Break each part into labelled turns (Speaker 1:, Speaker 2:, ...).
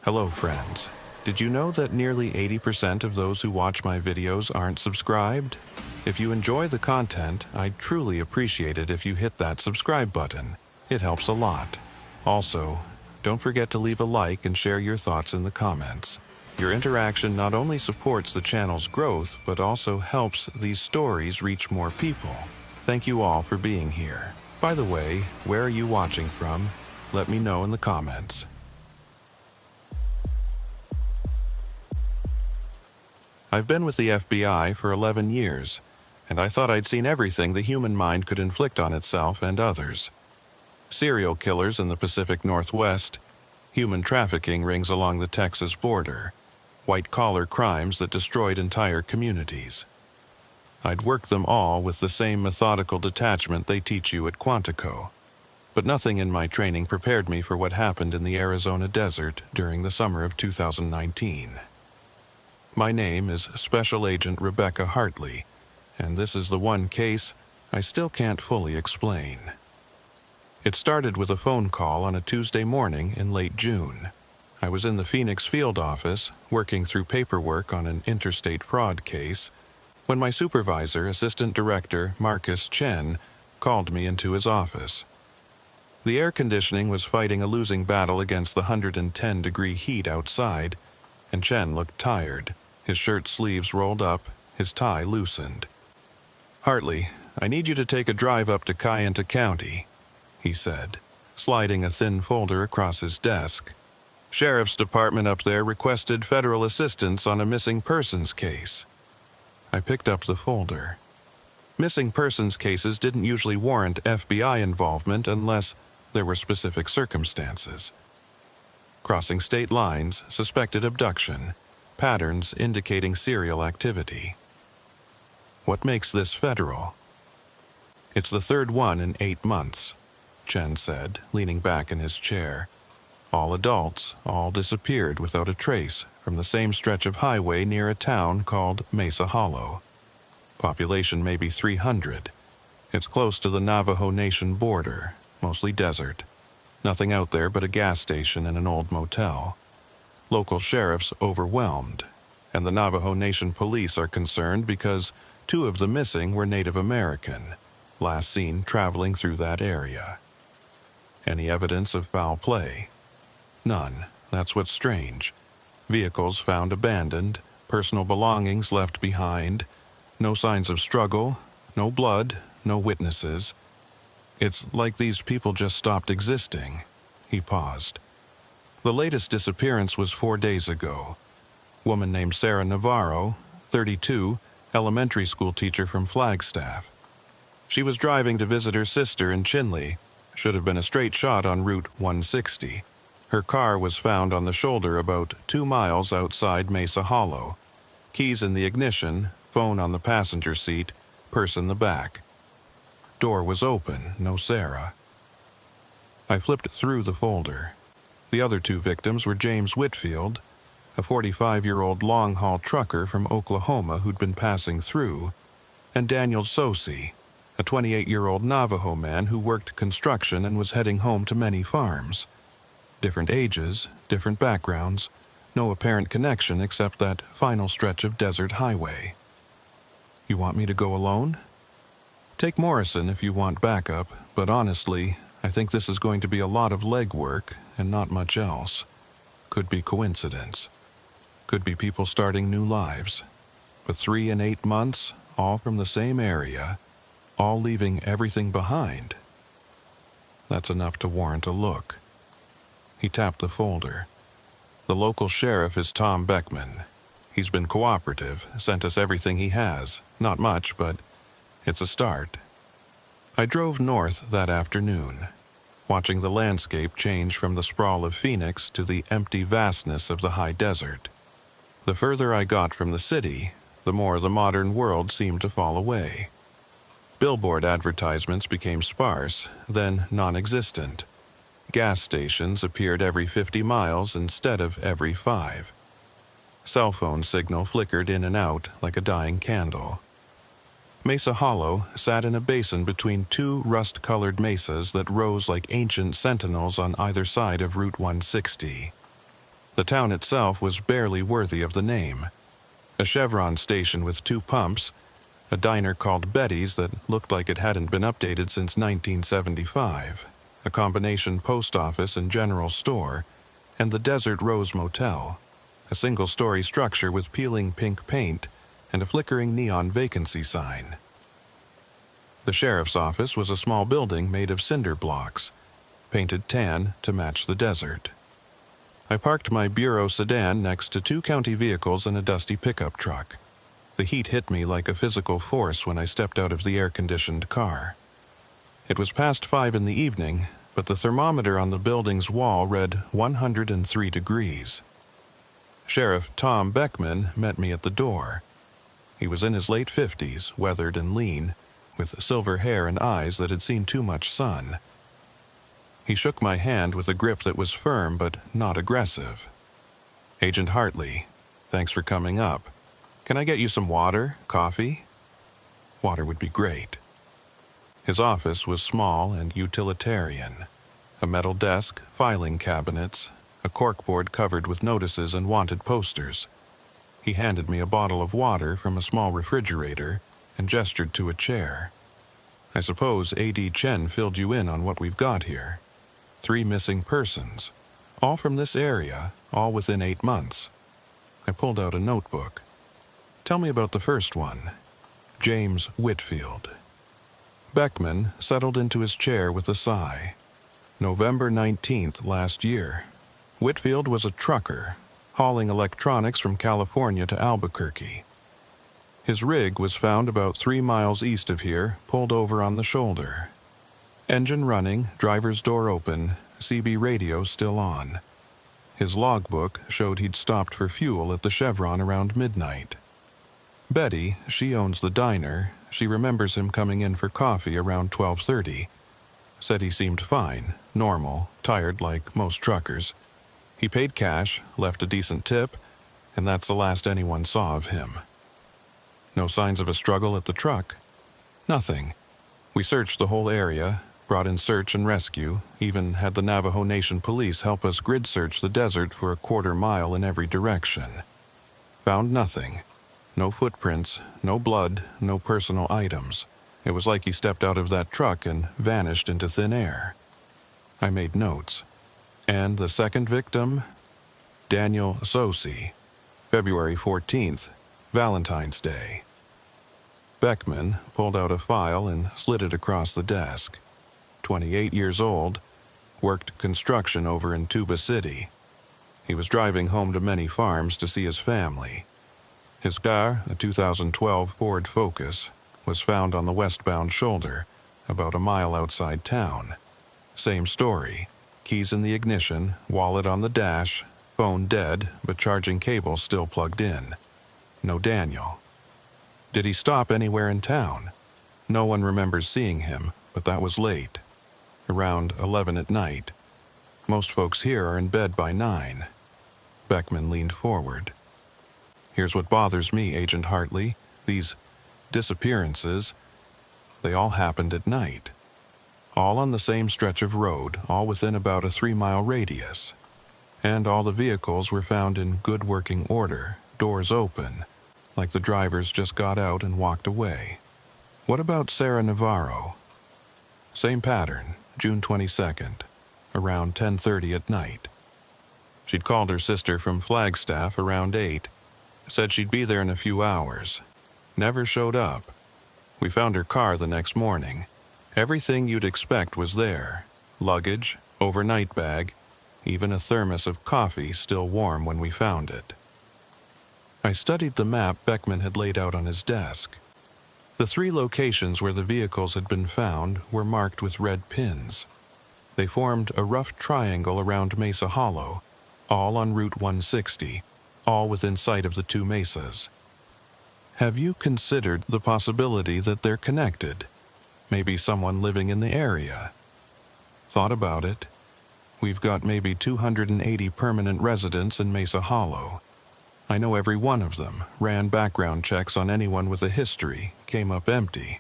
Speaker 1: Hello friends. Did you know that nearly 80% of those who watch my videos aren't subscribed? If you enjoy the content, I'd truly appreciate it if you hit that subscribe button. It helps a lot. Also, don't forget to leave a like and share your thoughts in the comments. Your interaction not only supports the channel's growth, but also helps these stories reach more people. Thank you all for being here. By the way, where are you watching from? Let me know in the comments. I've been with the FBI for 11 years, and I thought I'd seen everything the human mind could inflict on itself and others. Serial killers in the Pacific Northwest, human trafficking rings along the Texas border, white-collar crimes that destroyed entire communities. I'd worked them all with the same methodical detachment they teach you at Quantico, but nothing in my training prepared me for what happened in the Arizona desert during the summer of 2019. My name is Special Agent Rebecca Hartley, and this is the one case I still can't fully explain. It started with a phone call on a Tuesday morning in late June. I was in the Phoenix field office, working through paperwork on an interstate fraud case, when my supervisor, Assistant Director Marcus Chen, called me into his office. The air conditioning was fighting a losing battle against the 110-degree heat outside, and Chen looked tired. His shirt sleeves rolled up, his tie loosened. "Hartley, I need you to take a drive up to Kayenta County," he said, sliding a thin folder across his desk. "Sheriff's Department up there requested federal assistance on a missing persons case." I picked up the folder. Missing persons cases didn't usually warrant FBI involvement unless there were specific circumstances. Crossing state lines, suspected abduction, patterns indicating serial activity. What makes this federal? "It's the third one in 8 months, Chen said, leaning back in his chair. "All adults, all disappeared without a trace from the same stretch of highway near a town called Mesa Hollow. Population maybe 300. It's close to the Navajo Nation border, mostly desert. Nothing out there but a gas station and an old motel. Local sheriffs overwhelmed, and the Navajo Nation police are concerned because 2 of the missing were Native American, last seen traveling through that area. Any evidence of foul play? None. That's what's strange. Vehicles found abandoned, personal belongings left behind, no signs of struggle, no blood, no witnesses. It's like these people just stopped existing." He paused. "The latest disappearance was 4 days ago. Woman named Sarah Navarro, 32, elementary school teacher from Flagstaff. She was driving to visit her sister in Chinle. Should have been a straight shot on Route 160. Her car was found on the shoulder about 2 miles outside Mesa Hollow. Keys in the ignition, phone on the passenger seat, purse in the back. Door was open, no Sarah." I flipped through the folder. The other 2 victims were James Whitfield, a 45-year-old long-haul trucker from Oklahoma who'd been passing through, and Daniel Sosi, a 28-year-old Navajo man who worked construction and was heading home to many farms. Different ages, different backgrounds, no apparent connection except that final stretch of desert highway. "You want me to go alone?" "Take Morrison if you want backup, but honestly, I think this is going to be a lot of legwork and not much else. Could be coincidence. Could be people starting new lives. But 3 and 8 months, all from the same area, all leaving everything behind. That's enough to warrant a look." He tapped the folder. "The local sheriff is Tom Beckman. He's been cooperative, sent us everything he has. Not much, but it's a start." I drove north that afternoon, watching the landscape change from the sprawl of Phoenix to the empty vastness of the high desert. The further I got from the city, the more the modern world seemed to fall away. Billboard advertisements became sparse, then non-existent. Gas stations appeared every 50 miles instead of every 5. Cell phone signal flickered in and out like a dying candle. Mesa Hollow sat in a basin between 2 rust-colored mesas that rose like ancient sentinels on either side of Route 160. The town itself was barely worthy of the name. A Chevron station with 2 pumps, a diner called Betty's that looked like it hadn't been updated since 1975, a combination post office and general store, and the Desert Rose Motel, a single-story structure with peeling pink paint and a flickering neon vacancy sign. The sheriff's office was a small building made of cinder blocks, painted tan to match the desert. I parked my bureau sedan next to 2 county vehicles and a dusty pickup truck. The heat hit me like a physical force when I stepped out of the air-conditioned car. It was past 5 in the evening, but the thermometer on the building's wall read 103 degrees. Sheriff Tom Beckman met me at the door. He was in his late 50s, weathered and lean, with silver hair and eyes that had seen too much sun. He shook my hand with a grip that was firm but not aggressive. "Agent Hartley, thanks for coming up. Can I get you some water, coffee?" Water would be great. His office was small and utilitarian. A metal desk, filing cabinets, a corkboard covered with notices and wanted posters. He handed me a bottle of water from a small refrigerator and gestured to a chair. "I suppose A.D. Chen filled you in on what we've got here. 3 missing persons, all from this area, all within 8 months." I pulled out a notebook. "Tell me about the first one." James Whitfield. Beckman settled into his chair with a sigh. November 19th last year. Whitfield was a trucker, hauling electronics from California to Albuquerque. His rig was found about 3 miles east of here, pulled over on the shoulder. Engine running, driver's door open, CB radio still on. His logbook showed he'd stopped for fuel at the Chevron around midnight. Betty, she owns the diner, she remembers him coming in for coffee around 12:30. Said he seemed fine, normal, tired like most truckers. He paid cash, left a decent tip, and that's the last anyone saw of him. No signs of a struggle at the truck? Nothing. We searched the whole area, brought in search and rescue, even had the Navajo Nation police help us grid search the desert for a 1/4 mile in every direction. Found nothing. No footprints, no blood, no personal items. It was like he stepped out of that truck and vanished into thin air. I made notes. And the second victim? Daniel Sosi, February 14th, Valentine's Day. Beckman pulled out a file and slid it across the desk. 28 years old, worked construction over in Tuba City. He was driving home to many farms to see his family. His car, a 2012 Ford Focus, was found on the westbound shoulder, about a mile outside town. Same story. Keys in the ignition, wallet on the dash, phone dead, but charging cable still plugged in. No Daniel. Did he stop anywhere in town? No one remembers seeing him, but that was late. Around 11 at night. Most folks here are in bed by 9. Beckman leaned forward. "Here's what bothers me, Agent Hartley. These disappearances, they all happened at night. All on the same stretch of road, all within about a 3-mile radius. And all the vehicles were found in good working order, doors open, like the drivers just got out and walked away. What about Sarah Navarro?" Same pattern, June 22nd, around 10:30 at night. She'd called her sister from Flagstaff around 8, said she'd be there in a few hours. Never showed up. We found her car the next morning. Everything you'd expect was there. Luggage, overnight bag, even a thermos of coffee still warm when we found it. I studied the map Beckman had laid out on his desk. The 3 locations where the vehicles had been found were marked with red pins. They formed a rough triangle around Mesa Hollow, all on Route 160, all within sight of the 2 mesas. Have you considered the possibility that they're connected? Maybe someone living in the area? Thought about it. We've got maybe 280 permanent residents in Mesa Hollow. I know every one of them, ran background checks on anyone with a history, came up empty.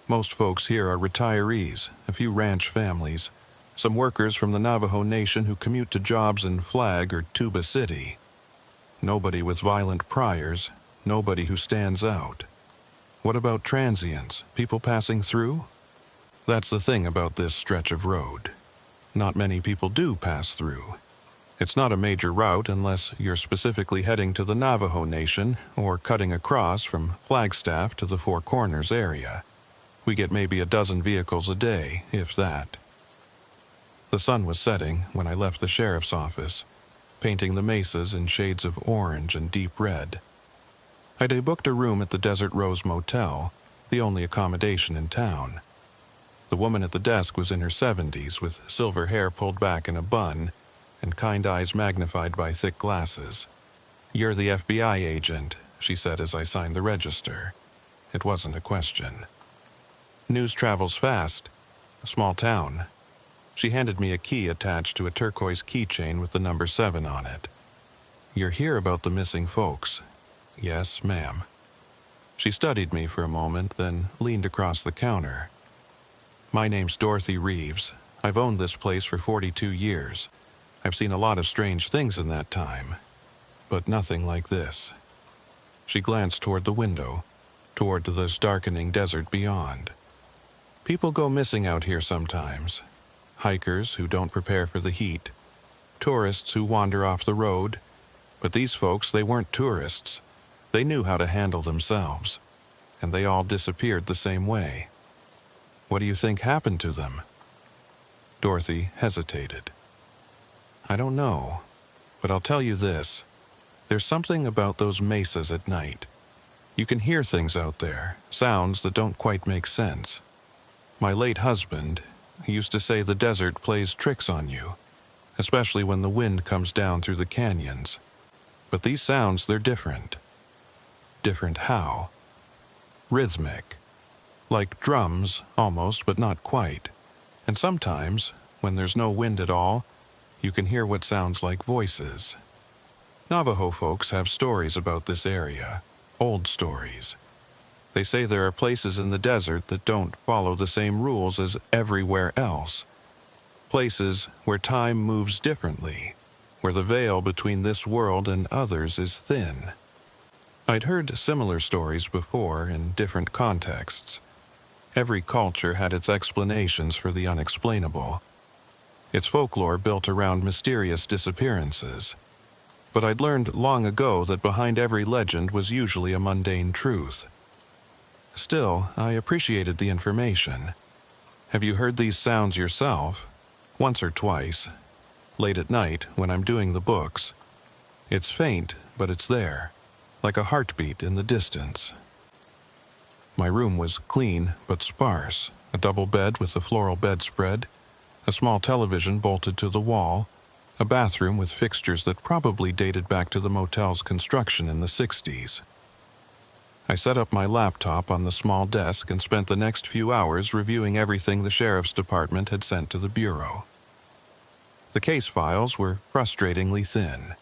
Speaker 1: Most folks here are retirees, a few ranch families, Some workers from the Navajo Nation who commute to jobs in Flag or Tuba City. Nobody with violent priors, nobody who stands out. What about transients, people passing through? That's the thing about this stretch of road. Not many people do pass through. It's not a major route unless you're specifically heading to the Navajo Nation or cutting across from Flagstaff to the Four Corners area. We get maybe a dozen vehicles a day, if that. The sun was setting when I left the sheriff's office, painting the mesas in shades of orange and deep red. I'd booked a room at the Desert Rose Motel, the only accommodation in town. The woman at the desk was in her 70s, with silver hair pulled back in a bun and kind eyes magnified by thick glasses. "You're the FBI agent," she said as I signed the register. It wasn't a question. "News travels fast. A small town." She handed me a key attached to a turquoise keychain with the number 7 on it. "You're here about the missing folks." "Yes, ma'am." She studied me for a moment, then leaned across the counter. "My name's Dorothy Reeves. I've owned this place for 42 years. I've seen a lot of strange things in that time, but nothing like this." She glanced toward the window, toward this darkening desert beyond. "People go missing out here sometimes. Hikers who don't prepare for the heat, tourists who wander off the road, but these folks, they weren't tourists. They knew how to handle themselves, and they all disappeared the same way." "What do you think happened to them?" Dorothy hesitated. "I don't know, but I'll tell you this. There's something about those mesas at night. You can hear things out there, sounds that don't quite make sense. My late husband, he used to say the desert plays tricks on you, especially when the wind comes down through the canyons. But these sounds, they're different." "Different how?" "Rhythmic. Like drums, almost, but not quite. And sometimes, when there's no wind at all, you can hear what sounds like voices. Navajo folks have stories about this area, old stories. They say there are places in the desert that don't follow the same rules as everywhere else. Places where time moves differently, where the veil between this world and others is thin." I'd heard similar stories before in different contexts. Every culture had its explanations for the unexplainable. Its folklore built around mysterious disappearances. But I'd learned long ago that behind every legend was usually a mundane truth. Still, I appreciated the information. "Have you heard these sounds yourself?" "Once or twice. Late at night, when I'm doing the books. It's faint, but it's there, like a heartbeat in the distance." My room was clean but sparse, a double bed with a floral bedspread, a small television bolted to the wall, a bathroom with fixtures that probably dated back to the motel's construction in the 60s. I set up my laptop on the small desk and spent the next few hours reviewing everything the sheriff's department had sent to the bureau. The case files were frustratingly thin.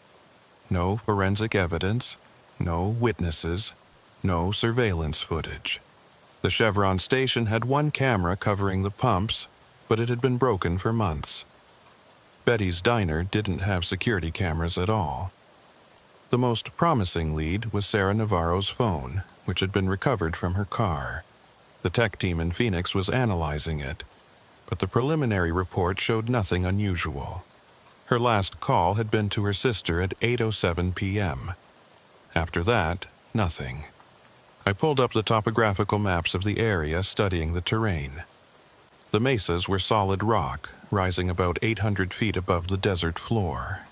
Speaker 1: No forensic evidence, no witnesses, no surveillance footage. The Chevron station had one camera covering the pumps, but it had been broken for months. Betty's diner didn't have security cameras at all. The most promising lead was Sarah Navarro's phone, which had been recovered from her car. The tech team in Phoenix was analyzing it, but the preliminary report showed nothing unusual. Her last call had been to her sister at 8:07 p.m. After that, nothing. I pulled up the topographical maps of the area, studying the terrain. The mesas were solid rock, rising about 800 feet above the desert floor.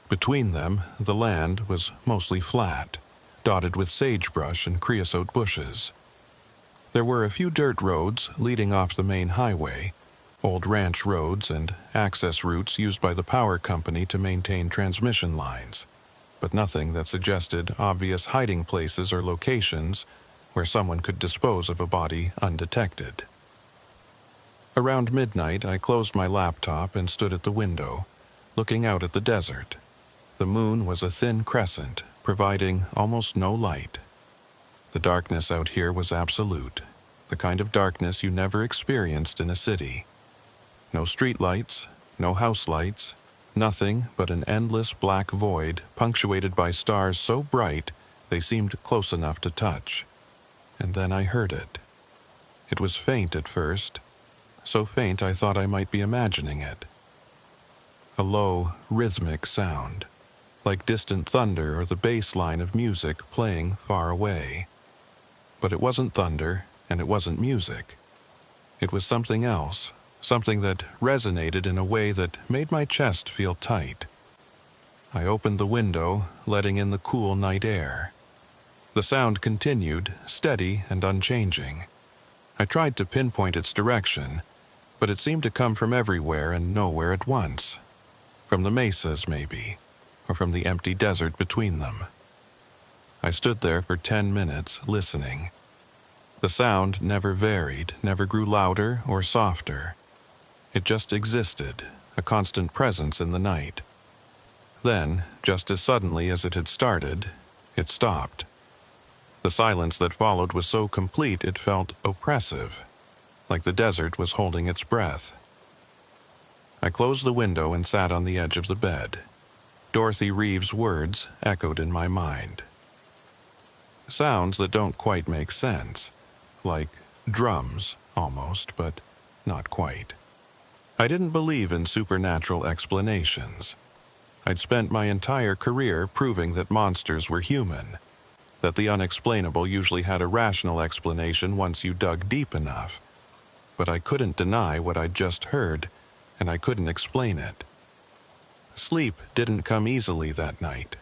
Speaker 1: Between them, the land was mostly flat, dotted with sagebrush and creosote bushes. There were a few dirt roads leading off the main highway, old ranch roads and access routes used by the power company to maintain transmission lines, but nothing that suggested obvious hiding places or locations where someone could dispose of a body undetected. Around midnight, I closed my laptop and stood at the window, looking out at the desert. The moon was a thin crescent, providing almost no light. The darkness out here was absolute, the kind of darkness you never experienced in a city. No streetlights, no house lights, nothing but an endless black void punctuated by stars so bright they seemed close enough to touch. And then I heard it. It was faint at first, so faint I thought I might be imagining it. A low, rhythmic sound, like distant thunder or the bass line of music playing far away. But it wasn't thunder, and it wasn't music. It was something else, something that resonated in a way that made my chest feel tight. I opened the window, letting in the cool night air. The sound continued, steady and unchanging. I tried to pinpoint its direction, but it seemed to come from everywhere and nowhere at once. From the mesas, maybe, or from the empty desert between them. I stood there for 10 minutes, listening. The sound never varied, never grew louder or softer. It just existed, a constant presence in the night. Then, just as suddenly as it had started, it stopped. The silence that followed was so complete it felt oppressive, like the desert was holding its breath. I closed the window and sat on the edge of the bed. Dorothy Reeves' words echoed in my mind. Sounds that don't quite make sense, like drums, almost, but not quite. I didn't believe in supernatural explanations. I'd spent my entire career proving that monsters were human, that the unexplainable usually had a rational explanation once you dug deep enough. But I couldn't deny what I'd just heard, and I couldn't explain it. Sleep didn't come easily that night.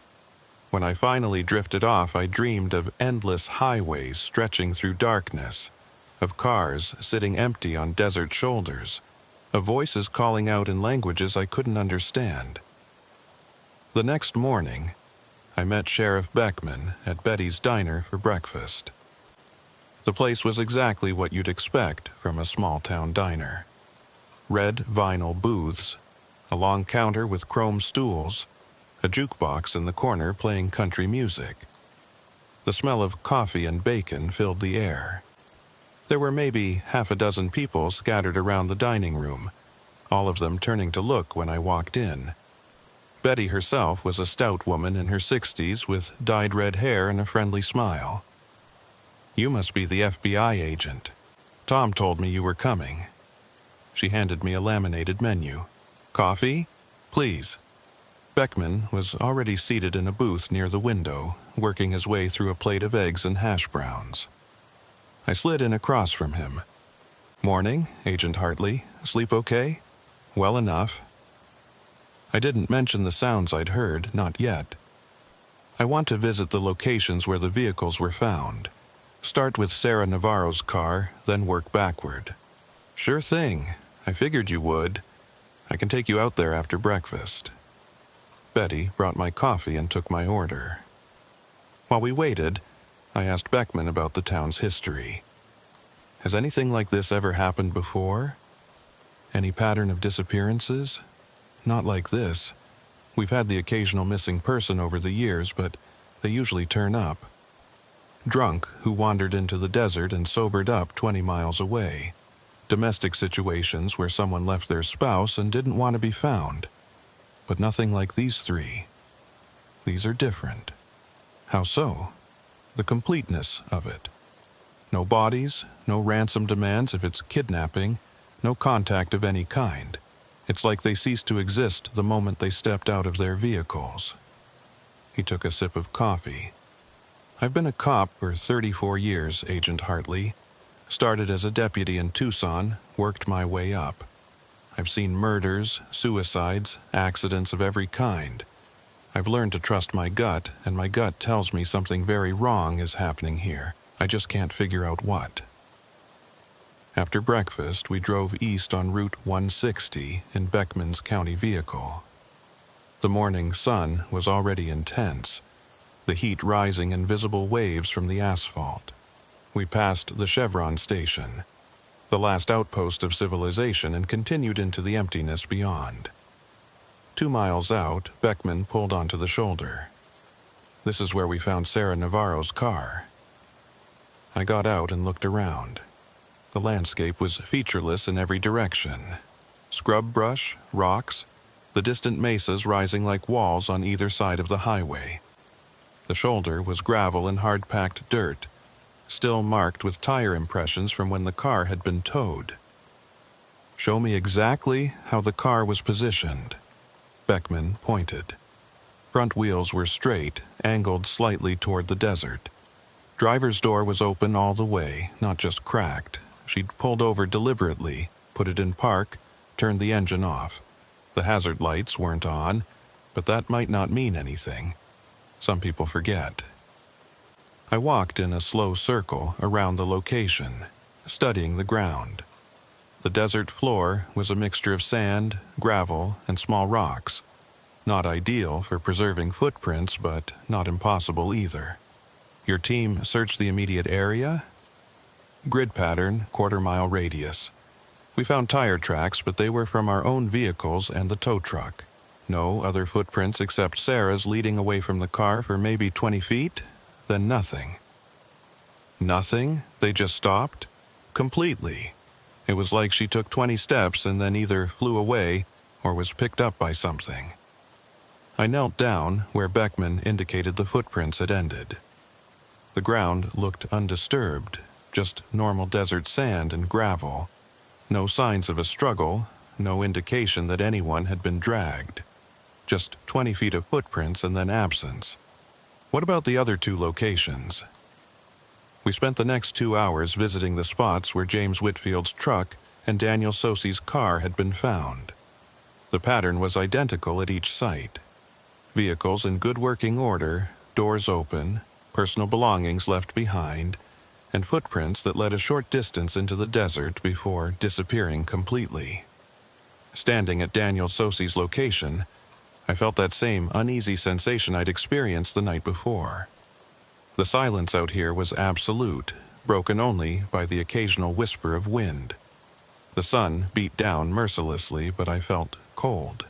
Speaker 1: When I finally drifted off, I dreamed of endless highways stretching through darkness, of cars sitting empty on desert shoulders, of voices calling out in languages I couldn't understand. The next morning, I met Sheriff Beckman at Betty's Diner for breakfast. The place was exactly what you'd expect from a small-town diner. Red vinyl booths, a long counter with chrome stools, a jukebox in the corner playing country music. The smell of coffee and bacon filled the air. There were maybe half a dozen people scattered around the dining room, all of them turning to look when I walked in. Betty herself was a stout woman in her 60s with dyed red hair and a friendly smile. "You must be the FBI agent. Tom told me you were coming." She handed me a laminated menu. "Coffee? Please." Beckman was already seated in a booth near the window, working his way through a plate of eggs and hash browns. I slid in across from him. "Morning, Agent Hartley. Sleep okay?" "Well enough." I didn't mention the sounds I'd heard, not yet. "I want to visit the locations where the vehicles were found. Start with Sarah Navarro's car, then work backward." "Sure thing. I figured you would. I can take you out there after breakfast." Betty brought my coffee and took my order. While we waited, I asked Beckman about the town's history. "Has anything like this ever happened before? Any pattern of disappearances?" "Not like this. We've had the occasional missing person over the years, but they usually turn up. Drunk who wandered into the desert and sobered up 20 miles away. Domestic situations where someone left their spouse and didn't want to be found. But nothing like these three. These are different." "How so?" "The completeness of it. No bodies, no ransom demands if it's kidnapping, no contact of any kind. It's like they ceased to exist the moment they stepped out of their vehicles." He took a sip of coffee. "I've been a cop for 34 years, Agent Hartley. Started as a deputy in Tucson, worked my way up. I've seen murders, suicides, accidents of every kind. I've learned to trust my gut, and my gut tells me something very wrong is happening here. I just can't figure out what." After breakfast, we drove east on Route 160 in Beckman's county vehicle. The morning sun was already intense, the heat rising in visible waves from the asphalt. We passed the Chevron station, the last outpost of civilization, and continued into the emptiness beyond. 2 miles out, Beckman pulled onto the shoulder. "This is where we found Sarah Navarro's car." I got out and looked around. The landscape was featureless in every direction. Scrub brush, rocks, the distant mesas rising like walls on either side of the highway. The shoulder was gravel and hard-packed dirt, still marked with tire impressions from when the car had been towed. "Show me exactly how the car was positioned." Beckman pointed. Front wheels were straight, angled slightly toward the desert. Driver's door was open all the way, not just cracked. She'd pulled over deliberately, put it in park, turned the engine off. The hazard lights weren't on, but that might not mean anything. Some people forget. I walked in a slow circle around the location, studying the ground. The desert floor was a mixture of sand, gravel, and small rocks. Not ideal for preserving footprints, but not impossible either. "Your team searched the immediate area?" "Grid pattern, quarter-mile radius. We found tire tracks, but they were from our own vehicles and the tow truck. No other footprints except Sarah's leading away from the car for maybe 20 feet, then nothing." "Nothing? They just stopped?" "Completely. It was like she took 20 steps and then either flew away or was picked up by something." I knelt down where Beckman indicated the footprints had ended. The ground looked undisturbed, just normal desert sand and gravel. No signs of a struggle, no indication that anyone had been dragged. Just 20 feet of footprints and then absence. "What about the other two locations?" We spent the next 2 hours visiting the spots where James Whitfield's truck and Daniel Sosey's car had been found. The pattern was identical at each site. Vehicles in good working order, doors open, personal belongings left behind, and footprints that led a short distance into the desert before disappearing completely. Standing at Daniel Sosey's location, I felt that same uneasy sensation I'd experienced the night before. The silence out here was absolute, broken only by the occasional whisper of wind. The sun beat down mercilessly, but I felt cold.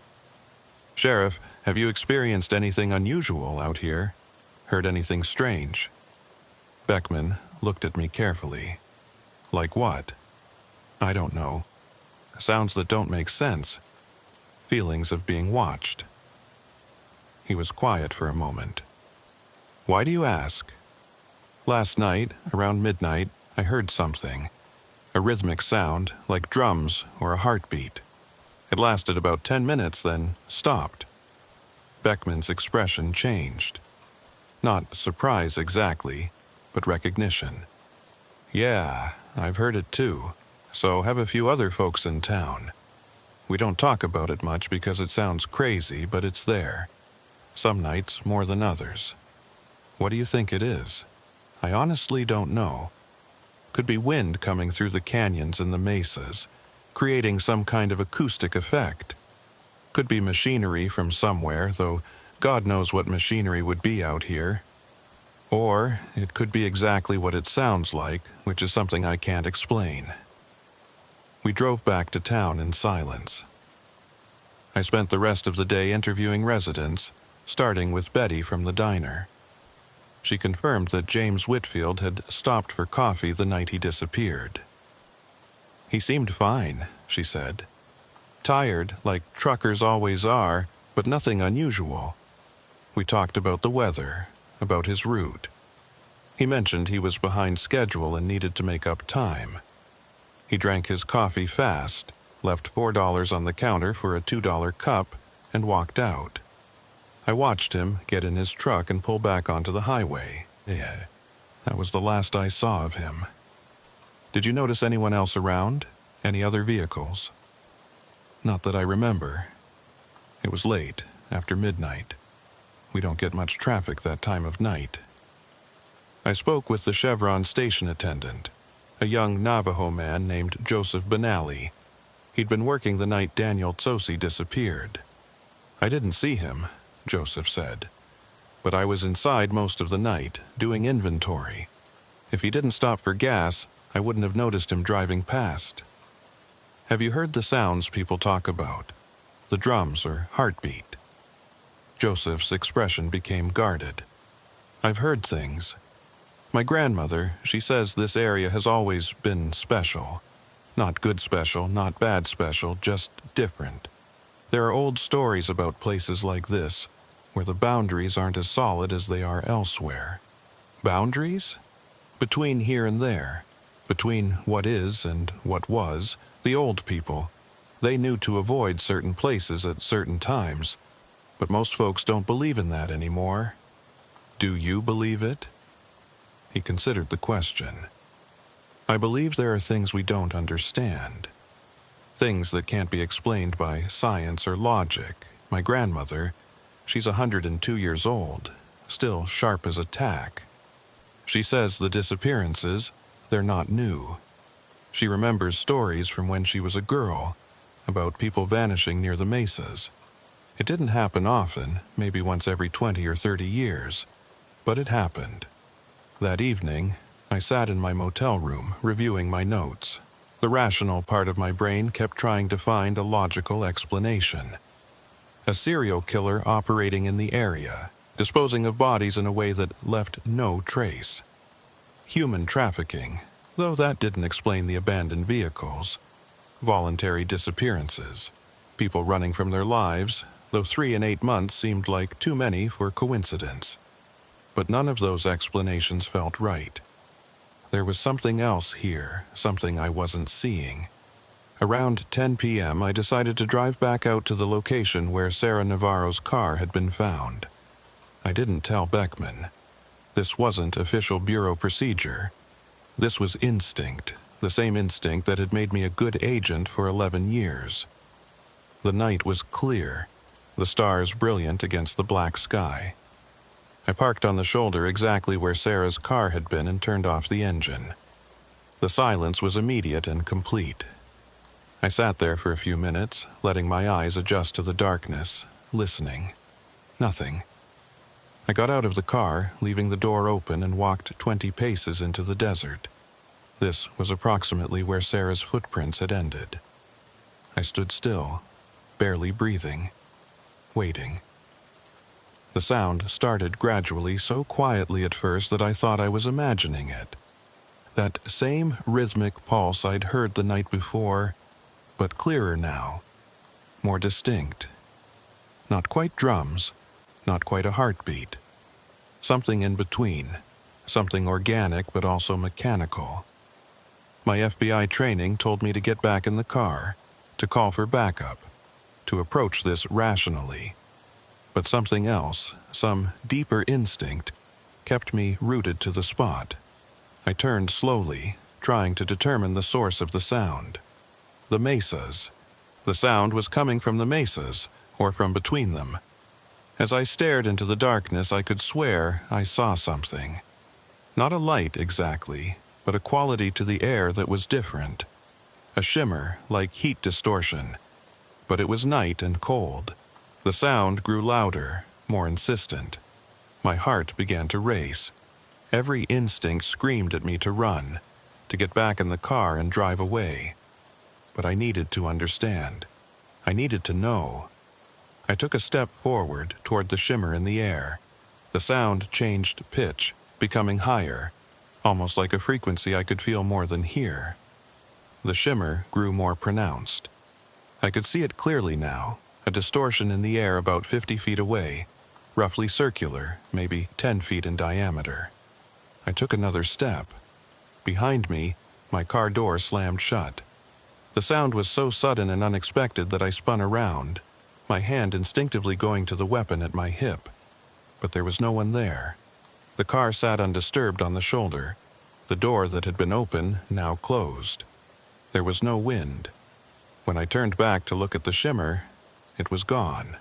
Speaker 1: "Sheriff, have you experienced anything unusual out here? Heard anything strange?" Beckman looked at me carefully. "Like what?" "I don't know. Sounds that don't make sense. Feelings of being watched." He was quiet for a moment. "Why do you ask?" "Last night, around midnight, I heard something. A rhythmic sound, like drums or a heartbeat. It lasted about 10 minutes, then stopped." Beckman's expression changed. Not surprise exactly, but recognition. "Yeah, I've heard it too. So have a few other folks in town. We don't talk about it much because it sounds crazy, but it's there. Some nights more than others." "What do you think it is?" "I honestly don't know. Could be wind coming through the canyons and the mesas, creating some kind of acoustic effect. Could be machinery from somewhere, though God knows what machinery would be out here. Or it could be exactly what it sounds like, which is something I can't explain." We drove back to town in silence. I spent the rest of the day interviewing residents, starting with Betty from the diner. She confirmed that James Whitfield had stopped for coffee the night he disappeared. "He seemed fine," she said. "Tired, like truckers always are, but nothing unusual. We talked about the weather, about his route. He mentioned he was behind schedule and needed to make up time. He drank his coffee fast, left $4 on the counter for a $2 cup, and walked out. I watched him get in his truck and pull back onto the highway. Yeah, that was the last I saw of him." "Did you notice anyone else around? Any other vehicles?" "Not that I remember. It was late, after midnight. We don't get much traffic that time of night." I spoke with the Chevron station attendant, a young Navajo man named Joseph Benally. He'd been working the night Daniel Sosey disappeared. "I didn't see him," Joseph said, "but I was inside most of the night, doing inventory. If he didn't stop for gas, I wouldn't have noticed him driving past." "Have you heard the sounds people talk about? The drums or heartbeat?" Joseph's expression became guarded. "I've heard things. My grandmother, she says this area has always been special. Not good special, not bad special, just different. There are old stories about places like this, where the boundaries aren't as solid as they are elsewhere. Boundaries? Between here and there. Between what is and what was, the old people. They knew to avoid certain places at certain times, but most folks don't believe in that anymore. Do you believe it? He considered the question. I believe there are things we don't understand. Things that can't be explained by science or logic. My grandmother, she's 102 years old, still sharp as a tack. She says the disappearances, they're not new. She remembers stories from when she was a girl, about people vanishing near the mesas. It didn't happen often, maybe once every 20 or 30 years, but it happened. That evening, I sat in my motel room, reviewing my notes. The rational part of my brain kept trying to find a logical explanation. A serial killer operating in the area, disposing of bodies in a way that left no trace. Human trafficking, though that didn't explain the abandoned vehicles. Voluntary disappearances. People running from their lives, though 3 and 8 months seemed like too many for coincidence. But none of those explanations felt right. There was something else here, something I wasn't seeing. Around 10 p.m., I decided to drive back out to the location where Sarah Navarro's car had been found. I didn't tell Beckman. This wasn't official bureau procedure. This was instinct, the same instinct that had made me a good agent for 11 years. The night was clear, the stars brilliant against the black sky. I parked on the shoulder exactly where Sarah's car had been and turned off the engine. The silence was immediate and complete. I sat there for a few minutes, letting my eyes adjust to the darkness, listening. Nothing. I got out of the car, leaving the door open, and walked 20 paces into the desert. This was approximately where Sarah's footprints had ended. I stood still, barely breathing, waiting. The sound started gradually, so quietly at first that I thought I was imagining it. That same rhythmic pulse I'd heard the night before, but clearer now, more distinct. Not quite drums, not quite a heartbeat. Something in between, something organic but also mechanical. My FBI training told me to get back in the car, to call for backup, to approach this rationally. But something else, some deeper instinct, kept me rooted to the spot. I turned slowly, trying to determine the source of the sound. The mesas. The sound was coming from the mesas, or from between them. As I stared into the darkness, I could swear I saw something. Not a light exactly, but a quality to the air that was different. A shimmer, like heat distortion. But it was night and cold. The sound grew louder, more insistent. My heart began to race. Every instinct screamed at me to run, to get back in the car and drive away. But I needed to understand. I needed to know. I took a step forward toward the shimmer in the air. The sound changed pitch, becoming higher, almost like a frequency I could feel more than hear. The shimmer grew more pronounced. I could see it clearly now, a distortion in the air about 50 feet away, roughly circular, maybe 10 feet in diameter. I took another step. Behind me, my car door slammed shut. The sound was so sudden and unexpected that I spun around, my hand instinctively going to the weapon at my hip. But there was no one there. The car sat undisturbed on the shoulder, the door that had been open now closed. There was no wind. When I turned back to look at the shimmer, it was gone.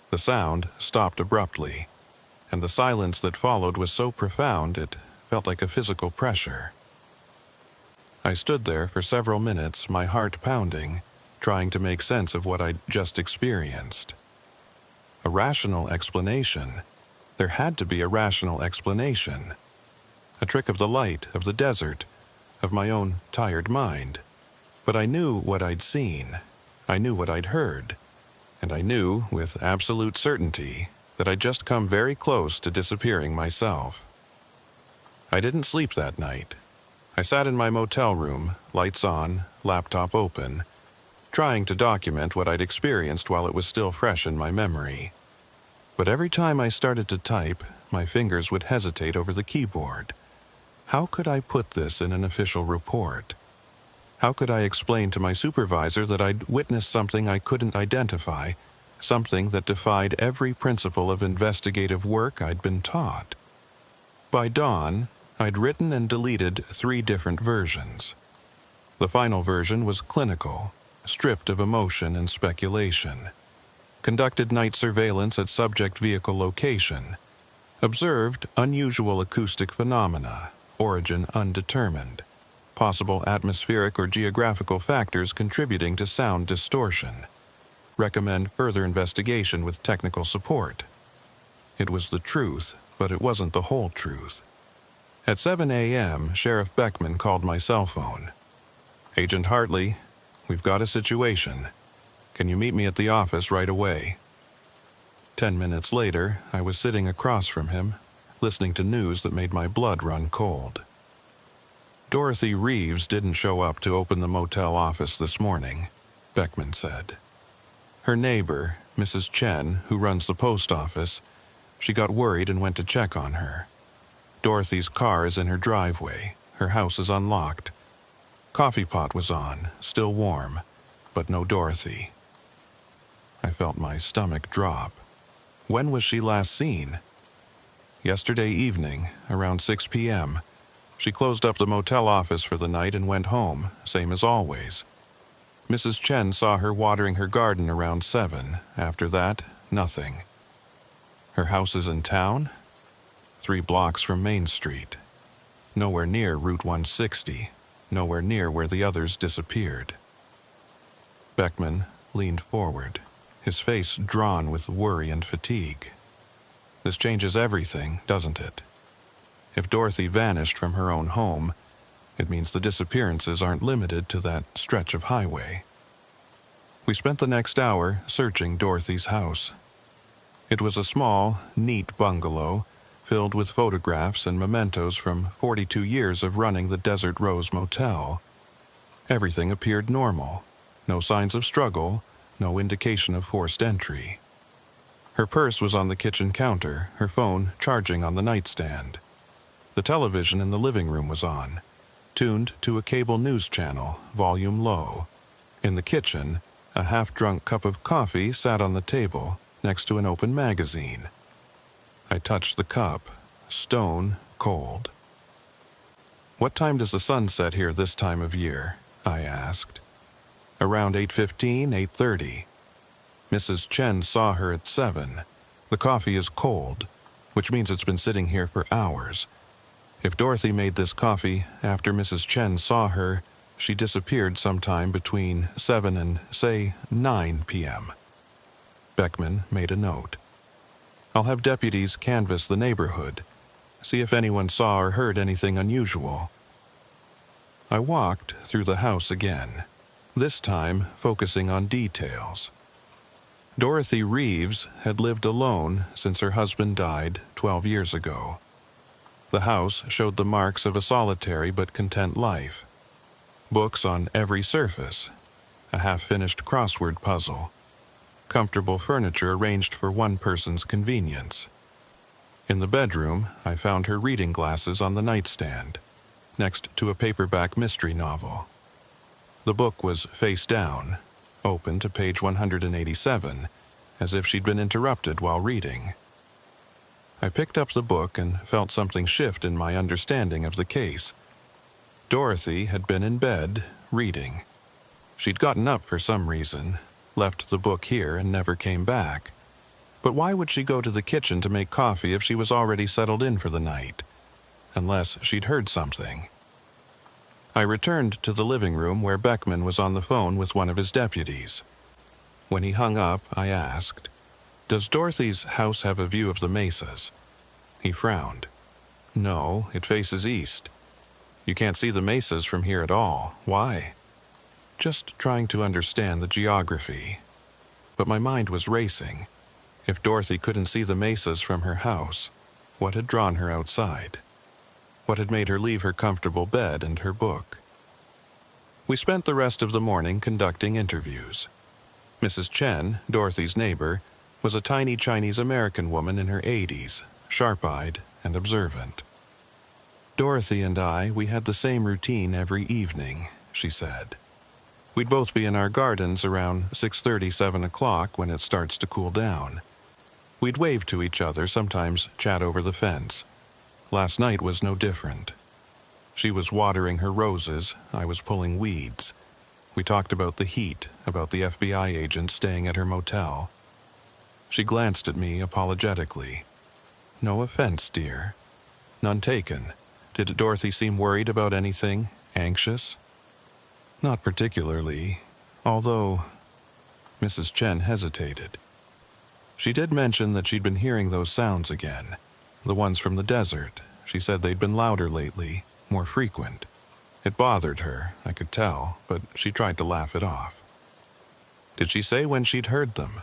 Speaker 1: The sound stopped abruptly, and the silence that followed was so profound it felt like a physical pressure. I stood there for several minutes, my heart pounding, trying to make sense of what I'd just experienced. A rational explanation. There had to be a rational explanation. A trick of the light, of the desert, of my own tired mind. But I knew what I'd seen. I knew what I'd heard. And I knew, with absolute certainty, that I'd just come very close to disappearing myself. I didn't sleep that night. I sat in my motel room, lights on, laptop open, trying to document what I'd experienced while it was still fresh in my memory. But every time I started to type, my fingers would hesitate over the keyboard. How could I put this in an official report? How could I explain to my supervisor that I'd witnessed something I couldn't identify, something that defied every principle of investigative work I'd been taught? By dawn, I'd written and deleted 3 different versions. The final version was clinical, stripped of emotion and speculation. Conducted night surveillance at subject vehicle location. Observed unusual acoustic phenomena, origin undetermined. Possible atmospheric or geographical factors contributing to sound distortion. Recommend further investigation with technical support. It was the truth, but it wasn't the whole truth. At 7 a.m., Sheriff Beckman called my cell phone. "Agent Hartley, we've got a situation. Can you meet me at the office right away?" 10 minutes later, I was sitting across from him, listening to news that made my blood run cold. "Dorothy Reeves didn't show up to open the motel office this morning," Beckman said. "Her neighbor, Mrs. Chen, who runs the post office, she got worried and went to check on her. Dorothy's car is in her driveway. Her house is unlocked. Coffee pot was on, still warm, but no Dorothy." I felt my stomach drop. When was she last seen? "Yesterday evening, around 6 p.m., she closed up the motel office for the night and went home, same as always. Mrs. Chen saw her watering her garden around 7. After that, nothing. Her house is in town? 3 blocks from Main Street. Nowhere near Route 160. Nowhere near where the others disappeared." Beckman leaned forward, his face drawn with worry and fatigue. "This changes everything, doesn't it? If Dorothy vanished from her own home, it means the disappearances aren't limited to that stretch of highway." We spent the next hour searching Dorothy's house. It was a small, neat bungalow filled with photographs and mementos from 42 years of running the Desert Rose Motel. Everything appeared normal. No signs of struggle, no indication of forced entry. Her purse was on the kitchen counter, her phone charging on the nightstand. The television in the living room was on, tuned to a cable news channel, volume low. In the kitchen, a half-drunk cup of coffee sat on the table next to an open magazine. I touched the cup, stone cold. "What time does the sun set here this time of year?" I asked. "Around 8:15, 8:30. Mrs. Chen saw her at 7. The coffee is cold, which means it's been sitting here for hours. If Dorothy made this coffee after Mrs. Chen saw her, she disappeared sometime between 7 and, say, 9 p.m. Beckman made a note. "I'll have deputies canvass the neighborhood, see if anyone saw or heard anything unusual." I walked through the house again, this time focusing on details. Dorothy Reeves had lived alone since her husband died 12 years ago. The house showed the marks of a solitary but content life. Books on every surface, a half-finished crossword puzzle, comfortable furniture arranged for one person's convenience. In the bedroom, I found her reading glasses on the nightstand, next to a paperback mystery novel. The book was face down, open to page 187, as if she'd been interrupted while reading. I picked up the book and felt something shift in my understanding of the case. Dorothy had been in bed, reading. She'd gotten up for some reason, left the book here and never came back. But why would she go to the kitchen to make coffee if she was already settled in for the night? Unless she'd heard something. I returned to the living room where Beckman was on the phone with one of his deputies. When he hung up, I asked, "Does Dorothy's house have a view of the mesas?" He frowned. "No, it faces east. You can't see the mesas from here at all. Why?" "Just trying to understand the geography." But my mind was racing. If Dorothy couldn't see the mesas from her house, what had drawn her outside? What had made her leave her comfortable bed and her book? We spent the rest of the morning conducting interviews. Mrs. Chen, Dorothy's neighbor, was a tiny Chinese-American woman in her 80s, sharp-eyed and observant. Dorothy and we had the same routine every evening, she said. We'd both be in our gardens around 6:30, 7 o'clock when it starts to cool down. We'd wave to each other, sometimes chat over the fence. Last night was no different. She was watering her roses, I was pulling weeds. We talked about the heat, about the FBI agent staying at her motel. She glanced at me apologetically. "No offense, dear." "None taken. Did Dorothy seem worried about anything? Anxious?" "Not particularly, although—" Mrs. Chen hesitated. "She did mention that she'd been hearing those sounds again, the ones from the desert. She said they'd been louder lately, more frequent. It bothered her, I could tell, but she tried to laugh it off." "Did she say when she'd heard them?"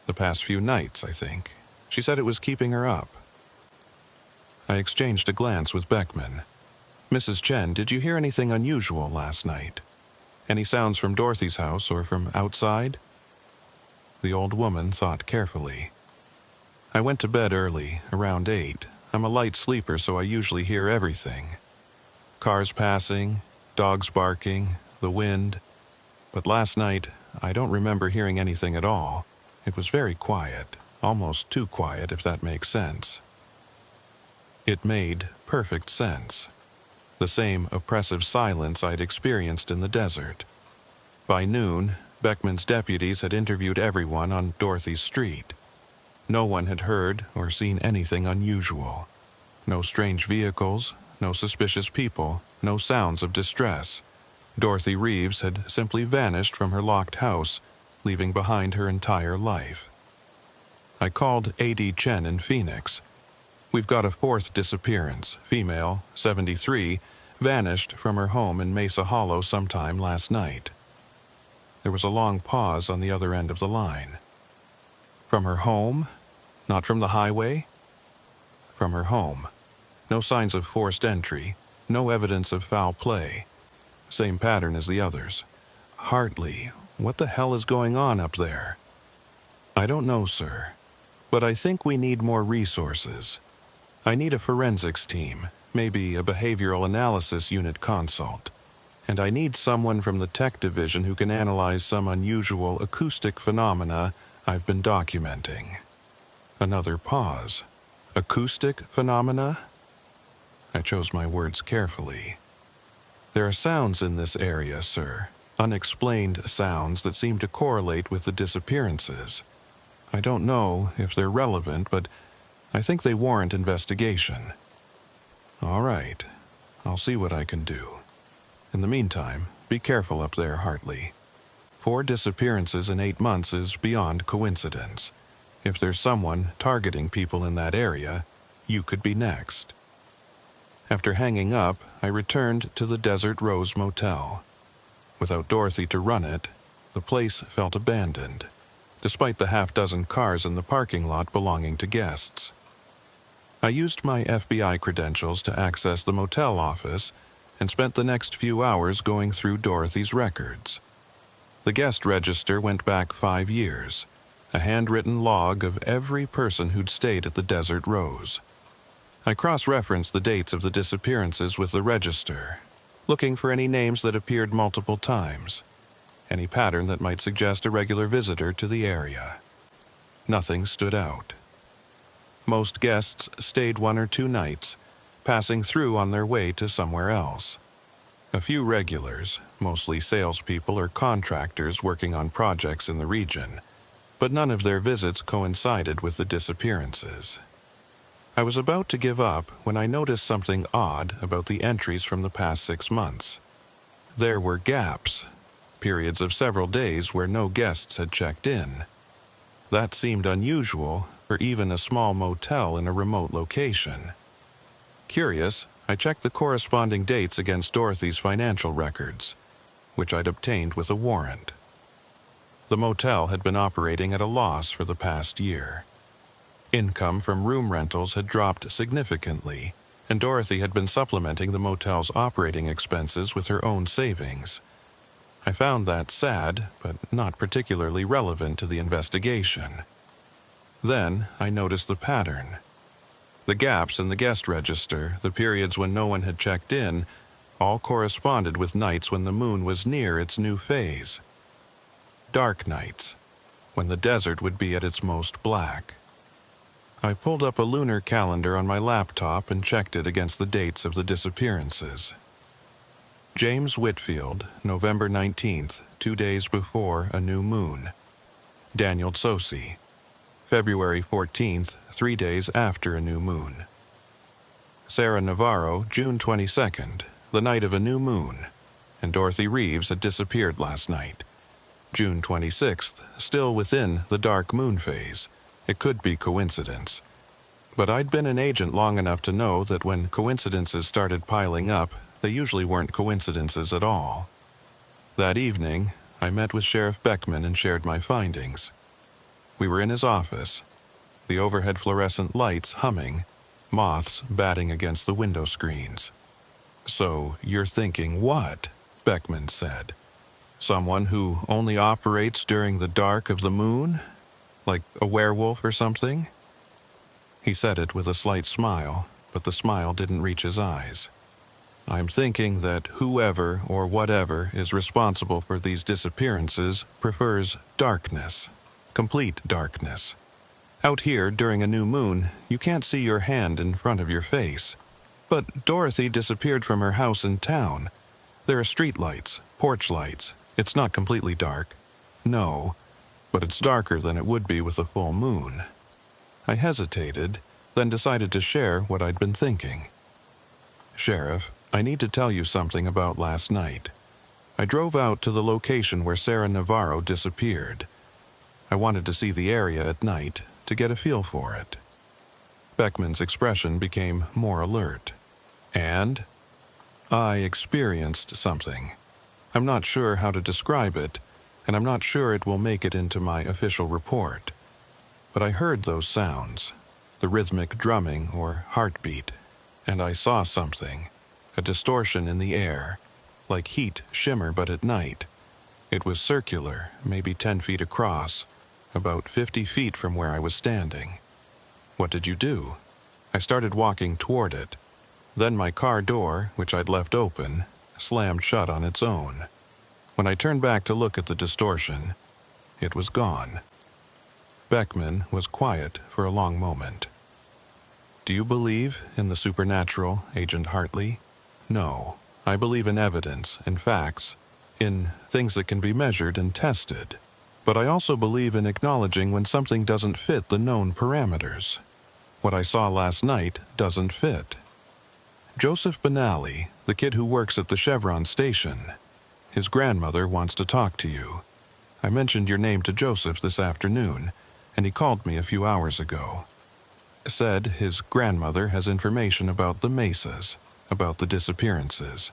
Speaker 1: "The past few nights, I think. She said it was keeping her up." I exchanged a glance with Beckman. "Mrs. Chen, did you hear anything unusual last night? Any sounds from Dorothy's house or from outside?" The old woman thought carefully. "I went to bed early, around 8. I'm a light sleeper, so I usually hear everything. Cars passing, dogs barking, the wind. But last night, I don't remember hearing anything at all. It was very quiet, almost too quiet, if that makes sense." It made perfect sense. The same oppressive silence I'd experienced in the desert. By noon, Beckman's deputies had interviewed everyone on Dorothy's street. No one had heard or seen anything unusual. No strange vehicles, no suspicious people, no sounds of distress. Dorothy Reeves had simply vanished from her locked house, leaving behind her entire life. I called A.D. Chen in Phoenix. "We've got a 4th disappearance, female, 73, vanished from her home in Mesa Hollow sometime last night." There was a long pause on the other end of the line. "From her home? Not from the highway?" "From her home. No signs of forced entry, no evidence of foul play. Same pattern as the others. Hartley, what the hell is going on up there?" "I don't know, sir. But I think we need more resources. I need a forensics team, maybe a behavioral analysis unit consult. And I need someone from the tech division who can analyze some unusual acoustic phenomena I've been documenting." Another pause. "Acoustic phenomena?" I chose my words carefully. "There are sounds in this area, sir. Unexplained sounds that seem to correlate with the disappearances. I don't know if they're relevant, but I think they warrant investigation." "All right. I'll see what I can do. In the meantime, be careful up there, Hartley. 4 disappearances in 8 months is beyond coincidence. If there's someone targeting people in that area, you could be next." After hanging up, I returned to the Desert Rose Motel. Without Dorothy to run it, the place felt abandoned, despite the half-dozen cars in the parking lot belonging to guests. I used my FBI credentials to access the motel office and spent the next few hours going through Dorothy's records. The guest register went back 5 years, a handwritten log of every person who'd stayed at the Desert Rose. I cross-referenced the dates of the disappearances with the register, looking for any names that appeared multiple times, any pattern that might suggest a regular visitor to the area. Nothing stood out. Most guests stayed 1 or 2 nights, passing through on their way to somewhere else. A few regulars, mostly salespeople or contractors working on projects in the region, but none of their visits coincided with the disappearances. I was about to give up when I noticed something odd about the entries from the past 6 months. There were gaps, periods of several days where no guests had checked in. That seemed unusual for even a small motel in a remote location. Curious, I checked the corresponding dates against Dorothy's financial records, which I'd obtained with a warrant. The motel had been operating at a loss for the past year. Income from room rentals had dropped significantly, and Dorothy had been supplementing the motel's operating expenses with her own savings. I found that sad, but not particularly relevant to the investigation. Then I noticed the pattern. The gaps in the guest register, the periods when no one had checked in, all corresponded with nights when the moon was near its new phase. Dark nights, when the desert would be at its most black. I pulled up a lunar calendar on my laptop and checked it against the dates of the disappearances. James Whitfield, November 19th, 2 days before a new moon. Daniel Tsosi, February 14th, 3 days after a new moon. Sarah Navarro, June 22nd, the night of a new moon, and Dorothy Reeves had disappeared last night. June 26th, still within the dark moon phase. It could be coincidence. But I'd been an agent long enough to know that when coincidences started piling up, they usually weren't coincidences at all. That evening, I met with Sheriff Beckman and shared my findings. We were in his office, the overhead fluorescent lights humming, moths batting against the window screens. "So you're thinking what?" Beckman said. "Someone who only operates during the dark of the moon? Like a werewolf or something?" He said it with a slight smile, but the smile didn't reach his eyes. "I'm thinking that whoever or whatever is responsible for these disappearances prefers darkness, complete darkness. Out here during a new moon, you can't see your hand in front of your face. But Dorothy disappeared from her house in town. There are street lights, porch lights. It's not completely dark. No, but it's darker than it would be with a full moon." I hesitated, then decided to share what I'd been thinking. "Sheriff, I need to tell you something about last night. I drove out to the location where Sarah Navarro disappeared. I wanted to see the area at night to get a feel for it." Beckman's expression became more alert. "And?" "I experienced something. I'm not sure how to describe it, and I'm not sure it will make it into my official report. But I heard those sounds, the rhythmic drumming or heartbeat, and I saw something, a distortion in the air, like heat shimmer but at night. It was circular, maybe 10 feet across, about 50 feet from where I was standing." "What did you do?" "I started walking toward it. Then my car door, which I'd left open, slammed shut on its own. When I turned back to look at the distortion, it was gone." Beckman was quiet for a long moment. "Do you believe in the supernatural, Agent Hartley?" "No. I believe in evidence, in facts, in things that can be measured and tested. But I also believe in acknowledging when something doesn't fit the known parameters. What I saw last night doesn't fit. Joseph Benally, the kid who works at the Chevron station, his grandmother wants to talk to you. I mentioned your name to Joseph this afternoon, and he called me a few hours ago. Said his grandmother has information about the mesas, about the disappearances.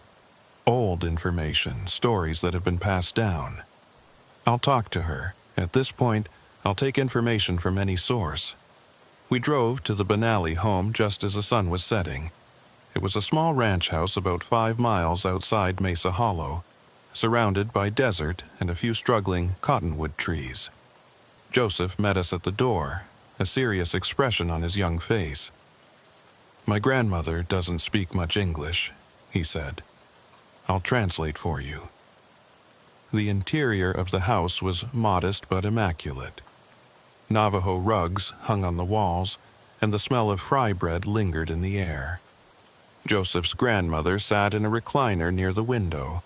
Speaker 1: Old information, stories that have been passed down. I'll talk to her. At this point, I'll take information from any source." We drove to the Benally home just as the sun was setting. It was a small ranch house about 5 miles outside Mesa Hollow, surrounded by desert and a few struggling cottonwood trees. Joseph met us at the door, a serious expression on his young face. "My grandmother doesn't speak much English," he said. "I'll translate for you." The interior of the house was modest but immaculate. Navajo rugs hung on the walls, and the smell of fry bread lingered in the air. Joseph's grandmother sat in a recliner near the window,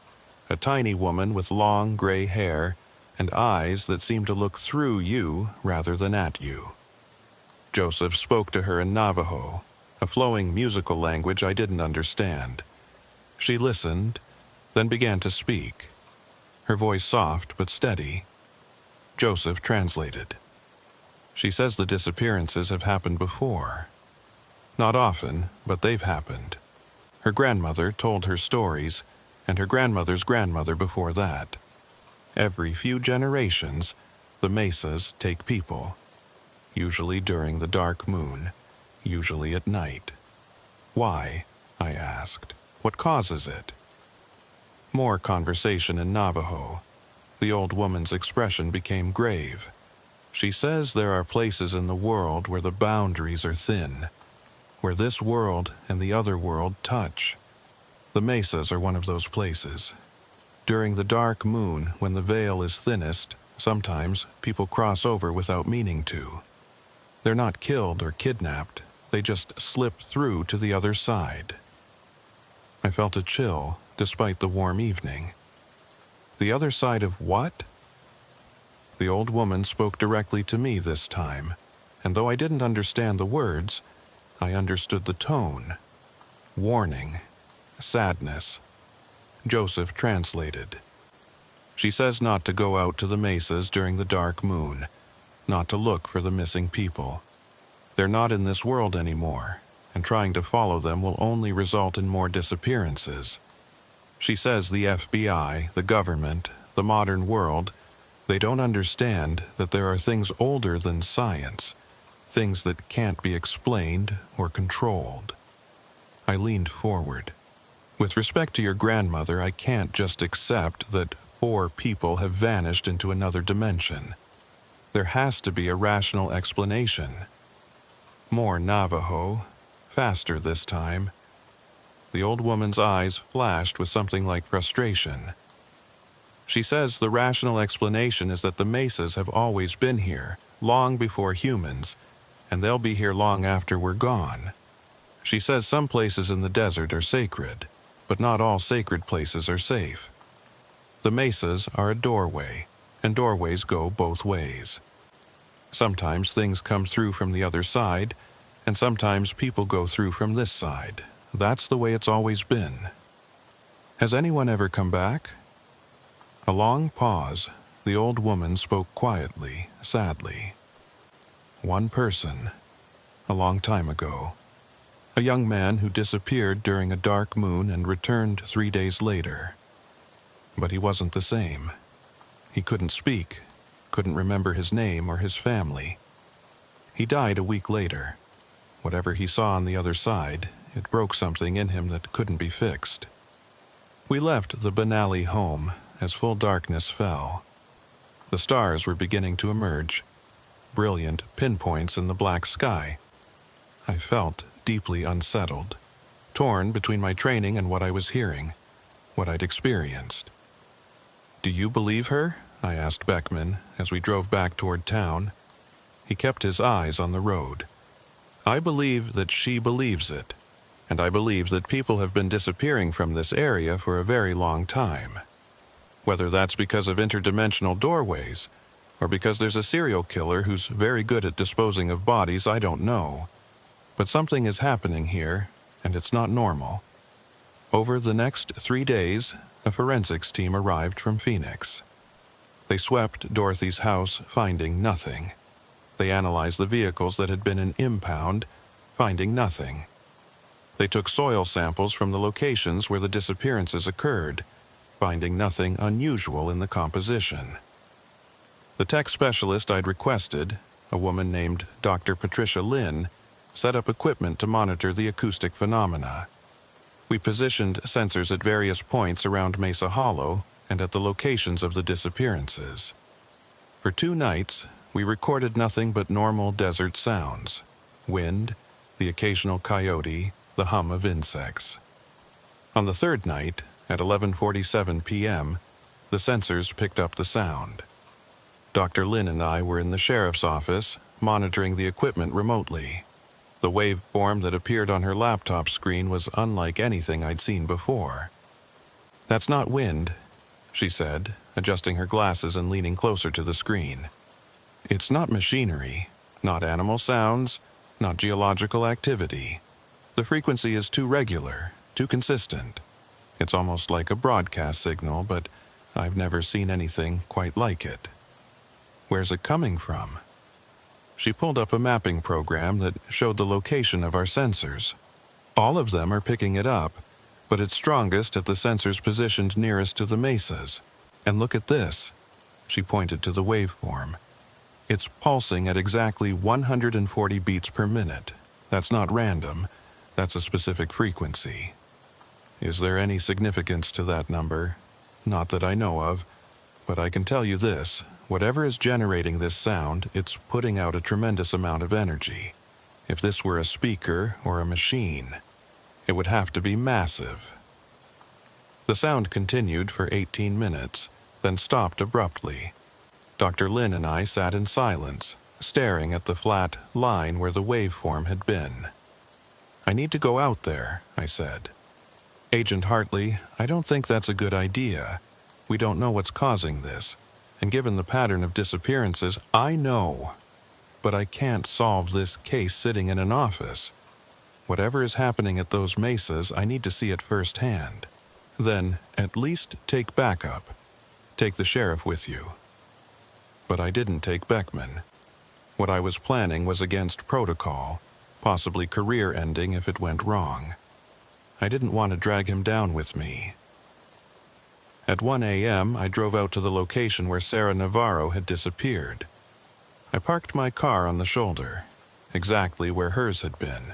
Speaker 1: a tiny woman with long gray hair and eyes that seemed to look through you rather than at you. Joseph spoke to her in Navajo, a flowing musical language I didn't understand. She listened, then began to speak, her voice soft but steady. Joseph translated. "She says the disappearances have happened before. Not often, but they've happened. Her grandmother told her stories, and her grandmother's grandmother before that. Every few generations, the mesas take people, usually during the dark moon, usually at night. Why? I asked. What causes it? More conversation in Navajo. The old woman's expression became grave. She says there are places in the world where the boundaries are thin, where this world and the other world touch. The mesas are one of those places. During the dark moon, when the veil is thinnest, sometimes people cross over without meaning to. They're not killed or kidnapped, they just slip through to the other side. I felt a chill, despite the warm evening. The other side of what? The old woman spoke directly to me this time, and though I didn't understand the words, I understood the tone. Warning. Sadness. Joseph translated. She says not to go out to the mesas during the dark moon, not to look for the missing people. They're not in this world anymore, and trying to follow them will only result in more disappearances. She says the FBI, the government, the modern world, they don't understand that there are things older than science, things that can't be explained or controlled. I leaned forward. With respect to your grandmother, I can't just accept that 4 people have vanished into another dimension. There has to be a rational explanation. More Navajo, faster this time. The old woman's eyes flashed with something like frustration. She says the rational explanation is that the mesas have always been here, long before humans, and they'll be here long after we're gone. She says some places in the desert are sacred, but not all sacred places are safe. The mesas are a doorway, and doorways go both ways. Sometimes things come through from the other side, and sometimes people go through from this side. That's the way it's always been. Has anyone ever come back? A long pause. The old woman spoke quietly, sadly. One person, a long time ago. A young man who disappeared during a dark moon and returned 3 days later. But he wasn't the same. He couldn't speak, couldn't remember his name or his family. He died a week later. Whatever he saw on the other side, it broke something in him that couldn't be fixed. We left the Benally home as full darkness fell. The stars were beginning to emerge, brilliant pinpoints in the black sky. I felt deeply unsettled, torn between my training and what I was hearing, what I'd experienced. "Do you believe her?" I asked Beckman as we drove back toward town. He kept his eyes on the road. "I believe that she believes it, and I believe that people have been disappearing from this area for a very long time. Whether that's because of interdimensional doorways, or because there's a serial killer who's very good at disposing of bodies, I don't know. But something is happening here, and it's not normal." Over the next 3 days, a forensics team arrived from Phoenix. They swept Dorothy's house, finding nothing. They analyzed the vehicles that had been an impound, finding nothing. They took soil samples from the locations where the disappearances occurred, finding nothing unusual in the composition. The tech specialist I'd requested, a woman named Dr. Patricia Lynn, set up equipment to monitor the acoustic phenomena. We positioned sensors at various points around Mesa Hollow and at the locations of the disappearances. For 2 nights, we recorded nothing but normal desert sounds: wind, the occasional coyote, the hum of insects. On the 3rd night, at 11:47 p.m., the sensors picked up the sound. Dr. Lynn and I were in the sheriff's office, monitoring the equipment remotely. The waveform that appeared on her laptop screen was unlike anything I'd seen before. "That's not wind," she said, adjusting her glasses and leaning closer to the screen. "It's not machinery, not animal sounds, not geological activity. The frequency is too regular, too consistent. It's almost like a broadcast signal, but I've never seen anything quite like it." "Where's it coming from?" She pulled up a mapping program that showed the location of our sensors. All of them are picking it up, but it's strongest at the sensors positioned nearest to the mesas. And look at this. She pointed to the waveform. It's pulsing at exactly 140 beats per minute. That's not random. That's a specific frequency. Is there any significance to that number? Not that I know of, but I can tell you this. Whatever is generating this sound, it's putting out a tremendous amount of energy. If this were a speaker or a machine, it would have to be massive. The sound continued for 18 minutes, then stopped abruptly. Dr. Lin and I sat in silence, staring at the flat line where the waveform had been. "I need to go out there," I said. "Agent Hartley, I don't think that's a good idea. We don't know what's causing this, and given the pattern of disappearances, I know. But I can't solve this case sitting in an office. Whatever is happening at those mesas, I need to see it firsthand. Then, at least take backup. Take the sheriff with you." But I didn't take Beckman. What I was planning was against protocol, possibly career-ending if it went wrong. I didn't want to drag him down with me. At 1 a.m., I drove out to the location where Sarah Navarro had disappeared. I parked my car on the shoulder, exactly where hers had been,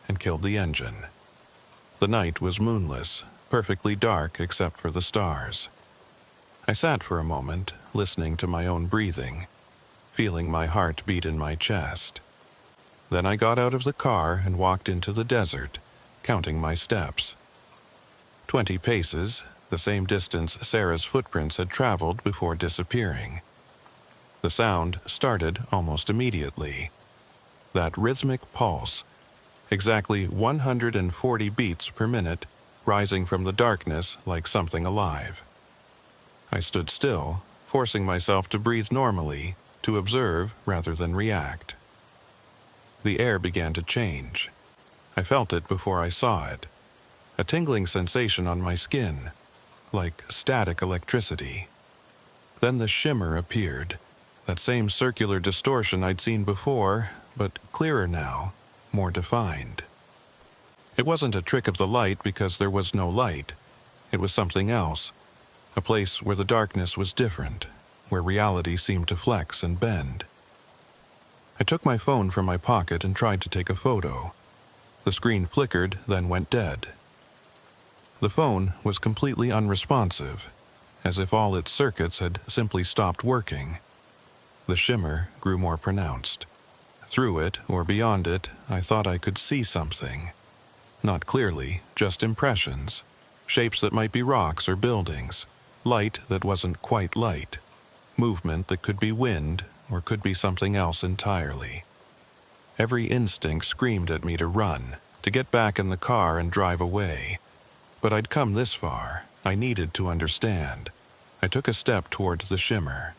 Speaker 1: and killed the engine. The night was moonless, perfectly dark except for the stars. I sat for a moment, listening to my own breathing, feeling my heart beat in my chest. Then I got out of the car and walked into the desert, counting my steps. 20 paces, the same distance Sarah's footprints had traveled before disappearing. The sound started almost immediately. That rhythmic pulse, exactly 140 beats per minute, rising from the darkness like something alive. I stood still, forcing myself to breathe normally, to observe rather than react. The air began to change. I felt it before I saw it. A tingling sensation on my skin, like static electricity. Then the shimmer appeared, that same circular distortion I'd seen before, but clearer now, more defined. It wasn't a trick of the light because there was no light. It was something else, a place where the darkness was different, where reality seemed to flex and bend. I took my phone from my pocket and tried to take a photo. The screen flickered, then went dead. The phone was completely unresponsive, as if all its circuits had simply stopped working. The shimmer grew more pronounced. Through it, or beyond it, I thought I could see something. Not clearly, just impressions. Shapes that might be rocks or buildings. Light that wasn't quite light. Movement that could be wind, or could be something else entirely. Every instinct screamed at me to run, to get back in the car and drive away. But I'd come this far. I needed to understand. I took a step toward the shimmer.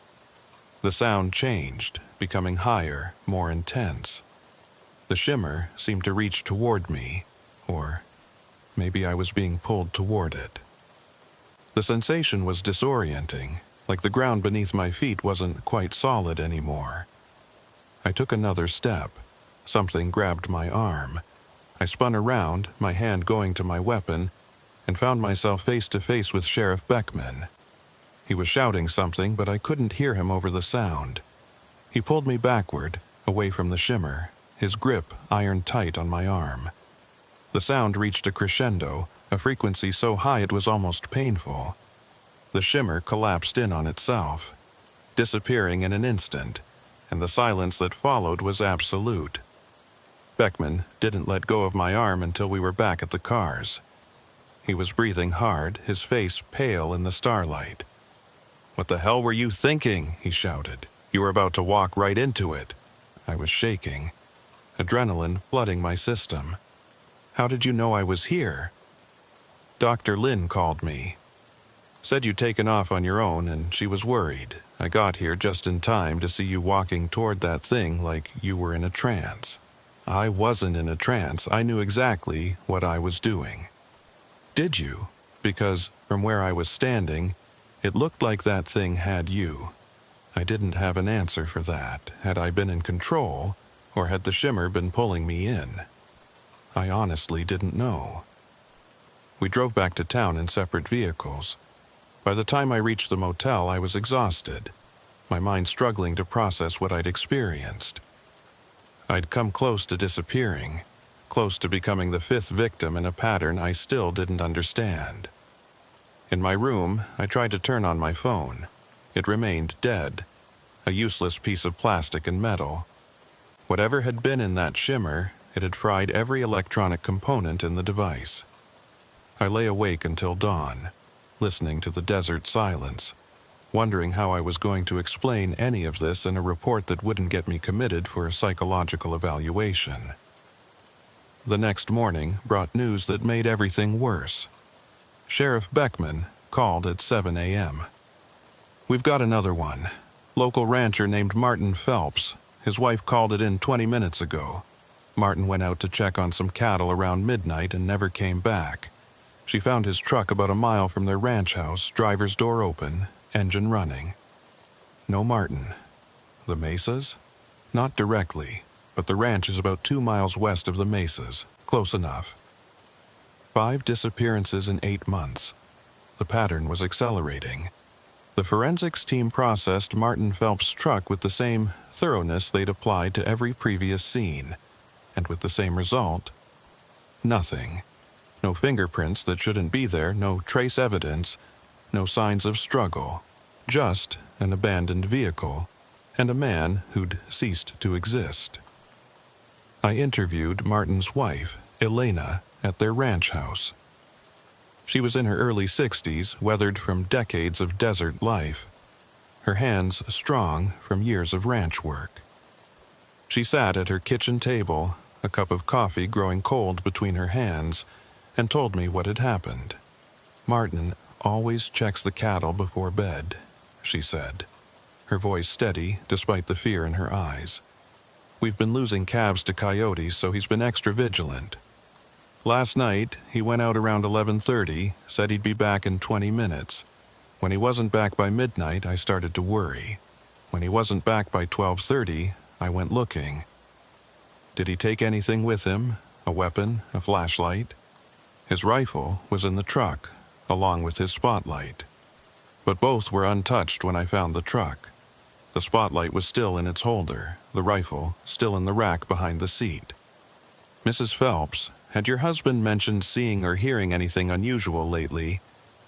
Speaker 1: The sound changed, becoming higher, more intense. The shimmer seemed to reach toward me, or maybe I was being pulled toward it. The sensation was disorienting, like the ground beneath my feet wasn't quite solid anymore. I took another step. Something grabbed my arm. I spun around, my hand going to my weapon, and found myself face to face with Sheriff Beckman. He was shouting something, but I couldn't hear him over the sound. He pulled me backward, away from the shimmer, his grip iron tight on my arm. The sound reached a crescendo, a frequency so high it was almost painful. The shimmer collapsed in on itself, disappearing in an instant, and the silence that followed was absolute. Beckman didn't let go of my arm until we were back at the cars. He was breathing hard, his face pale in the starlight. "What the hell were you thinking?" he shouted. "You were about to walk right into it." I was shaking, adrenaline flooding my system. "How did you know I was here?" "Dr. Lin called me. Said you'd taken off on your own and she was worried. I got here just in time to see you walking toward that thing like you were in a trance." I wasn't in a trance. I knew exactly what I was doing. "Did you?" Because from where I was standing, it looked like that thing had you. I didn't have an answer for that. Had I been in control, or had the shimmer been pulling me in? I honestly didn't know. We drove back to town in separate vehicles. By the time I reached the motel, I was exhausted, my mind struggling to process what I'd experienced. I'd come close to disappearing, close to becoming the fifth victim in a pattern I still didn't understand. In my room, I tried to turn on my phone. It remained dead, a useless piece of plastic and metal. Whatever had been in that shimmer, it had fried every electronic component in the device. I lay awake until dawn, listening to the desert silence, wondering how I was going to explain any of this in a report that wouldn't get me committed for a psychological evaluation. The next morning brought news that made everything worse. Sheriff Beckman called at 7 a.m. "We've got another one. Local rancher named Martin Phelps. His wife called it in 20 minutes ago. Martin went out to check on some cattle around midnight and never came back. She found his truck about a mile from their ranch house, driver's door open, engine running. No Martin. The Mesas? Not directly, but the ranch is about 2 miles west of the Mesas. Close enough. 5 disappearances in 8 months. The pattern was accelerating. The forensics team processed Martin Phelps' truck with the same thoroughness they'd applied to every previous scene, and with the same result. Nothing. No fingerprints that shouldn't be there, no trace evidence, no signs of struggle. Just an abandoned vehicle, and a man who'd ceased to exist. I interviewed Martin's wife, Elena, at their ranch house. She was in her early 60s, weathered from decades of desert life, her hands strong from years of ranch work. She sat at her kitchen table, a cup of coffee growing cold between her hands, and told me what had happened. "Martin always checks the cattle before bed," she said, her voice steady despite the fear in her eyes. "We've been losing calves to coyotes, so he's been extra vigilant. Last night, he went out around 11:30, said he'd be back in 20 minutes. When he wasn't back by midnight, I started to worry. When he wasn't back by 12:30, I went looking. Did he take anything with him? A weapon? A flashlight? His rifle was in the truck, along with his spotlight. But both were untouched when I found the truck. The spotlight was still in its holder, the rifle still in the rack behind the seat. Mrs. Phelps, had your husband mentioned seeing or hearing anything unusual lately?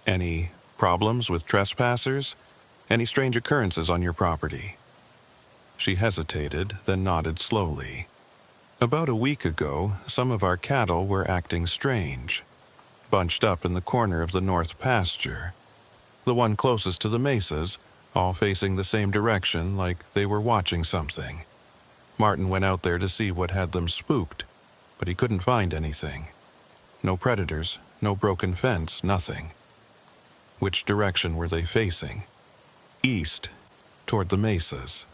Speaker 1: Any problems with trespassers? Any strange occurrences on your property?" She hesitated, then nodded slowly. "About a week ago, some of our cattle were acting strange. Bunched up in the corner of the north pasture. The one closest to the mesas, all facing the same direction like they were watching something. Martin went out there to see what had them spooked, but he couldn't find anything. No predators, no broken fence, nothing." "Which direction were they facing?" "East, toward the mesas."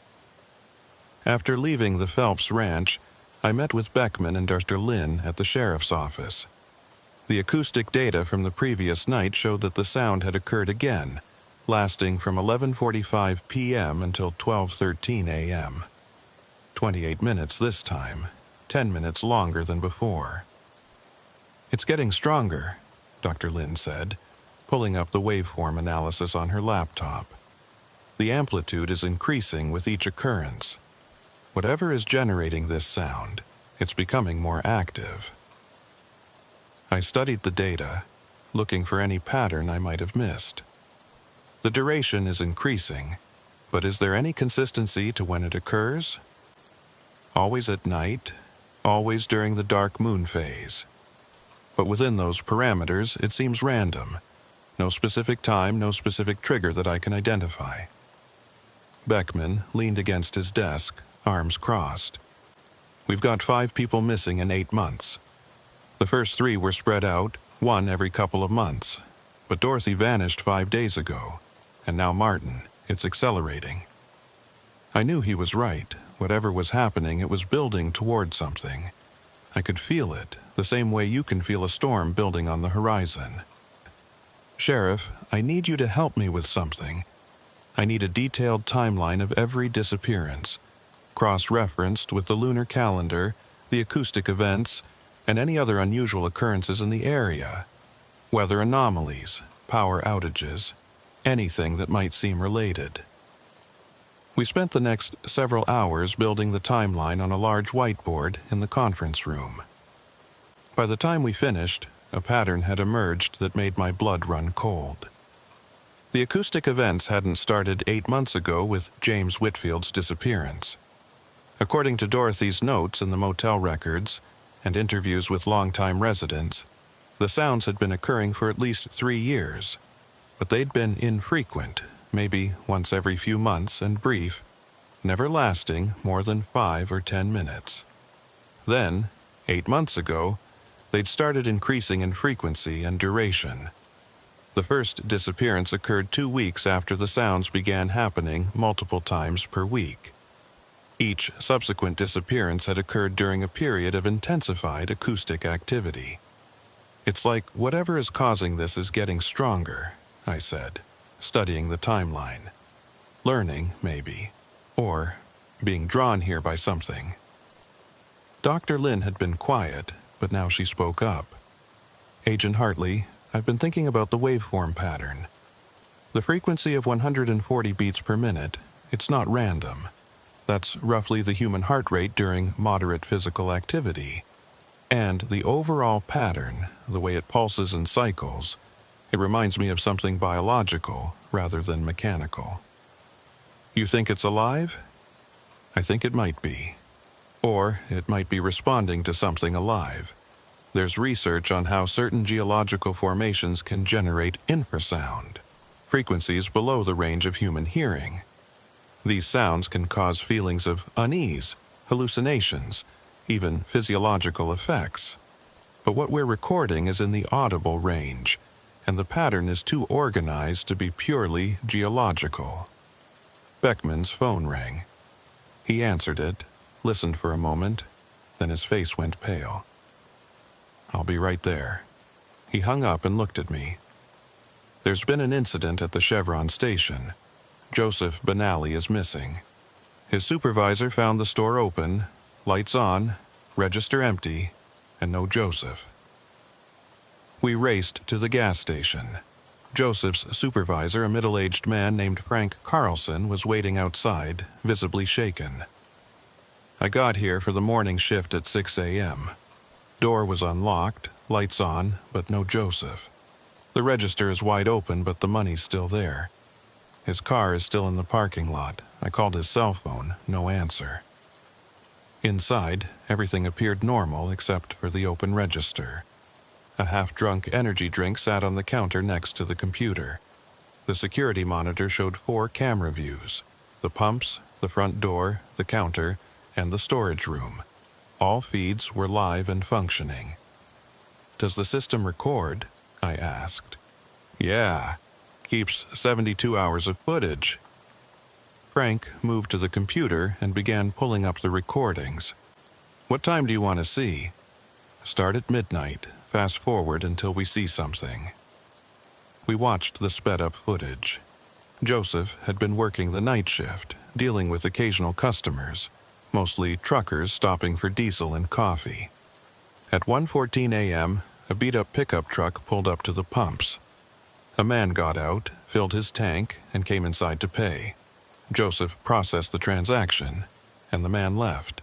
Speaker 1: After leaving the Phelps Ranch, I met with Beckman and Dr. Lynn at the sheriff's office. The acoustic data from the previous night showed that the sound had occurred again, lasting from 11:45 p.m. until 12:13 a.m. 28 minutes this time, 10 minutes longer than before. "It's getting stronger," Dr. Lynn said, pulling up the waveform analysis on her laptop. "The amplitude is increasing with each occurrence. Whatever is generating this sound, it's becoming more active." I studied the data, looking for any pattern I might have missed. The duration is increasing, but is there any consistency to when it occurs? Always at night, always during the dark moon phase. But within those parameters, it seems random. No specific time, no specific trigger that I can identify. Beckman leaned against his desk, arms crossed. "We've got 5 people missing in 8 months. The first 3 were spread out, 1 every couple of months. But Dorothy vanished 5 days ago, and now Martin. It's accelerating." I knew he was right. Whatever was happening, it was building toward something. I could feel it, the same way you can feel a storm building on the horizon. "Sheriff, I need you to help me with something. I need a detailed timeline of every disappearance, cross-referenced with the lunar calendar, the acoustic events, and any other unusual occurrences in the area. Weather anomalies, power outages, anything that might seem related." We spent the next several hours building the timeline on a large whiteboard in the conference room. By the time we finished, a pattern had emerged that made my blood run cold. The acoustic events hadn't started 8 months ago with James Whitfield's disappearance. According to Dorothy's notes in the motel records and interviews with longtime residents, the sounds had been occurring for at least 3 years, but they'd been infrequent, maybe once every few months, and brief, never lasting more than 5 or 10 minutes. Then, 8 months ago, they'd started increasing in frequency and duration. The first disappearance occurred 2 weeks after the sounds began happening multiple times per week. Each subsequent disappearance had occurred during a period of intensified acoustic activity. "It's like whatever is causing this is getting stronger," I said, studying the timeline. "Learning, maybe. Or being drawn here by something." Dr. Lin had been quiet, but now she spoke up. "Agent Hartley, I've been thinking about the waveform pattern. The frequency of 140 beats per minute, it's not random. That's roughly the human heart rate during moderate physical activity. And the overall pattern, the way it pulses and cycles, it reminds me of something biological rather than mechanical." "You think it's alive?" "I think it might be. Or it might be responding to something alive. There's research on how certain geological formations can generate infrasound, frequencies below the range of human hearing. These sounds can cause feelings of unease, hallucinations, even physiological effects. But what we're recording is in the audible range, and the pattern is too organized to be purely geological." Beckman's phone rang. He answered it, listened for a moment, then his face went pale. "I'll be right there." He hung up and looked at me. "There's been an incident at the Chevron station. Joseph Benally is missing. His supervisor found the store open, lights on, register empty, and no Joseph." We raced to the gas station. Joseph's supervisor, a middle-aged man named Frank Carlson, was waiting outside, visibly shaken. I got here for the morning shift at 6 a.m. Door was unlocked, lights on, but no Joseph. The register is wide open, but the money's still there. His car is still in the parking lot. I called his cell phone, no answer. Inside, everything appeared normal except for the open register. A half-drunk energy drink sat on the counter next to the computer. The security monitor showed 4 camera views: the pumps, the front door, the counter, and the storage room. All feeds were live and functioning. "Does the system record?" I asked. "Yeah. Keeps 72 hours of footage." Frank moved to the computer and began pulling up the recordings. "What time do you want to see?" "Start at midnight. Fast forward until we see something." We watched the sped-up footage. Joseph had been working the night shift, dealing with occasional customers, mostly truckers stopping for diesel and coffee. At 1:14 a.m., a beat-up pickup truck pulled up to the pumps. A man got out, filled his tank, and came inside to pay. Joseph processed the transaction, and the man left.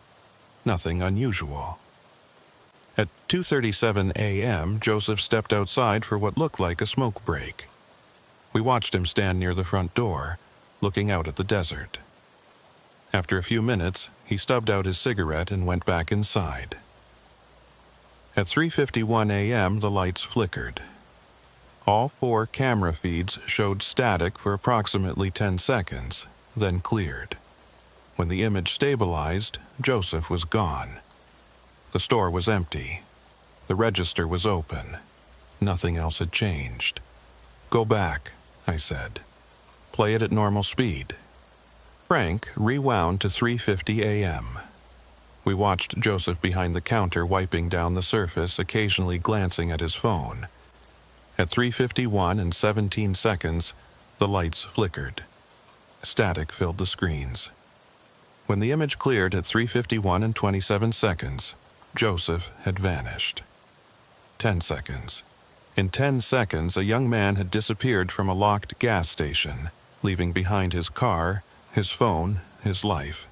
Speaker 1: Nothing unusual. At 2:37 a.m., Joseph stepped outside for what looked like a smoke break. We watched him stand near the front door, looking out at the desert. After a few minutes, he stubbed out his cigarette and went back inside. At 3:51 a.m., the lights flickered. All 4 camera feeds showed static for approximately 10 seconds, then cleared. When the image stabilized, Joseph was gone. The store was empty. The register was open. Nothing else had changed. "Go back," I said. "Play it at normal speed." Frank rewound to 3:50 a.m. We watched Joseph behind the counter wiping down the surface, occasionally glancing at his phone. At 3:51 and 17 seconds, the lights flickered. Static filled the screens. When the image cleared at 3:51 and 27 seconds, Joseph had vanished. 10 seconds. In 10 seconds, a young man had disappeared from a locked gas station, leaving behind his car, his phone, his life.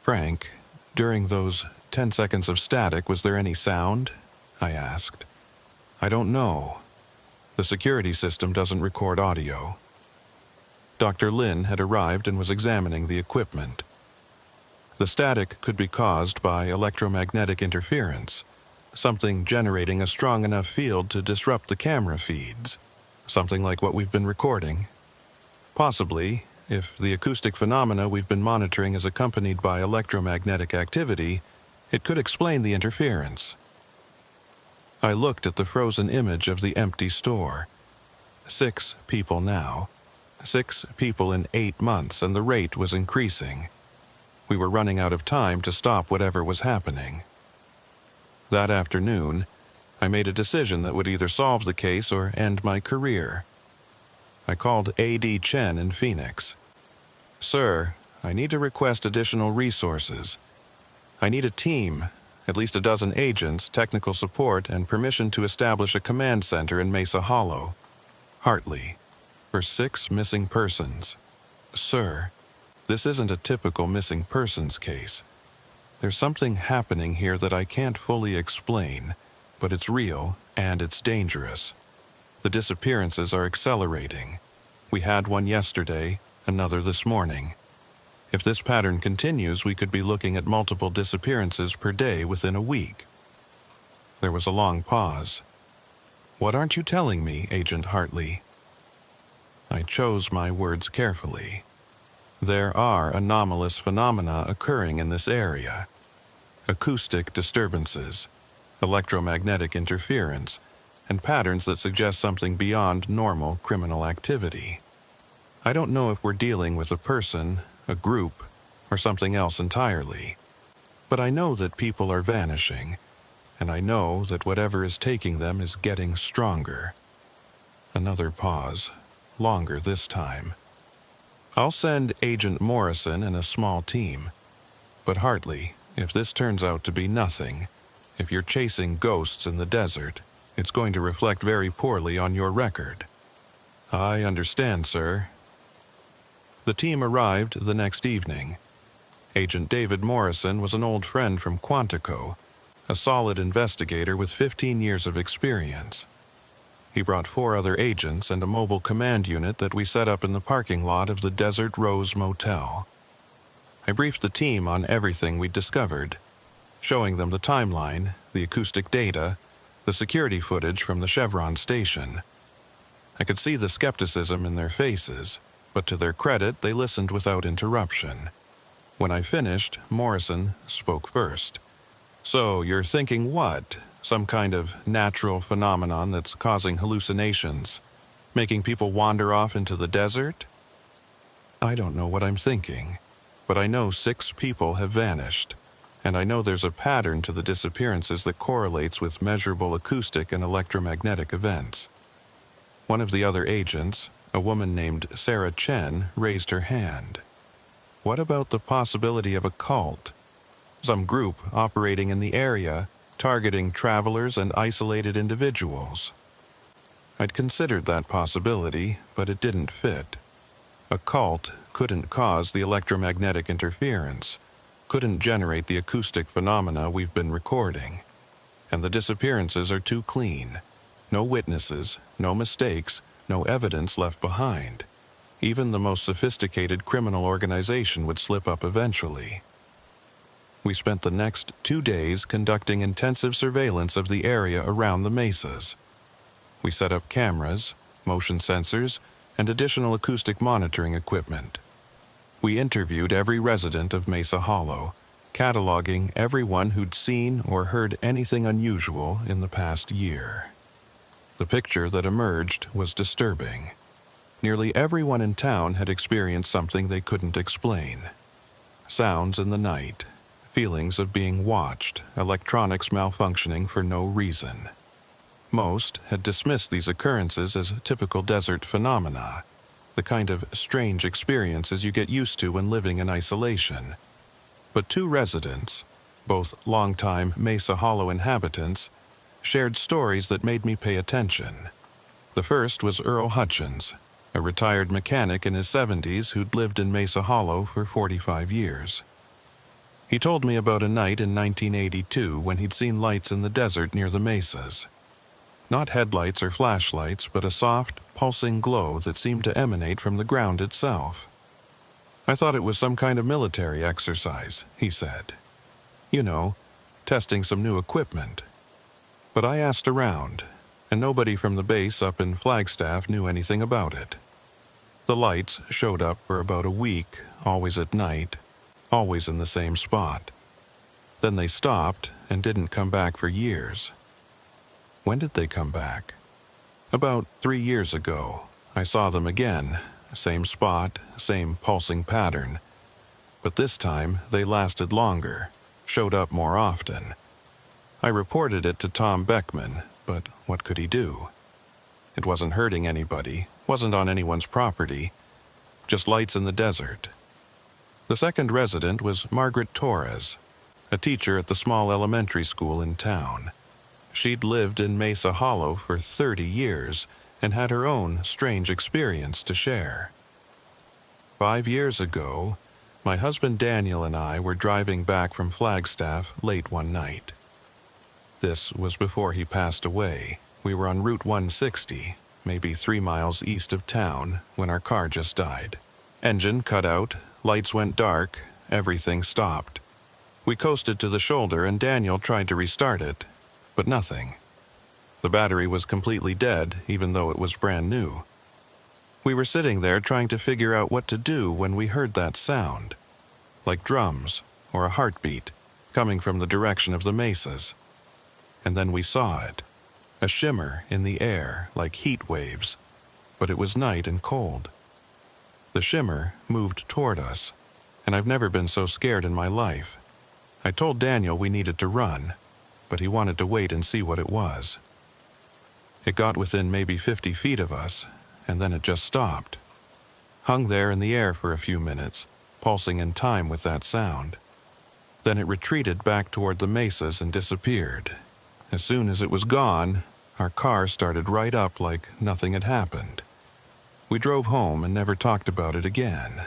Speaker 1: "Frank, during those 10 seconds of static, was there any sound?" I asked. I don't know. The security system doesn't record audio. Dr. Lin had arrived and was examining the equipment. The static could be caused by electromagnetic interference, something generating a strong enough field to disrupt the camera feeds, something like what we've been recording. Possibly, if the acoustic phenomena we've been monitoring is accompanied by electromagnetic activity, it could explain the interference. I looked at the frozen image of the empty store. 6 people now. 6 people in 8 months, and the rate was increasing. We were running out of time to stop whatever was happening. That afternoon, I made a decision that would either solve the case or end my career. I called A.D. Chen in Phoenix. Sir, I need to request additional resources. I need a team, at least a dozen agents, technical support, and permission to establish a command center in Mesa Hollow. Hartley, for 6 missing persons. Sir, this isn't a typical missing persons case. There's something happening here that I can't fully explain, but it's real and it's dangerous. The disappearances are accelerating. We had one yesterday, another this morning. If this pattern continues, we could be looking at multiple disappearances per day within a week. There was a long pause. What aren't you telling me, Agent Hartley? I chose my words carefully. There are anomalous phenomena occurring in this area. Acoustic disturbances, electromagnetic interference, and patterns that suggest something beyond normal criminal activity. I don't know if we're dealing with a person, a group, or something else entirely. But I know that people are vanishing, and I know that whatever is taking them is getting stronger. Another pause, longer this time. I'll send Agent Morrison and a small team. But Hartley, if this turns out to be nothing, if you're chasing ghosts in the desert, it's going to reflect very poorly on your record. I understand, sir. The team arrived the next evening. Agent David Morrison was an old friend from Quantico, a solid investigator with 15 years of experience. He brought 4 other agents and a mobile command unit that we set up in the parking lot of the Desert Rose Motel. I briefed the team on everything we'd discovered, showing them the timeline, the acoustic data, the security footage from the Chevron station. I could see the skepticism in their faces, but to their credit, they listened without interruption. When I finished, Morrison spoke first. So, you're thinking what? Some kind of natural phenomenon that's causing hallucinations, making people wander off into the desert? I don't know what I'm thinking, but I know 6 people have vanished, and I know there's a pattern to the disappearances that correlates with measurable acoustic and electromagnetic events. One of the other agents, a woman named Sarah Chen, raised her hand. What about the possibility of a cult? Some group operating in the area, targeting travelers and isolated individuals. I'd considered that possibility, but it didn't fit. A cult couldn't cause the electromagnetic interference, couldn't generate the acoustic phenomena we've been recording. And the disappearances are too clean. No witnesses, no mistakes, no evidence left behind. Even the most sophisticated criminal organization would slip up eventually. We spent the next 2 days conducting intensive surveillance of the area around the mesas. We set up cameras, motion sensors, and additional acoustic monitoring equipment. We interviewed every resident of Mesa Hollow, cataloging everyone who'd seen or heard anything unusual in the past year. The picture that emerged was disturbing. Nearly everyone in town had experienced something they couldn't explain. Sounds in the night, feelings of being watched, electronics malfunctioning for no reason. Most had dismissed these occurrences as typical desert phenomena, the kind of strange experiences you get used to when living in isolation. But 2 residents, both longtime Mesa Hollow inhabitants, shared stories that made me pay attention. The first was Earl Hutchins, a retired mechanic in his 70s who'd lived in Mesa Hollow for 45 years. He told me about a night in 1982 when he'd seen lights in the desert near the mesas. Not headlights or flashlights, but a soft, pulsing glow that seemed to emanate from the ground itself. I thought it was some kind of military exercise, he said. You know, testing some new equipment. But I asked around, and nobody from the base up in Flagstaff knew anything about it. The lights showed up for about a week, always at night, always in the same spot. Then they stopped and didn't come back for years. When did they come back? About 3 years ago. I saw them again, same spot, same pulsing pattern. But this time they lasted longer, showed up more often. I reported it to Tom Beckman, but what could he do? It wasn't hurting anybody, wasn't on anyone's property, just lights in the desert. The second resident was Margaret Torres, a teacher at the small elementary school in town. She'd lived in Mesa Hollow for 30 years and had her own strange experience to share. 5 years ago, my husband Daniel and I were driving back from Flagstaff late one night. This was before he passed away. We were on Route 160, maybe 3 miles east of town, when our car just died. Engine cut out, lights went dark, everything stopped. We coasted to the shoulder and Daniel tried to restart it, but nothing. The battery was completely dead, even though it was brand new. We were sitting there trying to figure out what to do when we heard that sound, like drums or a heartbeat, coming from the direction of the mesas. And then we saw it, a shimmer in the air like heat waves, but it was night and cold. The shimmer moved toward us, and I've never been so scared in my life. I told Daniel we needed to run, but he wanted to wait and see what it was. It got within maybe 50 feet of us, and then it just stopped. Hung there in the air for a few minutes, pulsing in time with that sound. Then it retreated back toward the mesas and disappeared. As soon as it was gone, our car started right up like nothing had happened. We drove home and never talked about it again.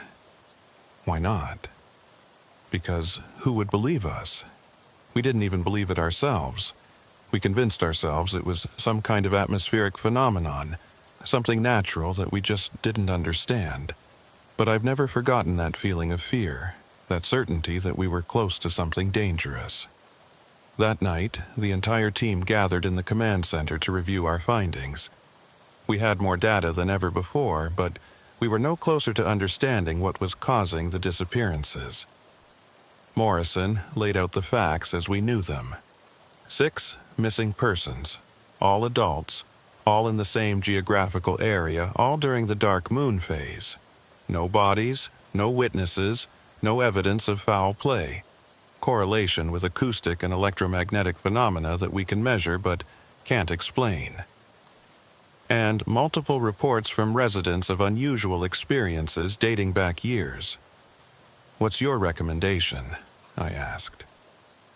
Speaker 1: Why not? Because who would believe us? We didn't even believe it ourselves. We convinced ourselves it was some kind of atmospheric phenomenon, something natural that we just didn't understand. But I've never forgotten that feeling of fear, that certainty that we were close to something dangerous. That night, the entire team gathered in the command center to review our findings. We had more data than ever before, but we were no closer to understanding what was causing the disappearances. Morrison laid out the facts as we knew them. 6 missing persons, all adults, all in the same geographical area, all during the dark moon phase. No bodies, no witnesses, no evidence of foul play. Correlation with acoustic and electromagnetic phenomena that we can measure but can't explain. And multiple reports from residents of unusual experiences dating back years. "What's your recommendation?" I asked.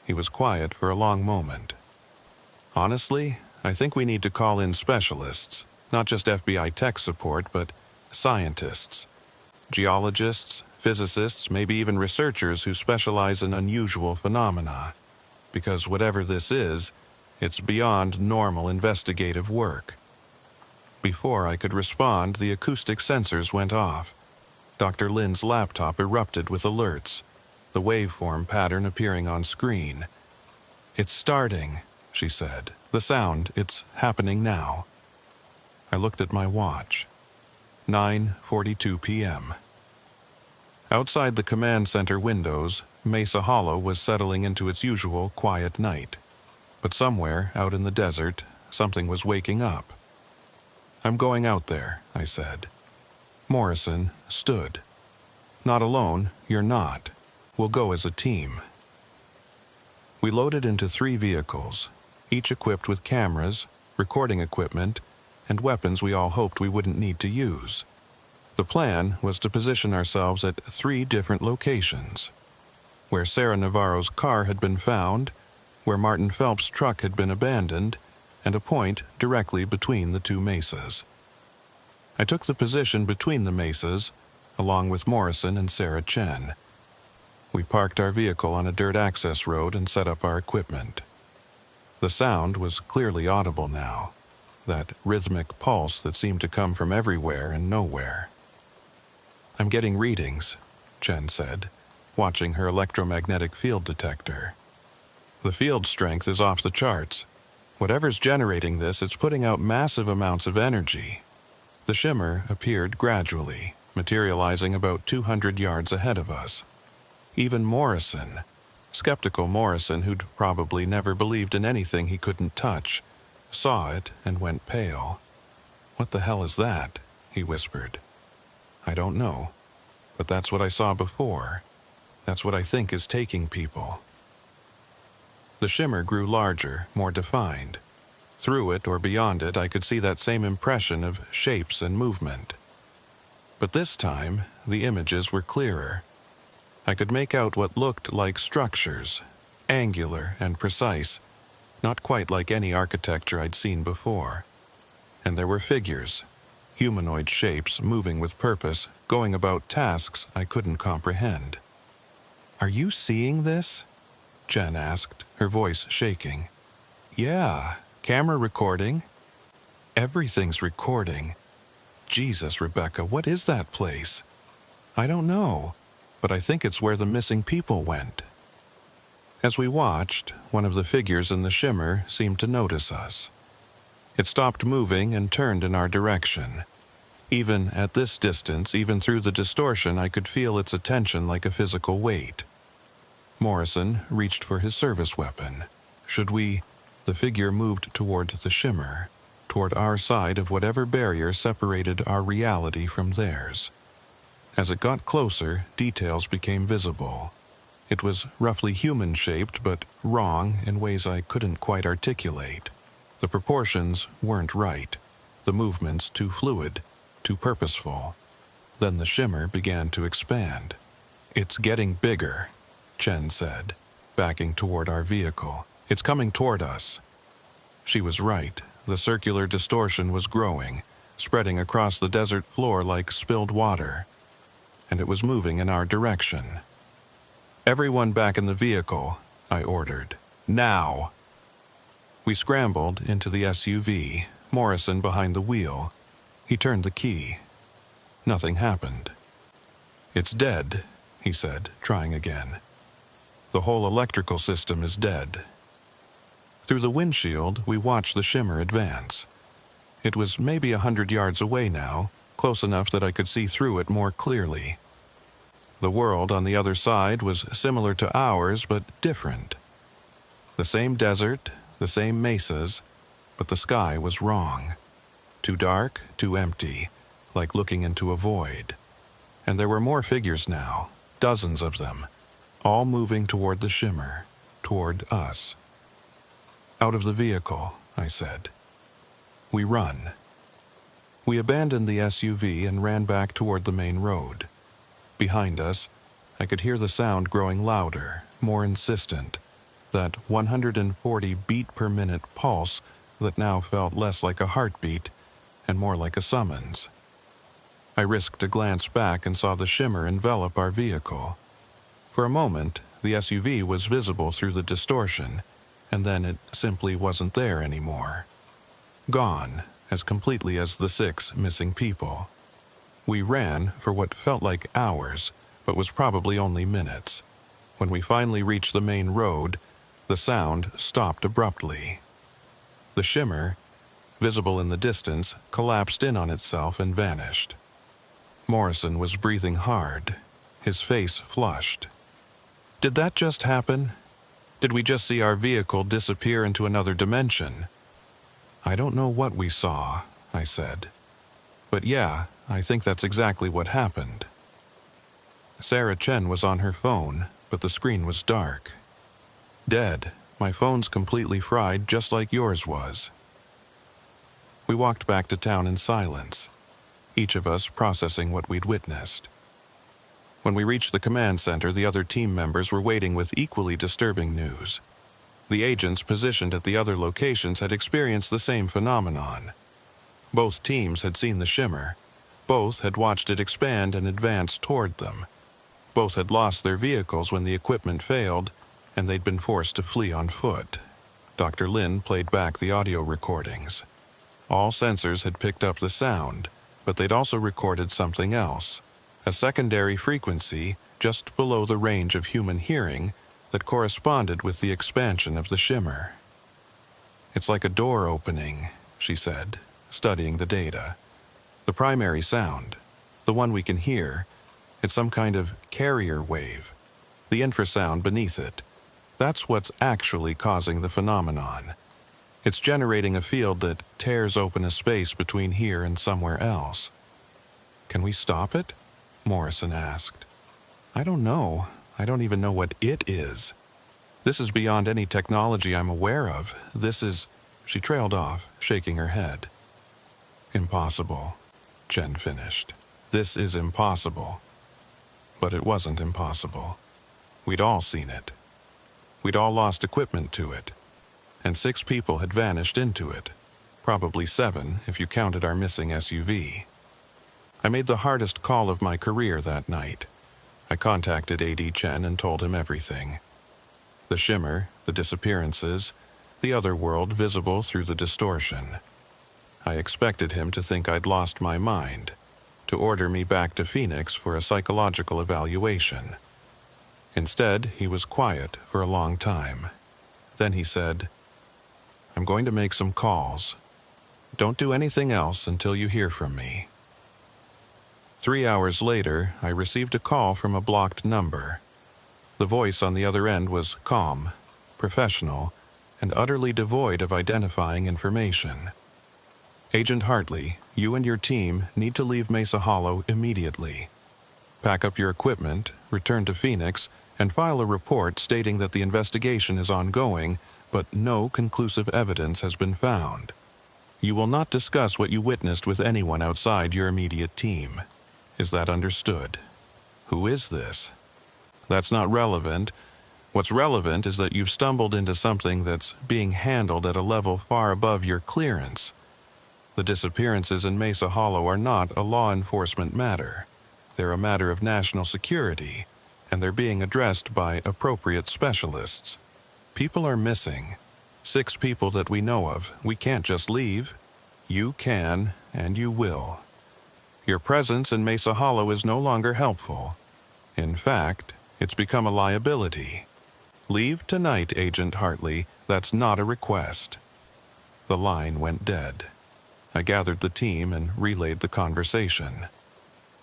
Speaker 1: He was quiet for a long moment. "Honestly, I think we need to call in specialists, not just FBI tech support, but scientists, geologists, physicists, maybe even researchers who specialize in unusual phenomena. Because whatever this is, it's beyond normal investigative work." Before I could respond, the acoustic sensors went off. Dr. Lynn's laptop erupted with alerts, the waveform pattern appearing on screen. "It's starting," she said. "The sound, it's happening now." I looked at my watch. 9:42 p.m. Outside the command center windows, Mesa Hollow was settling into its usual quiet night. But somewhere out in the desert, something was waking up. "I'm going out there," I said. Morrison stood. "Not alone, you're not. We'll go as a team." We loaded into 3 vehicles, each equipped with cameras, recording equipment, and weapons we all hoped we wouldn't need to use. The plan was to position ourselves at 3 different locations: where Sarah Navarro's car had been found, where Martin Phelps' truck had been abandoned, and a point directly between the 2 mesas. I took the position between the mesas, along with Morrison and Sarah Chen. We parked our vehicle on a dirt access road and set up our equipment. The sound was clearly audible now, that rhythmic pulse that seemed to come from everywhere and nowhere. "I'm getting readings," Chen said, watching her electromagnetic field detector. "The field strength is off the charts. Whatever's generating this, it's putting out massive amounts of energy." The shimmer appeared gradually, materializing about 200 yards ahead of us. Even Morrison, skeptical Morrison who'd probably never believed in anything he couldn't touch, saw it and went pale. "What the hell is that?" he whispered. "I don't know, but that's what I saw before. That's what I think is taking people." The shimmer grew larger, more defined. Through it or beyond it, I could see that same impression of shapes and movement. But this time, the images were clearer. I could make out what looked like structures, angular and precise, not quite like any architecture I'd seen before. And there were figures, humanoid shapes moving with purpose, going about tasks I couldn't comprehend. "Are you seeing this?" Jen asked, her voice shaking. "Yeah, camera recording." "Everything's recording. Jesus, Rebecca, what is that place?" "I don't know, but I think it's where the missing people went." As we watched, one of the figures in the shimmer seemed to notice us. It stopped moving and turned in our direction. Even at this distance, even through the distortion, I could feel its attention like a physical weight. Morrison reached for his service weapon. "Should we—" The figure moved toward the shimmer, toward our side of whatever barrier separated our reality from theirs. As it got closer, details became visible. It was roughly human-shaped, but wrong in ways I couldn't quite articulate. The proportions weren't right, the movements too fluid, too purposeful. Then the shimmer began to expand. "It's getting bigger," Chen said, backing toward our vehicle. "It's coming toward us." She was right. The circular distortion was growing, spreading across the desert floor like spilled water. And it was moving in our direction. "Everyone back in the vehicle," I ordered. "Now!" We scrambled into the SUV, Morrison behind the wheel. He turned the key. Nothing happened. "It's dead," he said, trying again. "The whole electrical system is dead." Through the windshield, we watched the shimmer advance. It was maybe 100 yards away now, close enough that I could see through it more clearly. The world on the other side was similar to ours, but different. The same desert, the same mesas, but the sky was wrong. Too dark, too empty, like looking into a void. And there were more figures now, dozens of them, all moving toward the shimmer, toward us. "Out of the vehicle," I said. "We run." We abandoned the SUV and ran back toward the main road. Behind us, I could hear the sound growing louder, more insistent, that 140 beat-per-minute pulse that now felt less like a heartbeat and more like a summons. I risked a glance back and saw the shimmer envelop our vehicle. For a moment, the SUV was visible through the distortion, and then it simply wasn't there anymore. Gone, as completely as the 6 missing people. We ran for what felt like hours, but was probably only minutes. When we finally reached the main road, the sound stopped abruptly. The shimmer, visible in the distance, collapsed in on itself and vanished. Morrison was breathing hard, his face flushed. "Did that just happen? Did we just see our vehicle disappear into another dimension?" "I don't know what we saw," I said. "But yeah, I think that's exactly what happened." Sarah Chen was on her phone, but the screen was dark. "Dead. My phone's completely fried, just like yours was." We walked back to town in silence, each of us processing what we'd witnessed. When we reached the command center, the other team members were waiting with equally disturbing news. The agents positioned at the other locations had experienced the same phenomenon. Both teams had seen the shimmer. Both had watched it expand and advance toward them. Both had lost their vehicles when the equipment failed, and they'd been forced to flee on foot. Dr. Lin played back the audio recordings. All sensors had picked up the sound, but they'd also recorded something else, a secondary frequency just below the range of human hearing that corresponded with the expansion of the shimmer. "It's like a door opening," she said, studying the data. "The primary sound, the one we can hear, it's some kind of carrier wave. The infrasound beneath it, that's what's actually causing the phenomenon. It's generating a field that tears open a space between here and somewhere else." "Can we stop it?" Morrison asked. "I don't know. I don't even know what it is. This is beyond any technology I'm aware of. This is..." She trailed off, shaking her head. "Impossible," Chen finished. "This is impossible." But it wasn't impossible. We'd all seen it. We'd all lost equipment to it. And 6 people had vanished into it. Probably 7 if you counted our missing SUV. I made the hardest call of my career that night. I contacted AD Chen and told him everything. The shimmer, the disappearances, the other world visible through the distortion. I expected him to think I'd lost my mind, to order me back to Phoenix for a psychological evaluation. Instead, he was quiet for a long time. Then he said, "I'm going to make some calls. Don't do anything else until you hear from me." 3 hours later, I received a call from a blocked number. The voice on the other end was calm, professional, and utterly devoid of identifying information. "Agent Hartley, you and your team need to leave Mesa Hollow immediately. Pack up your equipment, return to Phoenix, and file a report stating that the investigation is ongoing, but no conclusive evidence has been found. You will not discuss what you witnessed with anyone outside your immediate team. Is that understood?" "Who is this?" "That's not relevant. What's relevant is that you've stumbled into something that's being handled at a level far above your clearance. The disappearances in Mesa Hollow are not a law enforcement matter. They're a matter of national security, and they're being addressed by appropriate specialists. People are missing. 6 people that we know of. We can't just leave. You can, and you will. Your presence in Mesa Hollow is no longer helpful. In fact, it's become a liability. Leave tonight, Agent Hartley. That's not a request." The line went dead. I gathered the team and relayed the conversation.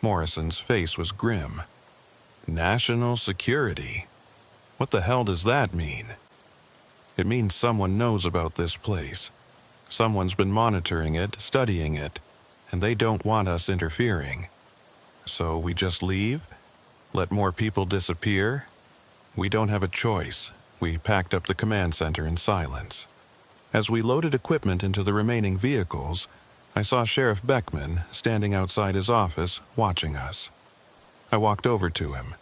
Speaker 1: Morrison's face was grim. "National security? What the hell does that mean?" "It means someone knows about this place. Someone's been monitoring it, studying it, and they don't want us interfering. So we just leave? Let more people disappear? We don't have a choice." We packed up the command center in silence. As we loaded equipment into the remaining vehicles, I saw Sheriff Beckman standing outside his office, watching us. I walked over to him.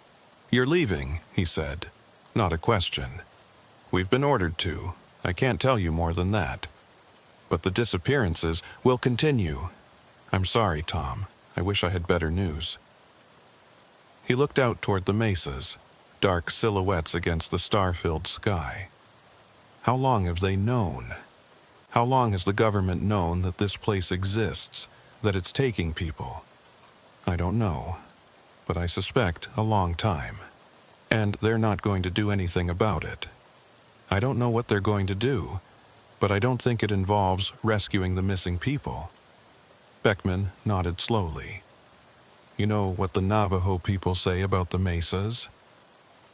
Speaker 1: "You're leaving," he said. "Not a question. We've been ordered to. I can't tell you more than that. But the disappearances will continue. I'm sorry, Tom. I wish I had better news." He looked out toward the mesas, dark silhouettes against the star-filled sky. How long have they known? How long has the government known that this place exists, that it's taking people? I don't know, but I suspect a long time. And they're not going to do anything about it. I don't know what they're going to do, but I don't think it involves rescuing the missing people. Beckman nodded slowly. "You know what the Navajo people say about the mesas?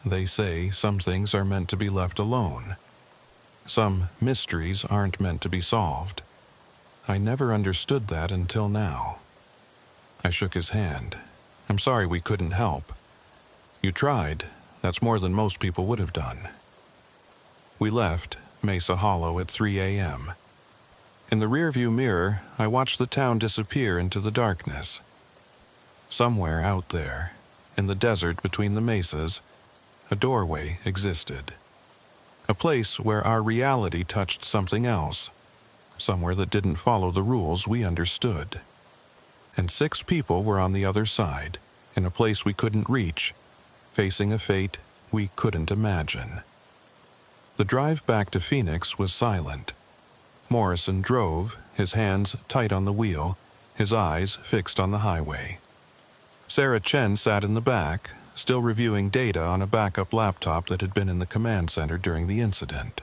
Speaker 1: They say some things are meant to be left alone. Some mysteries aren't meant to be solved. I never understood that until now." I shook his hand. "I'm sorry we couldn't help. You tried. That's more than most people would have done." We left Mesa Hollow at 3 a.m. In the rearview mirror, I watched the town disappear into the darkness. Somewhere out there, in the desert between the mesas, a doorway existed. A place where our reality touched something else, somewhere that didn't follow the rules we understood. And 6 people were on the other side, in a place we couldn't reach, facing a fate we couldn't imagine. The drive back to Phoenix was silent. Morrison drove, his hands tight on the wheel, his eyes fixed on the highway. Sarah Chen sat in the back, still reviewing data on a backup laptop that had been in the command center during the incident.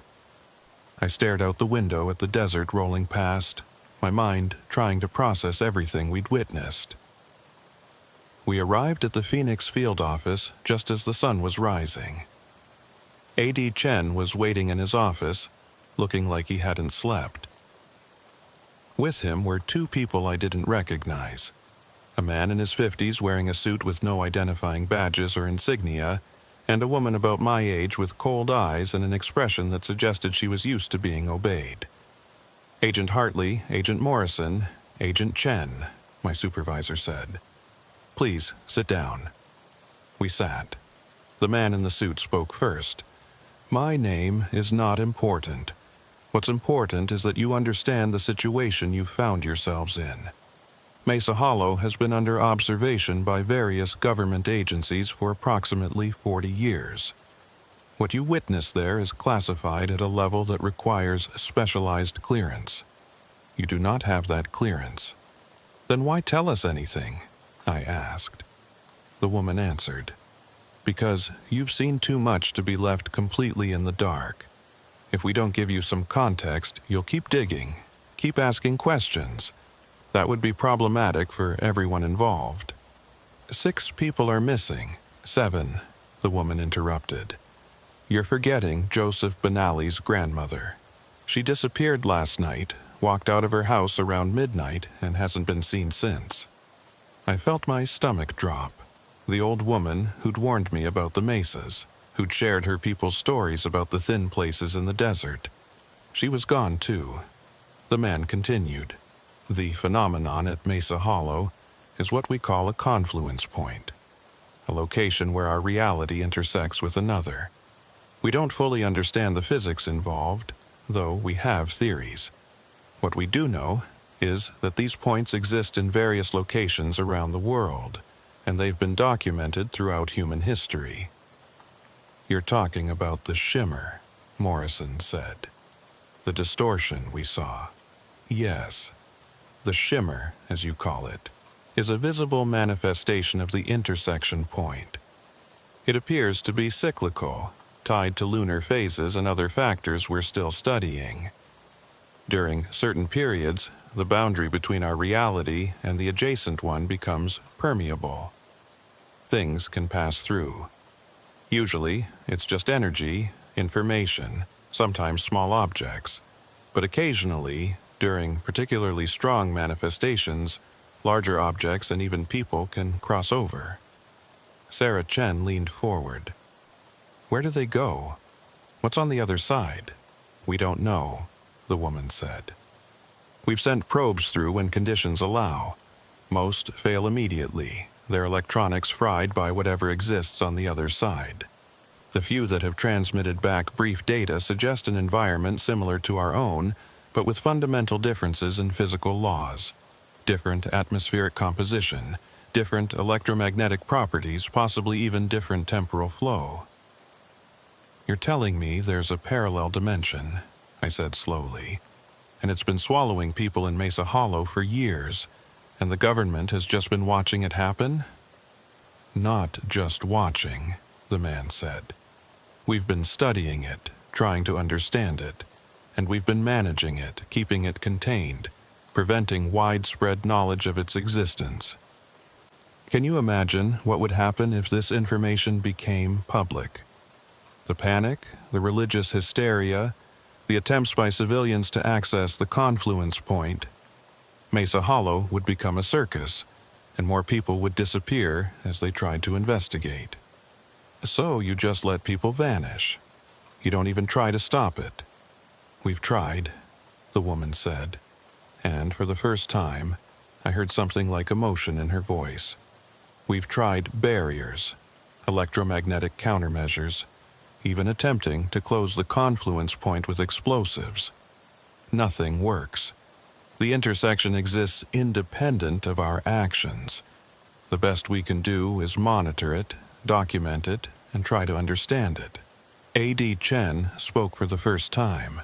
Speaker 1: I stared out the window at the desert rolling past, my mind trying to process everything we'd witnessed. We arrived at the Phoenix field office just as the sun was rising. A.D. Chen was waiting in his office, looking like he hadn't slept. With him were two people I didn't recognize. A man in his 50s wearing a suit with no identifying badges or insignia, and a woman about my age with cold eyes and an expression that suggested she was used to being obeyed. Agent Hartley, Agent Morrison, Agent Chen, my supervisor said. Please, sit down. We sat. The man in the suit spoke first. My name is not important. What's important is that you understand the situation you've found yourselves in. Mesa Hollow has been under observation by various government agencies for approximately 40 years. What you witness there is classified at a level that requires specialized clearance. You do not have that clearance. Then why tell us anything? I asked. The woman answered. Because you've seen too much to be left completely in the dark. If we don't give you some context, you'll keep digging, keep asking questions. That would be problematic for everyone involved. 6 people are missing. 7, the woman interrupted. You're forgetting Joseph Benally's grandmother. She disappeared last night, walked out of her house around midnight, and hasn't been seen since. I felt my stomach drop. The old woman who'd warned me about the mesas, who'd shared her people's stories about the thin places in the desert. She was gone too. The man continued. The phenomenon at Mesa Hollow is what we call a confluence point, a location where our reality intersects with another. We don't fully understand the physics involved, though we have theories. What we do know is that these points exist in various locations around the world, and they've been documented throughout human history. You're talking about the shimmer, Morrison said. The distortion we saw. Yes. The shimmer, as you call it, is a visible manifestation of the intersection point. It appears to be cyclical, tied to lunar phases and other factors we're still studying. During certain periods, the boundary between our reality and the adjacent one becomes permeable. Things can pass through. Usually, it's just energy, information, sometimes small objects, but occasionally, during particularly strong manifestations, larger objects and even people can cross over. Sarah Chen leaned forward. Where do they go? What's on the other side? We don't know, the woman said. We've sent probes through when conditions allow. Most fail immediately, their electronics fried by whatever exists on the other side. The few that have transmitted back brief data suggest an environment similar to our own, but with fundamental differences in physical laws, different atmospheric composition, different electromagnetic properties, possibly even different temporal flow. You're telling me there's a parallel dimension, I said slowly, and it's been swallowing people in Mesa Hollow for years, and the government has just been watching it happen? Not just watching, the man said. We've been studying it, trying to understand it. And we've been managing it, keeping it contained, preventing widespread knowledge of its existence. Can you imagine what would happen if this information became public? The panic, the religious hysteria, the attempts by civilians to access the confluence point. Mesa Hollow would become a circus, and more people would disappear as they tried to investigate. So you just let people vanish. You don't even try to stop it. We've tried, the woman said, and for the first time, I heard something like emotion in her voice. We've tried barriers, electromagnetic countermeasures, even attempting to close the confluence point with explosives. Nothing works. The intersection exists independent of our actions. The best we can do is monitor it, document it, and try to understand it. A.D. Chen spoke for the first time.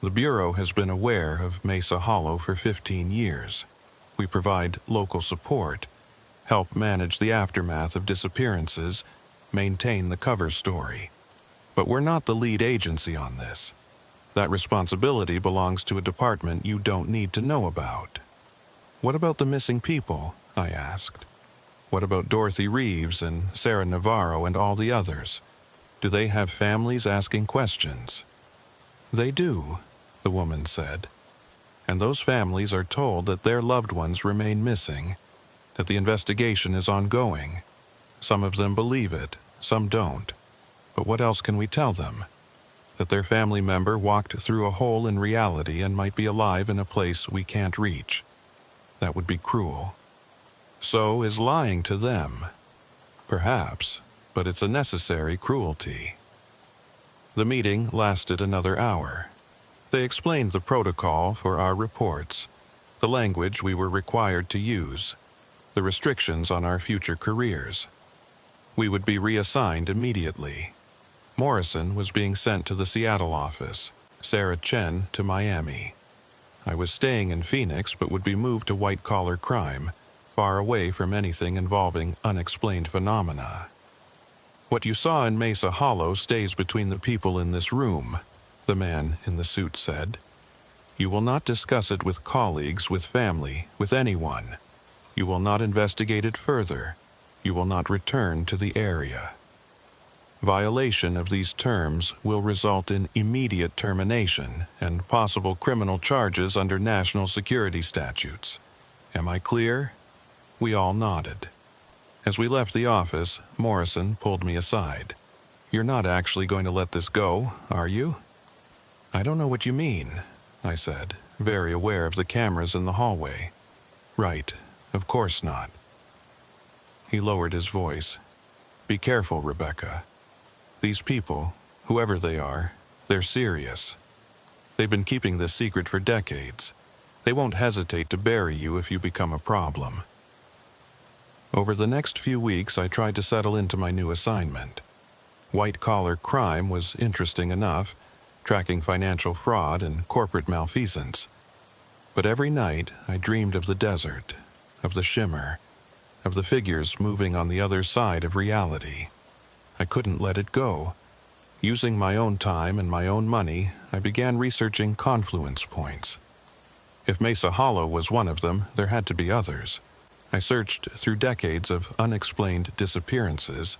Speaker 1: The Bureau has been aware of Mesa Hollow for 15 years. We provide local support, help manage the aftermath of disappearances, maintain the cover story. But we're not the lead agency on this. That responsibility belongs to a department you don't need to know about. What about the missing people? I asked. What about Dorothy Reeves and Sarah Navarro and all the others? Do they have families asking questions? They do, the woman said. And those families are told that their loved ones remain missing, that the investigation is ongoing. Some of them believe it, some don't. But what else can we tell them? That their family member walked through a hole in reality and might be alive in a place we can't reach. That would be cruel. So is lying to them. Perhaps, but it's a necessary cruelty. The meeting lasted another hour. They explained the protocol for our reports, the language we were required to use, the restrictions on our future careers. We would be reassigned immediately. Morrison was being sent to the Seattle office, Sarah Chen to Miami. I was staying in Phoenix but would be moved to white-collar crime, far away from anything involving unexplained phenomena. What you saw in Mesa Hollow stays between the people in this room, the man in the suit said. You will not discuss it with colleagues, with family, with anyone. You will not investigate it further. You will not return to the area. Violation of these terms will result in immediate termination and possible criminal charges under national security statutes. Am I clear? We all nodded. As we left the office, Morrison pulled me aside. You're not actually going to let this go, are you? I don't know what you mean, I said, very aware of the cameras in the hallway. Right, of course not. He lowered his voice. Be careful, Rebecca. These people, whoever they are, they're serious. They've been keeping this secret for decades. They won't hesitate to bury you if you become a problem. Over the next few weeks, I tried to settle into my new assignment. White-collar crime was interesting enough, tracking financial fraud and corporate malfeasance. But every night, I dreamed of the desert, of the shimmer, of the figures moving on the other side of reality. I couldn't let it go. Using my own time and my own money, I began researching confluence points. If Mesa Hollow was one of them, there had to be others. I searched through decades of unexplained disappearances,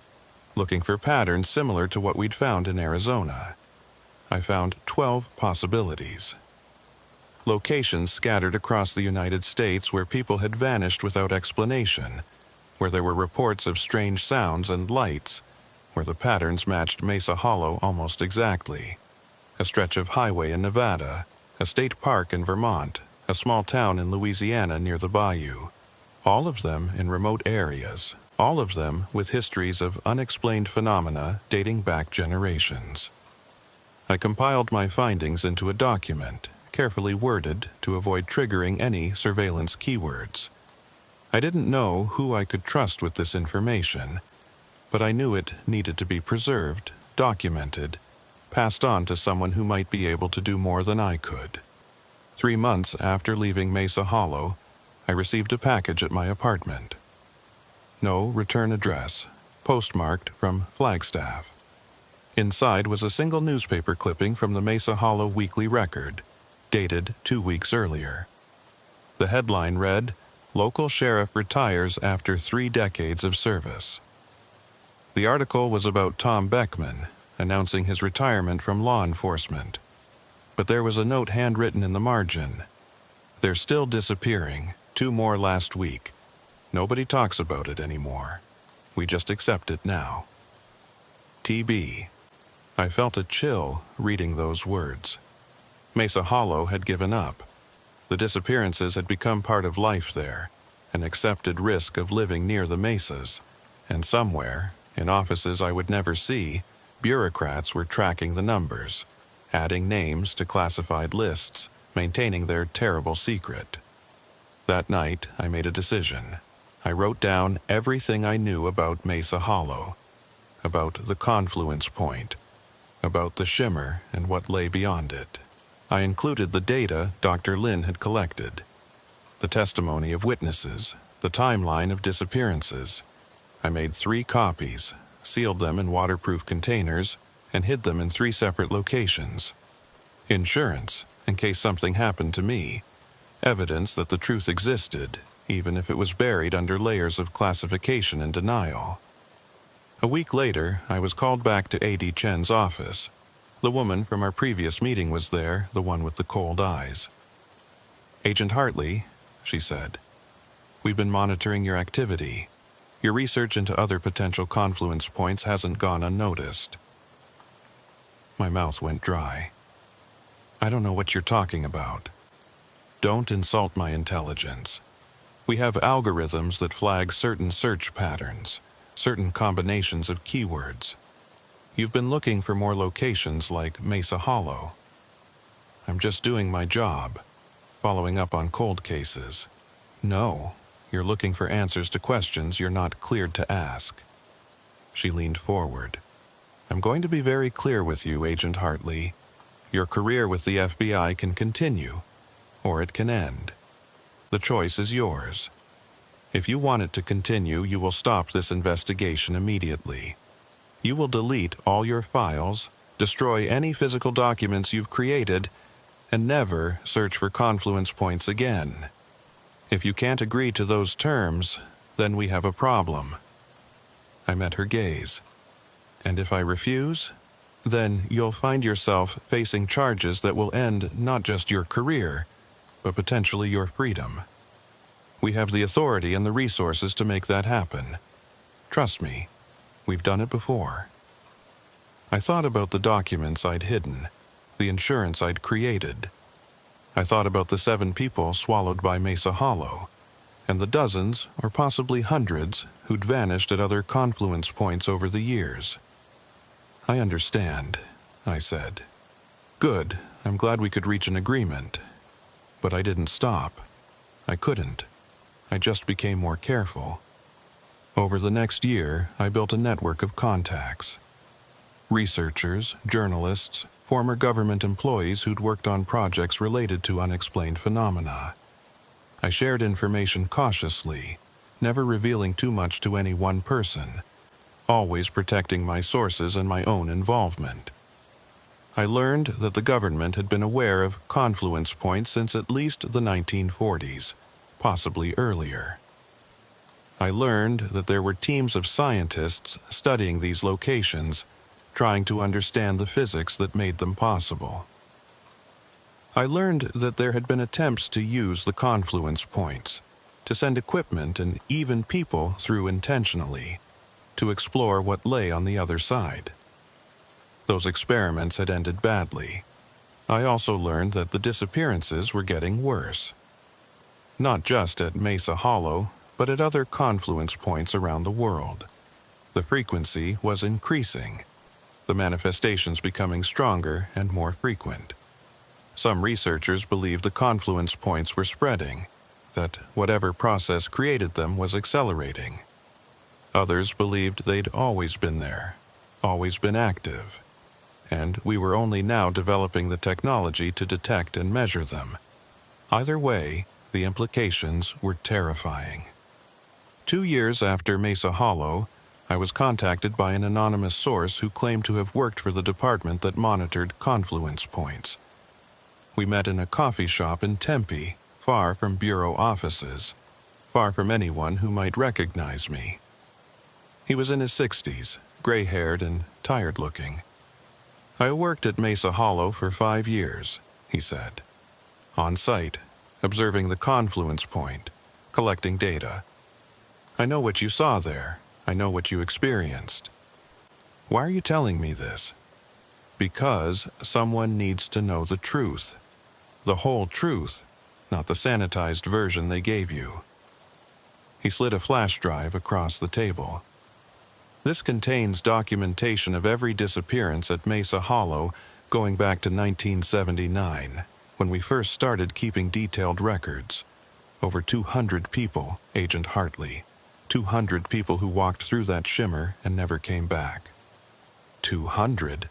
Speaker 1: looking for patterns similar to what we'd found in Arizona. I found 12 possibilities. Locations scattered across the United States where people had vanished without explanation, where there were reports of strange sounds and lights, where the patterns matched Mesa Hollow almost exactly. A stretch of highway in Nevada, a state park in Vermont, a small town in Louisiana near the bayou. All of them in remote areas, all of them with histories of unexplained phenomena dating back generations. I compiled my findings into a document, carefully worded to avoid triggering any surveillance keywords. I didn't know who I could trust with this information, but I knew it needed to be preserved, documented, passed on to someone who might be able to do more than I could. 3 months after leaving Mesa Hollow, I received a package at my apartment. No return address, postmarked from Flagstaff. Inside was a single newspaper clipping from the Mesa Hollow Weekly Record, dated 2 weeks earlier. The headline read, "Local Sheriff Retires After 3 Decades of Service." The article was about Tom Beckman, announcing his retirement from law enforcement. But there was a note handwritten in the margin. They're still disappearing, 2 more last week. Nobody talks about it anymore. We just accept it now. TB. I felt a chill reading those words. Mesa Hollow had given up. The disappearances had become part of life there, an accepted risk of living near the mesas, and somewhere, in offices I would never see, bureaucrats were tracking the numbers, adding names to classified lists, maintaining their terrible secret. That night, I made a decision. I wrote down everything I knew about Mesa Hollow, about the confluence point, about the shimmer and what lay beyond it. I included the data Dr. Lin had collected, the testimony of witnesses, the timeline of disappearances. I made 3 copies, sealed them in waterproof containers, and hid them in 3 separate locations. Insurance, in case something happened to me. Evidence that the truth existed, even if it was buried under layers of classification and denial. A week later, I was called back to A.D. Chen's office. The woman from our previous meeting was there, the one with the cold eyes. "Agent Hartley," she said, "we've been monitoring your activity. Your research into other potential confluence points hasn't gone unnoticed." My mouth went dry. "I don't know what you're talking about." "Don't insult my intelligence. We have algorithms that flag certain search patterns, certain combinations of keywords. You've been looking for more locations like Mesa Hollow. I'm just doing my job, following up on cold cases. No, you're looking for answers to questions you're not cleared to ask." She leaned forward. "I'm going to be very clear with you, Agent Hartley. Your career with the FBI can continue, or it can end. The choice is yours. If you want it to continue, you will stop this investigation immediately. You will delete all your files, destroy any physical documents you've created, and never search for confluence points again. If you can't agree to those terms, then we have a problem." I met her gaze. "And if I refuse, then you'll find yourself facing charges that will end not just your career, but potentially your freedom. We have the authority and the resources to make that happen. Trust me, we've done it before." I thought about the documents I'd hidden, the insurance I'd created. I thought about the 7 people swallowed by Mesa Hollow, and the dozens, or possibly hundreds, who'd vanished at other confluence points over the years. "I understand," I said. "Good, I'm glad we could reach an agreement." But I didn't stop. I couldn't. I just became more careful. Over the next year, I built a network of contacts. Researchers, journalists, former government employees who'd worked on projects related to unexplained phenomena. I shared information cautiously, never revealing too much to any one person, always protecting my sources and my own involvement. I learned that the government had been aware of confluence points since at least the 1940s, possibly earlier. I learned that there were teams of scientists studying these locations, trying to understand the physics that made them possible. I learned that there had been attempts to use the confluence points, to send equipment and even people through intentionally, to explore what lay on the other side. Those experiments had ended badly. I also learned that the disappearances were getting worse. Not just at Mesa Hollow, but at other confluence points around the world. The frequency was increasing, the manifestations becoming stronger and more frequent. Some researchers believed the confluence points were spreading, that whatever process created them was accelerating. Others believed they'd always been there, always been active, and we were only now developing the technology to detect and measure them. Either way, the implications were terrifying. 2 years after Mesa Hollow, I was contacted by an anonymous source who claimed to have worked for the department that monitored confluence points. We met in a coffee shop in Tempe, far from bureau offices, far from anyone who might recognize me. He was in his 60s, gray-haired and tired-looking. "I worked at Mesa Hollow for 5 years," he said. "On site, observing the confluence point, collecting data. I know what you saw there. I know what you experienced. Why are you telling me this? Because someone needs to know the truth. The whole truth, not the sanitized version they gave you." He slid a flash drive across the table. "This contains documentation of every disappearance at Mesa Hollow going back to 1979, when we first started keeping detailed records. Over 200 people, Agent Hartley. 200 people who walked through that shimmer and never came back. 200?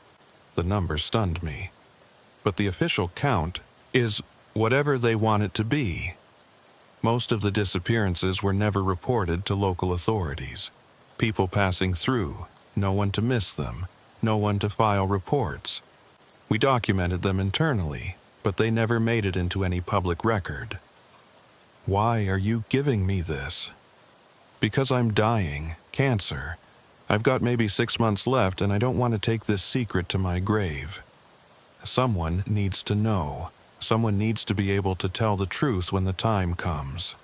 Speaker 1: The number stunned me. But the official count is whatever they want it to be. Most of the disappearances were never reported to local authorities. People passing through, no one to miss them, no one to file reports. We documented them internally, but they never made it into any public record. Why are you giving me this? Because I'm dying, cancer. I've got maybe 6 months left and I don't want to take this secret to my grave. Someone needs to know. Someone needs to be able to tell the truth when the time comes.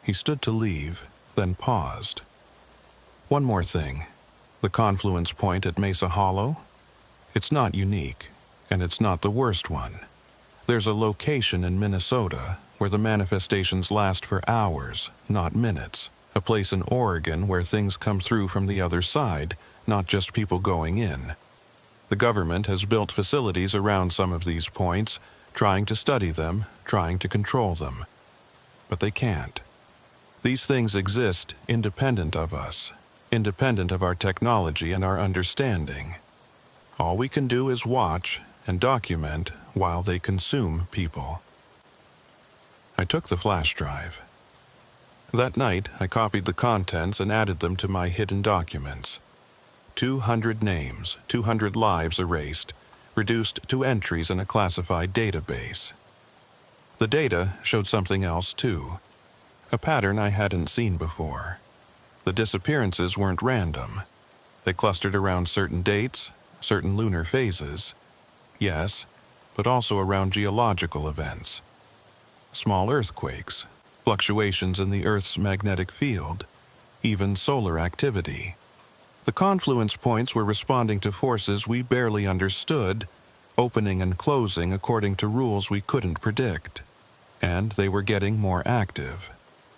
Speaker 1: He stood to leave, then paused. One more thing. The confluence point at Mesa Hollow? It's not unique, and it's not the worst one. There's a location in Minnesota where the manifestations last for hours, not minutes. A place in Oregon where things come through from the other side, not just people going in. The government has built facilities around some of these points, trying to study them, trying to control them. But they can't. These things exist independent of us, independent of our technology and our understanding. All we can do is watch and document while they consume people. I took the flash drive. That night, I copied the contents and added them to my hidden documents. 200 names, 200 lives erased, reduced to entries in a classified database. The data showed something else too, a pattern I hadn't seen before. The disappearances weren't random. They clustered around certain dates, certain lunar phases. Yes, but also around geological events. Small earthquakes, fluctuations in the Earth's magnetic field, even solar activity. The confluence points were responding to forces we barely understood, opening and closing according to rules we couldn't predict. And they were getting more active.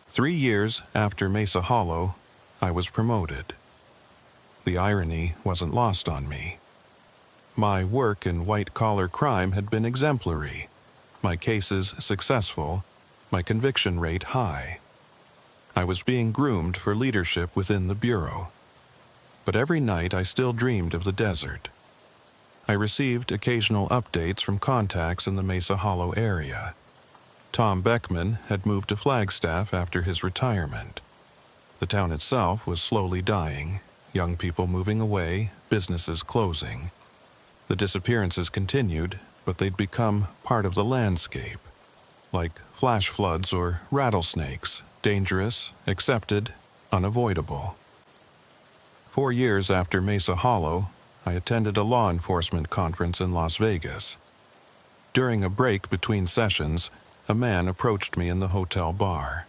Speaker 1: 3 years after Mesa Hollow, I was promoted. The irony wasn't lost on me. My work in white-collar crime had been exemplary, my cases successful, my conviction rate high. I was being groomed for leadership within the Bureau. But every night I still dreamed of the desert. I received occasional updates from contacts in the Mesa Hollow area. Tom Beckman had moved to Flagstaff after his retirement. The town itself was slowly dying, young people moving away, businesses closing. The disappearances continued, but they'd become part of the landscape. Like flash floods or rattlesnakes, dangerous, accepted, unavoidable. 4 years after Mesa Hollow, I attended a law enforcement conference in Las Vegas. During a break between sessions, a man approached me in the hotel bar.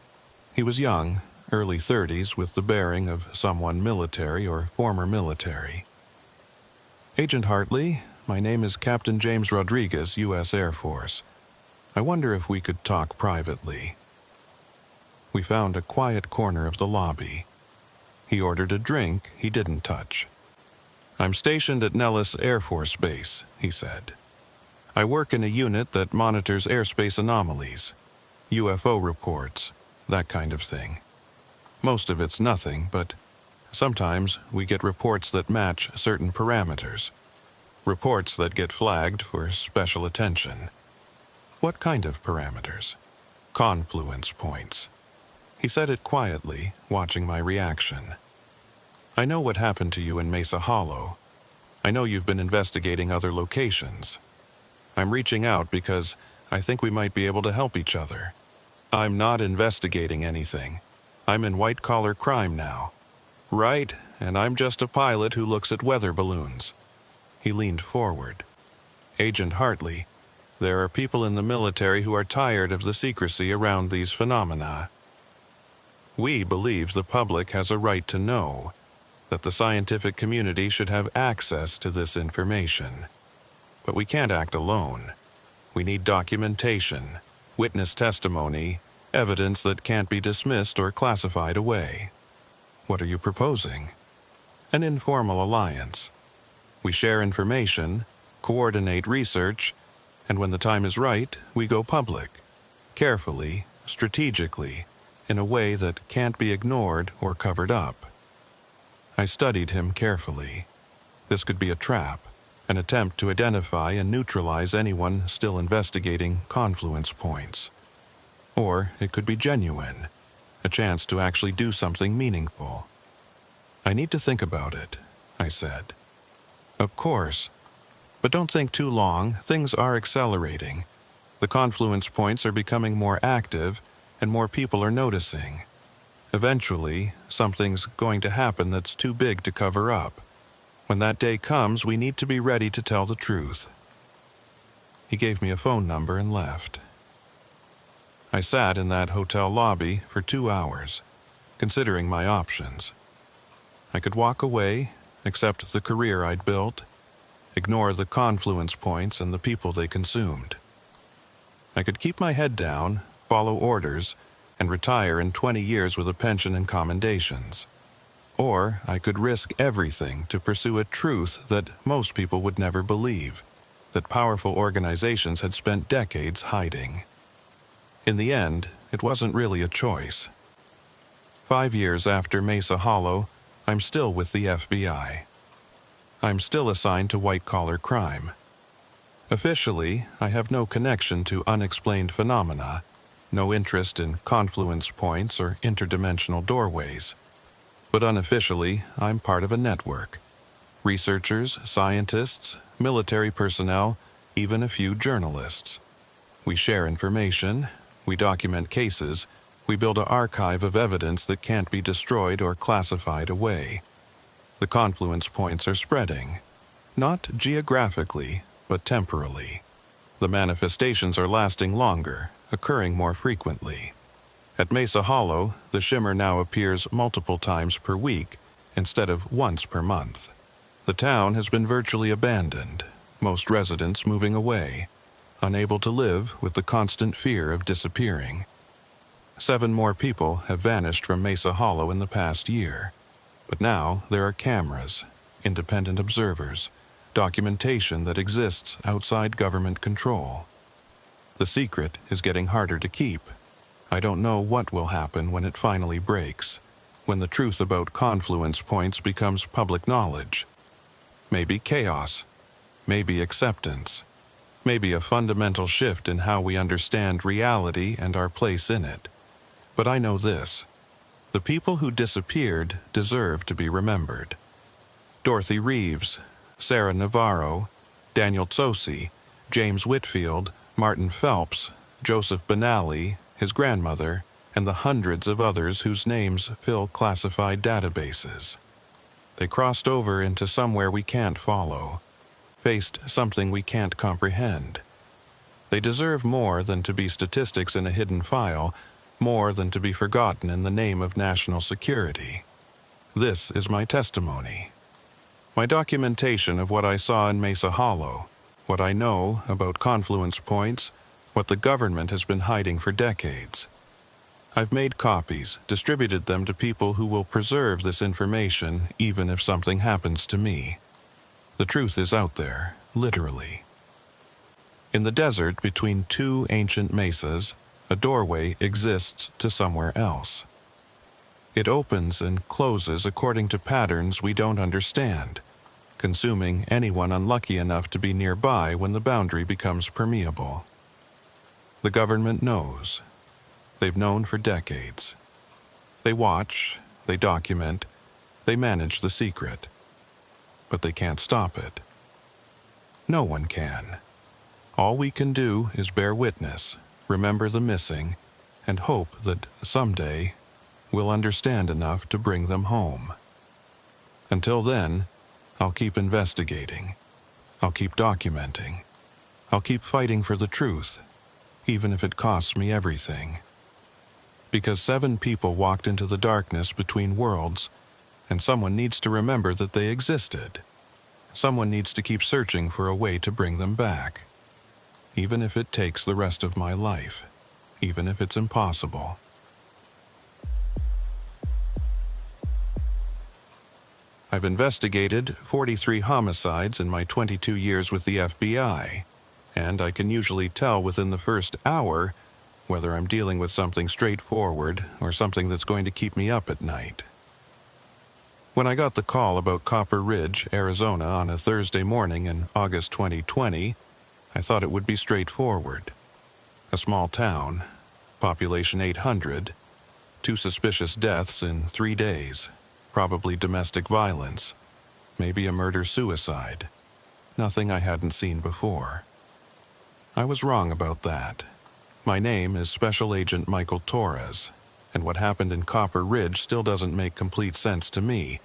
Speaker 1: He was young, early 30s, with the bearing of someone military or former military. "Agent Hartley, my name is Captain James Rodriguez, U.S. Air Force. I wonder if we could talk privately." We found a quiet corner of the lobby. He ordered a drink he didn't touch. "I'm stationed at Nellis Air Force Base," he said. "I work in a unit that monitors airspace anomalies, UFO reports, that kind of thing. Most of it's nothing, but sometimes we get reports that match certain parameters. Reports that get flagged for special attention." "What kind of parameters?" "Confluence points." He said it quietly, watching my reaction. "I know what happened to you in Mesa Hollow. I know you've been investigating other locations. I'm reaching out because I think we might be able to help each other. I'm not investigating anything. I'm in white-collar crime now." "Right, and I'm just a pilot who looks at weather balloons." He leaned forward. "Agent Hartley, there are people in the military who are tired of the secrecy around these phenomena. We believe the public has a right to know, that the scientific community should have access to this information. But we can't act alone. We need documentation, witness testimony, evidence that can't be dismissed or classified away." "What are you proposing?" "An informal alliance. We share information, coordinate research, and when the time is right, we go public. Carefully, strategically, in a way that can't be ignored or covered up. I studied him carefully. This could be a trap, an attempt to identify and neutralize anyone still investigating confluence points. Or it could be genuine, a chance to actually do something meaningful. I need to think about it, I said. Of course. But don't think too long, things are accelerating. The confluence points are becoming more active, and more people are noticing. Eventually, something's going to happen that's too big to cover up. When that day comes, we need to be ready to tell the truth. He gave me a phone number and left. I sat in that hotel lobby for 2 hours, considering my options. I could walk away, accept the career I'd built, ignore the confluence points and the people they consumed. I could keep my head down, follow orders, and retire in 20 years with a pension and commendations. Or I could risk everything to pursue a truth that most people would never believe, that powerful organizations had spent decades hiding. In the end, it wasn't really a choice. 5 years after Mesa Hollow, I'm still with the FBI. I'm still assigned to white-collar crime. Officially, I have no connection to unexplained phenomena, no interest in confluence points or interdimensional doorways. But unofficially, I'm part of a network. Researchers, scientists, military personnel, even a few journalists. We share information, we document cases, we build an archive of evidence that can't be destroyed or classified away. The confluence points are spreading, not geographically, but temporally. The manifestations are lasting longer, occurring more frequently. At Mesa Hollow, the shimmer now appears multiple times per week instead of once per month. The town has been virtually abandoned, most residents moving away, unable to live with the constant fear of disappearing. 7 more people have vanished from Mesa Hollow in the past year. But now there are cameras, independent observers, documentation that exists outside government control. The secret is getting harder to keep. I don't know what will happen when it finally breaks, when the truth about confluence points becomes public knowledge. Maybe chaos, maybe acceptance, maybe a fundamental shift in how we understand reality and our place in it. But I know this. The people who disappeared deserve to be remembered. Dorothy Reeves, Sarah Navarro, Daniel Tsosi, James Whitfield, Martin Phelps, Joseph Benally, his grandmother, and the hundreds of others whose names fill classified databases. They crossed over into somewhere we can't follow, faced something we can't comprehend. They deserve more than to be statistics in a hidden file, more than to be forgotten in the name of national security. This is my testimony. My documentation of what I saw in Mesa Hollow, what I know about confluence points, what the government has been hiding for decades. I've made copies, distributed them to people who will preserve this information even if something happens to me. The truth is out there, literally. In the desert between 2 ancient mesas, a doorway exists to somewhere else. It opens and closes according to patterns we don't understand, consuming anyone unlucky enough to be nearby when the boundary becomes permeable. The government knows. They've known for decades. They watch, they document, they manage the secret. But they can't stop it. No one can. All we can do is bear witness, remember the missing, and hope that someday we'll understand enough to bring them home. Until then, I'll keep investigating. I'll keep documenting. I'll keep fighting for the truth, even if it costs me everything. Because 7 people walked into the darkness between worlds, and someone needs to remember that they existed. Someone needs to keep searching for a way to bring them back. Even if it takes the rest of my life, even if it's impossible. I've investigated 43 homicides in my 22 years with the FBI, and I can usually tell within the first hour whether I'm dealing with something straightforward or something that's going to keep me up at night. When I got the call about Copper Ridge, Arizona on a Thursday morning in August 2020, I thought it would be straightforward. A small town, population 800, 2 suspicious deaths in 3 days, probably domestic violence, maybe a murder-suicide. Nothing I hadn't seen before. I was wrong about that. My name is Special Agent Michael Torres, and what happened in Copper Ridge still doesn't make complete sense to me,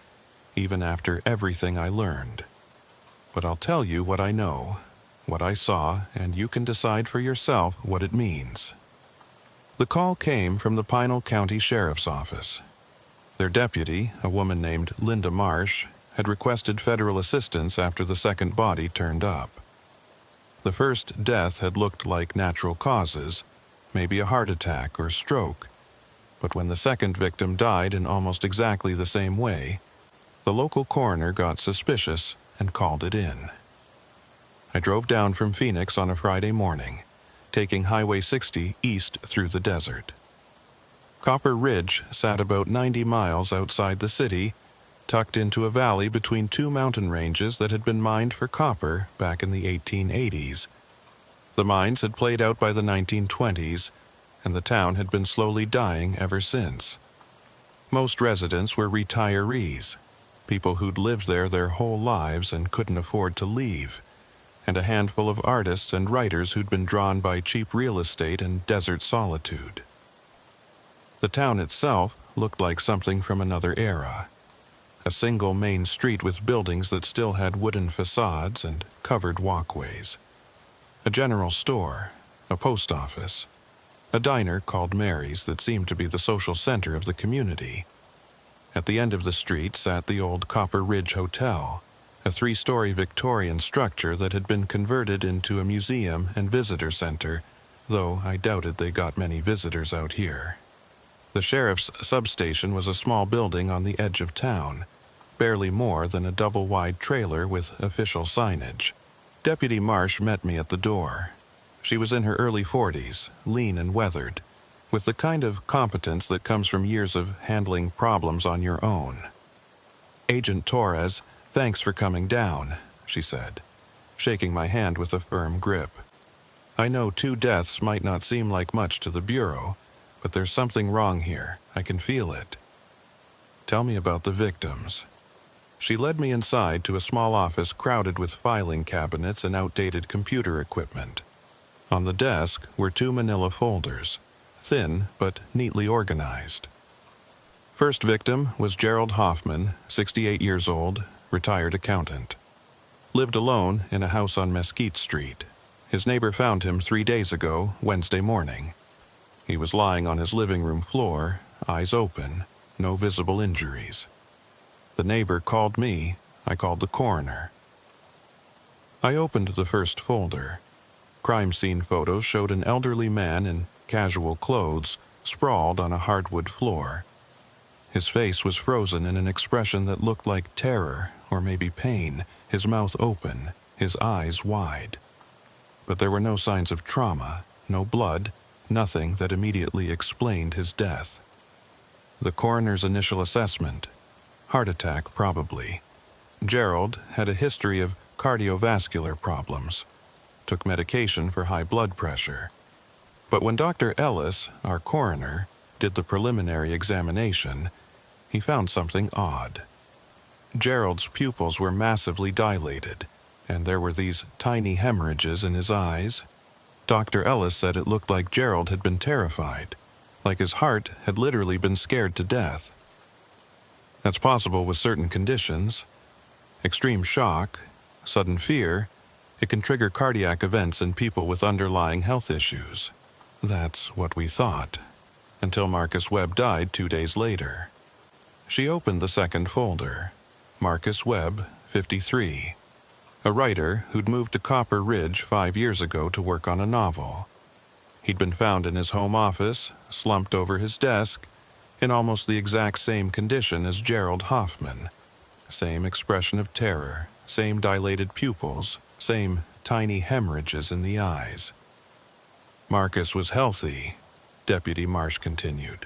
Speaker 1: even after everything I learned. But I'll tell you what I know, what I saw, and you can decide for yourself what it means. The call came from the Pinal County Sheriff's Office. Their deputy, a woman named Linda Marsh, had requested federal assistance after the second body turned up. The first death had looked like natural causes, maybe a heart attack or stroke, but when the second victim died in almost exactly the same way, the local coroner got suspicious and called it in. I drove down from Phoenix on a Friday morning, taking Highway 60 east through the desert. Copper Ridge sat about 90 miles outside the city, tucked into a valley between 2 mountain ranges that had been mined for copper back in the 1880s. The mines had played out by the 1920s, and the town had been slowly dying ever since. Most residents were retirees, people who'd lived there their whole lives and couldn't afford to leave, and a handful of artists and writers who'd been drawn by cheap real estate and desert solitude. The town itself looked like something from another era. A single main street with buildings that still had wooden facades and covered walkways. A general store, a post office, a diner called Mary's that seemed to be the social center of the community. At the end of the street sat the old Copper Ridge Hotel, a 3-story Victorian structure that had been converted into a museum and visitor center, though I doubted they got many visitors out here. The sheriff's substation was a small building on the edge of town, barely more than a double-wide trailer with official signage. Deputy Marsh met me at the door. She was in her early 40s, lean and weathered, with the kind of competence that comes from years of handling problems on your own. "Agent Torres, thanks for coming down," she said, shaking my hand with a firm grip. "I know 2 deaths might not seem like much to the Bureau, but there's something wrong here. I can feel it. Tell me about the victims." She led me inside to a small office crowded with filing cabinets and outdated computer equipment. On the desk were 2 manila folders, thin but neatly organized. First victim was Gerald Hoffman, 68 years old, retired accountant. Lived alone in a house on Mesquite Street. His neighbor found him 3 days ago, Wednesday morning. He was lying on his living room floor, eyes open, no visible injuries. The neighbor called me. I called the coroner. I opened the first folder. Crime scene photos showed an elderly man in casual clothes sprawled on a hardwood floor. His face was frozen in an expression that looked like terror or maybe pain, his mouth open, his eyes wide. But there were no signs of trauma, no blood, nothing that immediately explained his death. The coroner's initial assessment: heart attack, probably. Gerald had a history of cardiovascular problems, took medication for high blood pressure. But when Dr. Ellis, our coroner, did the preliminary examination, he found something odd. Gerald's pupils were massively dilated, and there were these tiny hemorrhages in his eyes. Dr. Ellis said it looked like Gerald had been terrified, like his heart had literally been scared to death. That's possible with certain conditions. Extreme shock, sudden fear, it can trigger cardiac events in people with underlying health issues. That's what we thought, until Marcus Webb died 2 days later. She opened the second folder. Marcus Webb, 53. A writer who'd moved to Copper Ridge 5 years ago to work on a novel. He'd been found in his home office, slumped over his desk, in almost the exact same condition as Gerald Hoffman. Same expression of terror, same dilated pupils, same tiny hemorrhages in the eyes. Marcus was healthy, Deputy Marsh continued.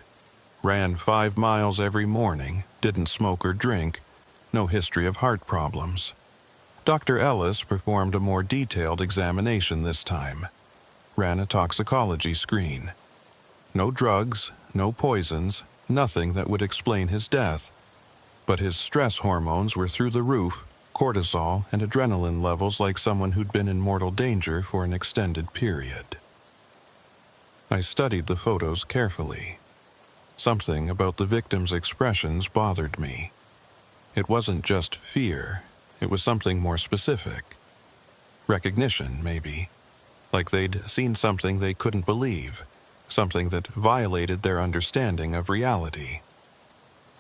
Speaker 1: Ran 5 miles every morning, didn't smoke or drink, no history of heart problems. Dr. Ellis performed a more detailed examination this time. Ran a toxicology screen. No drugs, no poisons, nothing that would explain his death. But his stress hormones were through the roof, cortisol and adrenaline levels like someone who'd been in mortal danger for an extended period. I studied the photos carefully. Something about the victim's expressions bothered me. It wasn't just fear, it was something more specific. Recognition, maybe. Like they'd seen something they couldn't believe, something that violated their understanding of reality.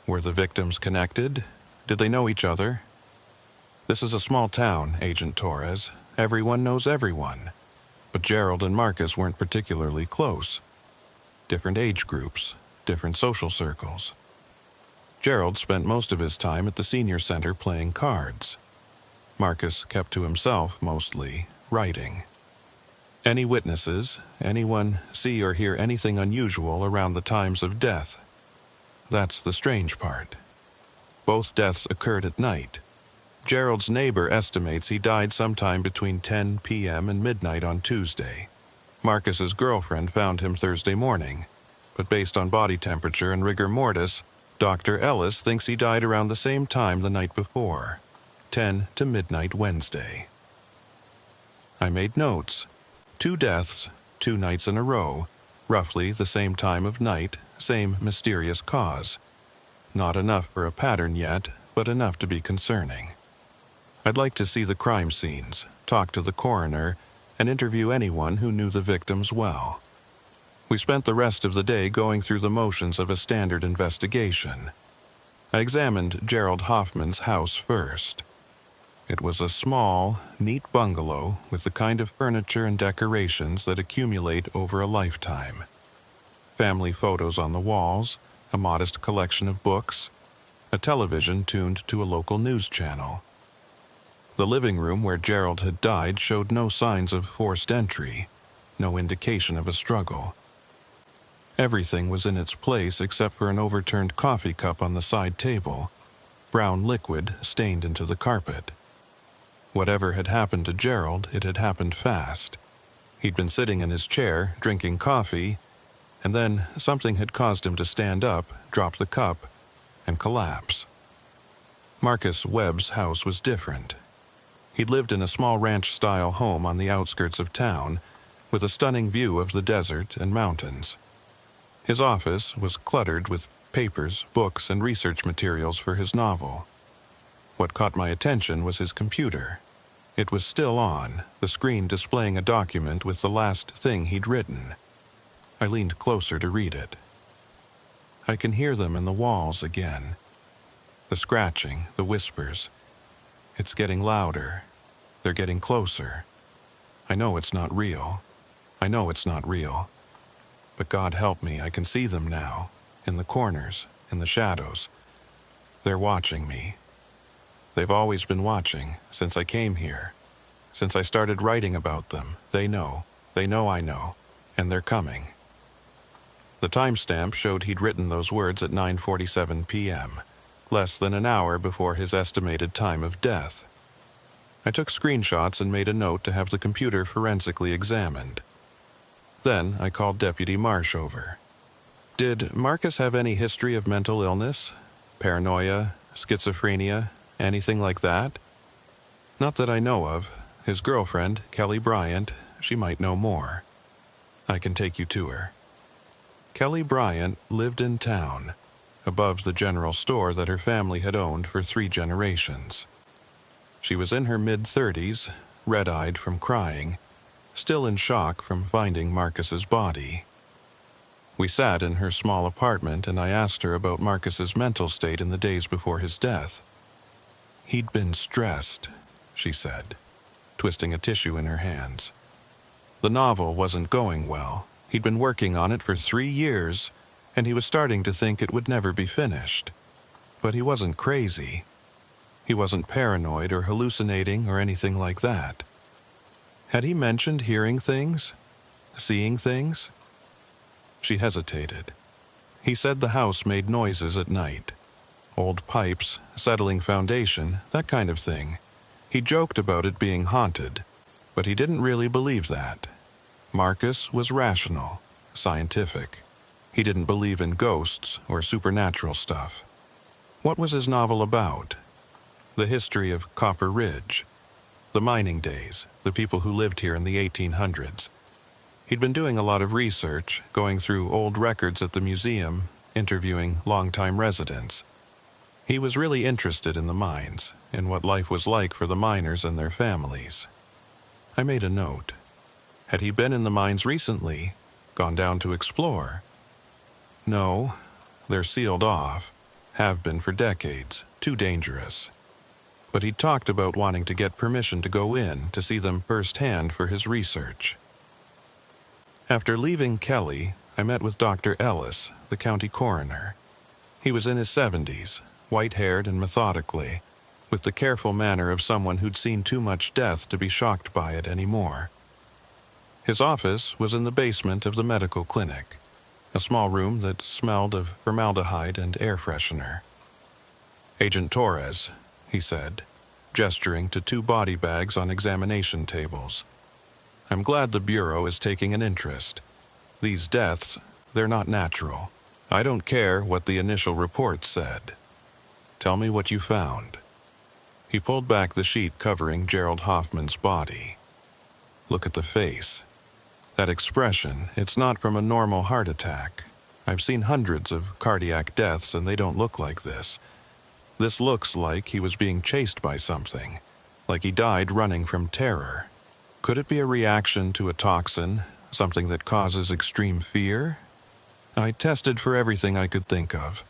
Speaker 1: Were the victims connected? Did they know each other? This is a small town, Agent Torres. Everyone knows everyone. But Gerald and Marcus weren't particularly close. Different age groups, different social circles. Gerald spent most of his time at the senior center playing cards. Marcus kept to himself mostly, writing. Any witnesses, anyone see or hear anything unusual around the times of death? That's the strange part. Both deaths occurred at night. Gerald's neighbor estimates he died sometime between 10 p.m. and midnight on Tuesday. Marcus's girlfriend found him Thursday morning, but based on body temperature and rigor mortis, Dr. Ellis thinks he died around the same time the night before, 10 to midnight Wednesday. I made notes. 2 deaths, 2 nights in a row, roughly the same time of night, same mysterious cause. Not enough for a pattern yet, but enough to be concerning. I'd like to see the crime scenes, talk to the coroner, and interview anyone who knew the victims well. We spent the rest of the day going through the motions of a standard investigation. I examined Gerald Hoffman's house first. It was a small, neat bungalow with the kind of furniture and decorations that accumulate over a lifetime. Family photos on the walls, a modest collection of books, a television tuned to a local news channel. The living room where Gerald had died showed no signs of forced entry, no indication of a struggle. Everything was in its place except for an overturned coffee cup on the side table, brown liquid stained into the carpet. Whatever had happened to Gerald, it had happened fast. He'd been sitting in his chair, drinking coffee, and then something had caused him to stand up, drop the cup, and collapse. Marcus Webb's house was different. He'd lived in a small ranch-style home on the outskirts of town, with a stunning view of the desert and mountains. His office was cluttered with papers, books, and research materials for his novel. What caught my attention was his computer. It was still on, the screen displaying a document with the last thing he'd written. I leaned closer to read it. I can hear them in the walls again. The scratching, the whispers. It's getting louder. They're getting closer. I know it's not real. I know it's not real. But God help me, I can see them now, in the corners, in the shadows. They're watching me. They've always been watching, since I came here. Since I started writing about them, they know I know, and they're coming. The timestamp showed he'd written those words at 9:47 p.m., less than an hour before his estimated time of death. I took screenshots and made a note to have the computer forensically examined. Then I called Deputy Marsh over. Did Marcus have any history of mental illness? Paranoia? Schizophrenia? Anything like that? Not that I know of. His girlfriend, Kelly Bryant, she might know more. I can take you to her. Kelly Bryant lived in town, above the general store that her family had owned for 3 generations. She was in her mid-30s, red-eyed from crying, still in shock from finding Marcus's body. We sat in her small apartment and I asked her about Marcus's mental state in the days before his death. He'd been stressed, she said, twisting a tissue in her hands. The novel wasn't going well. He'd been working on it for 3 years, and he was starting to think it would never be finished. But he wasn't crazy. He wasn't paranoid or hallucinating or anything like that. Had he mentioned hearing things? Seeing things? She hesitated. He said the house made noises at night. Old pipes, settling foundation, that kind of thing. He joked about it being haunted, but he didn't really believe that. Marcus was rational, scientific. He didn't believe in ghosts or supernatural stuff. What was his novel about? The history of Copper Ridge. The mining days, the people who lived here in the 1800s. He'd been doing a lot of research, going through old records at the museum, interviewing longtime residents. He was really interested in the mines, in what life was like for the miners and their families. I made a note. Had he been in the mines recently, gone down to explore? No, they're sealed off, have been for decades, too dangerous. But he talked about wanting to get permission to go in to see them firsthand for his research. After leaving Kelly, I met with Dr. Ellis, the county coroner. He was in his 70s, white-haired and methodically, with the careful manner of someone who'd seen too much death to be shocked by it anymore. His office was in the basement of the medical clinic, a small room that smelled of formaldehyde and air freshener. "Agent Torres," he said, gesturing to 2 body bags on examination tables. "I'm glad the Bureau is taking an interest. These deaths, they're not natural. I don't care what the initial reports said. Tell me what you found." He pulled back the sheet covering Gerald Hoffman's body. "Look at the face. That expression, it's not from a normal heart attack. I've seen hundreds of cardiac deaths and they don't look like this. This looks like he was being chased by something, like he died running from terror. Could it be a reaction to a toxin, something that causes extreme fear? I tested for everything I could think of.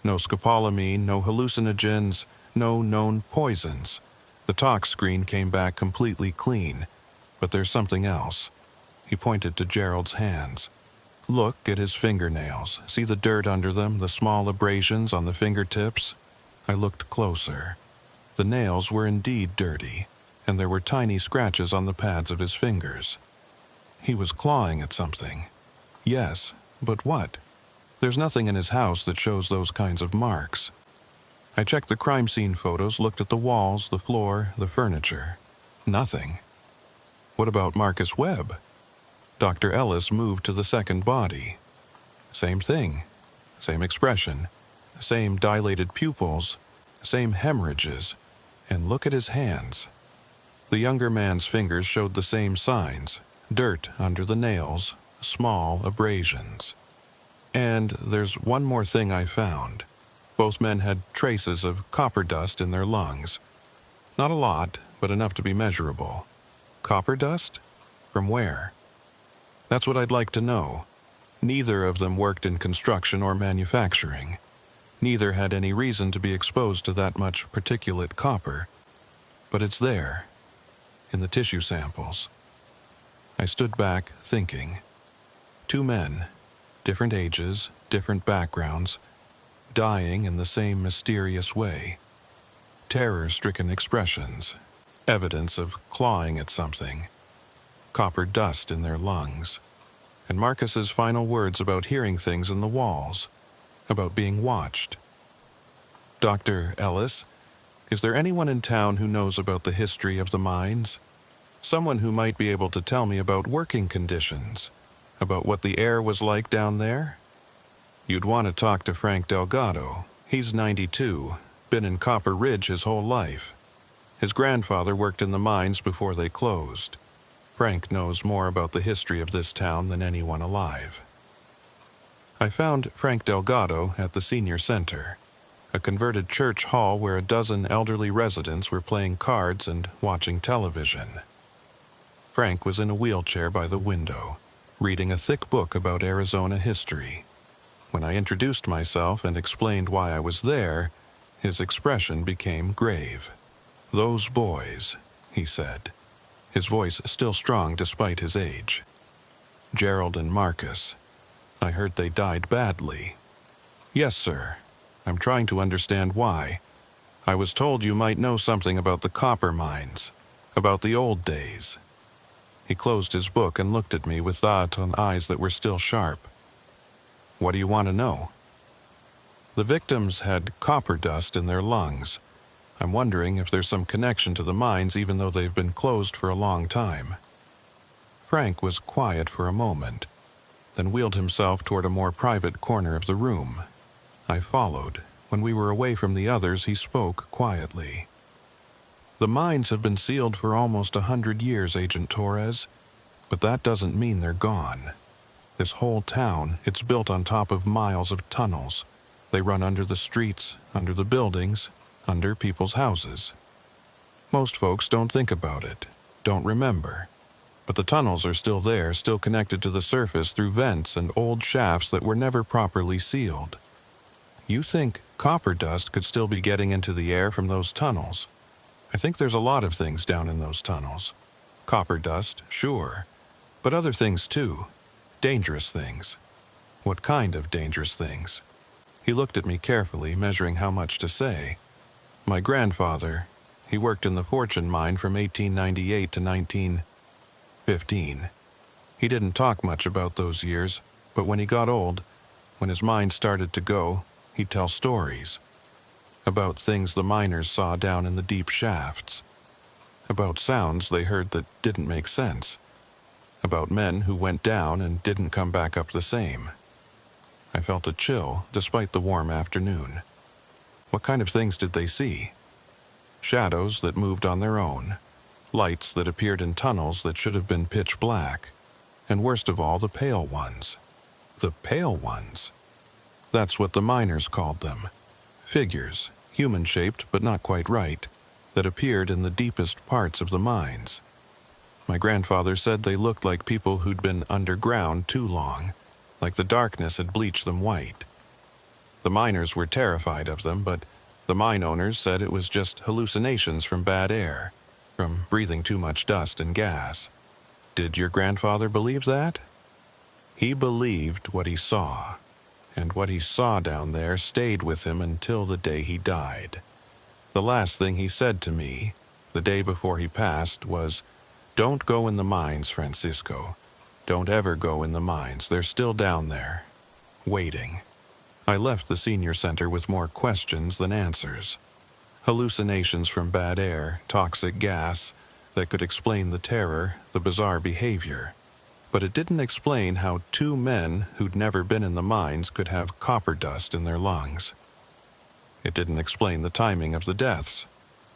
Speaker 1: No scopolamine, no hallucinogens, no known poisons. The tox screen came back completely clean, but there's something else." He pointed to Gerald's hands. "Look at his fingernails. See the dirt under them, the small abrasions on the fingertips?" I looked closer. The nails were indeed dirty, and there were tiny scratches on the pads of his fingers. He was clawing at something. Yes, but what? There's nothing in his house that shows those kinds of marks. I checked the crime scene photos, looked at the walls, the floor, the furniture. Nothing. What about Marcus Webb? Dr. Ellis moved to the second body. Same thing. Same expression. Same dilated pupils. Same hemorrhages. And look at his hands. The younger man's fingers showed the same signs. Dirt under the nails. Small abrasions. And there's one more thing I found. Both men had traces of copper dust in their lungs. Not a lot, but enough to be measurable. Copper dust? From where? That's what I'd like to know. Neither of them worked in construction or manufacturing. Neither had any reason to be exposed to that much particulate copper. But it's there, in the tissue samples. I stood back, thinking. 2 men, different ages, different backgrounds, dying in the same mysterious way. Terror-stricken expressions, evidence of clawing at something. Copper dust in their lungs. And Marcus's final words about hearing things in the walls, about being watched. "Dr. Ellis, is there anyone in town who knows about the history of the mines? Someone who might be able to tell me about working conditions, about what the air was like down there?" "You'd want to talk to Frank Delgado. He's 92, been in Copper Ridge his whole life. His grandfather worked in the mines before they closed. Frank knows more about the history of this town than anyone alive." I found Frank Delgado at the senior center, a converted church hall where a dozen elderly residents were playing cards and watching television. Frank was in a wheelchair by the window, reading a thick book about Arizona history. When I introduced myself and explained why I was there, his expression became grave. "Those boys," he said, his voice still strong despite his age. "Gerald and Marcus. I heard they died badly." "Yes, sir. I'm trying to understand why. I was told you might know something about the copper mines, about the old days." He closed his book and looked at me with eyes that were still sharp. What do you want to know? The victims had copper dust in their lungs. I'm wondering if there's some connection to the mines even though they've been closed for a long time. Frank was quiet for a moment, then wheeled himself toward a more private corner of the room. I followed. When we were away from the others, he spoke quietly. The mines have been sealed for almost 100 years, Agent Torres, but that doesn't mean they're gone. This whole town, it's built on top of miles of tunnels. They run under the streets, under the buildings, under people's houses. Most folks don't think about it, don't remember. But the tunnels are still there, still connected to the surface through vents and old shafts that were never properly sealed. You think copper dust could still be getting into the air from those tunnels? I think there's a lot of things down in those tunnels. Copper dust, sure, but other things too. Dangerous things. What kind of dangerous things? He looked at me carefully, measuring how much to say. My grandfather, he worked in the Fortune mine from 1898 to 1915. He didn't talk much about those years, but when he got old, when his mind started to go, he'd tell stories. About things the miners saw down in the deep shafts. About sounds they heard that didn't make sense. About men who went down and didn't come back up the same. I felt a chill despite the warm afternoon. What kind of things did they see? Shadows that moved on their own. Lights that appeared in tunnels that should have been pitch black. And worst of all, the pale ones. The pale ones. That's what the miners called them. Figures, human-shaped but not quite right, that appeared in the deepest parts of the mines. My grandfather said they looked like people who'd been underground too long, like the darkness had bleached them white. The miners were terrified of them, but the mine owners said it was just hallucinations from bad air, from breathing too much dust and gas. Did your grandfather believe that? He believed what he saw, and what he saw down there stayed with him until the day he died. The last thing he said to me, the day before he passed, was, "Don't go in the mines, Francisco. Don't ever go in the mines. They're still down there, waiting." I left the senior center with more questions than answers. Hallucinations from bad air, toxic gas, that could explain the terror, the bizarre behavior. But it didn't explain how two men who'd never been in the mines could have copper dust in their lungs. It didn't explain the timing of the deaths,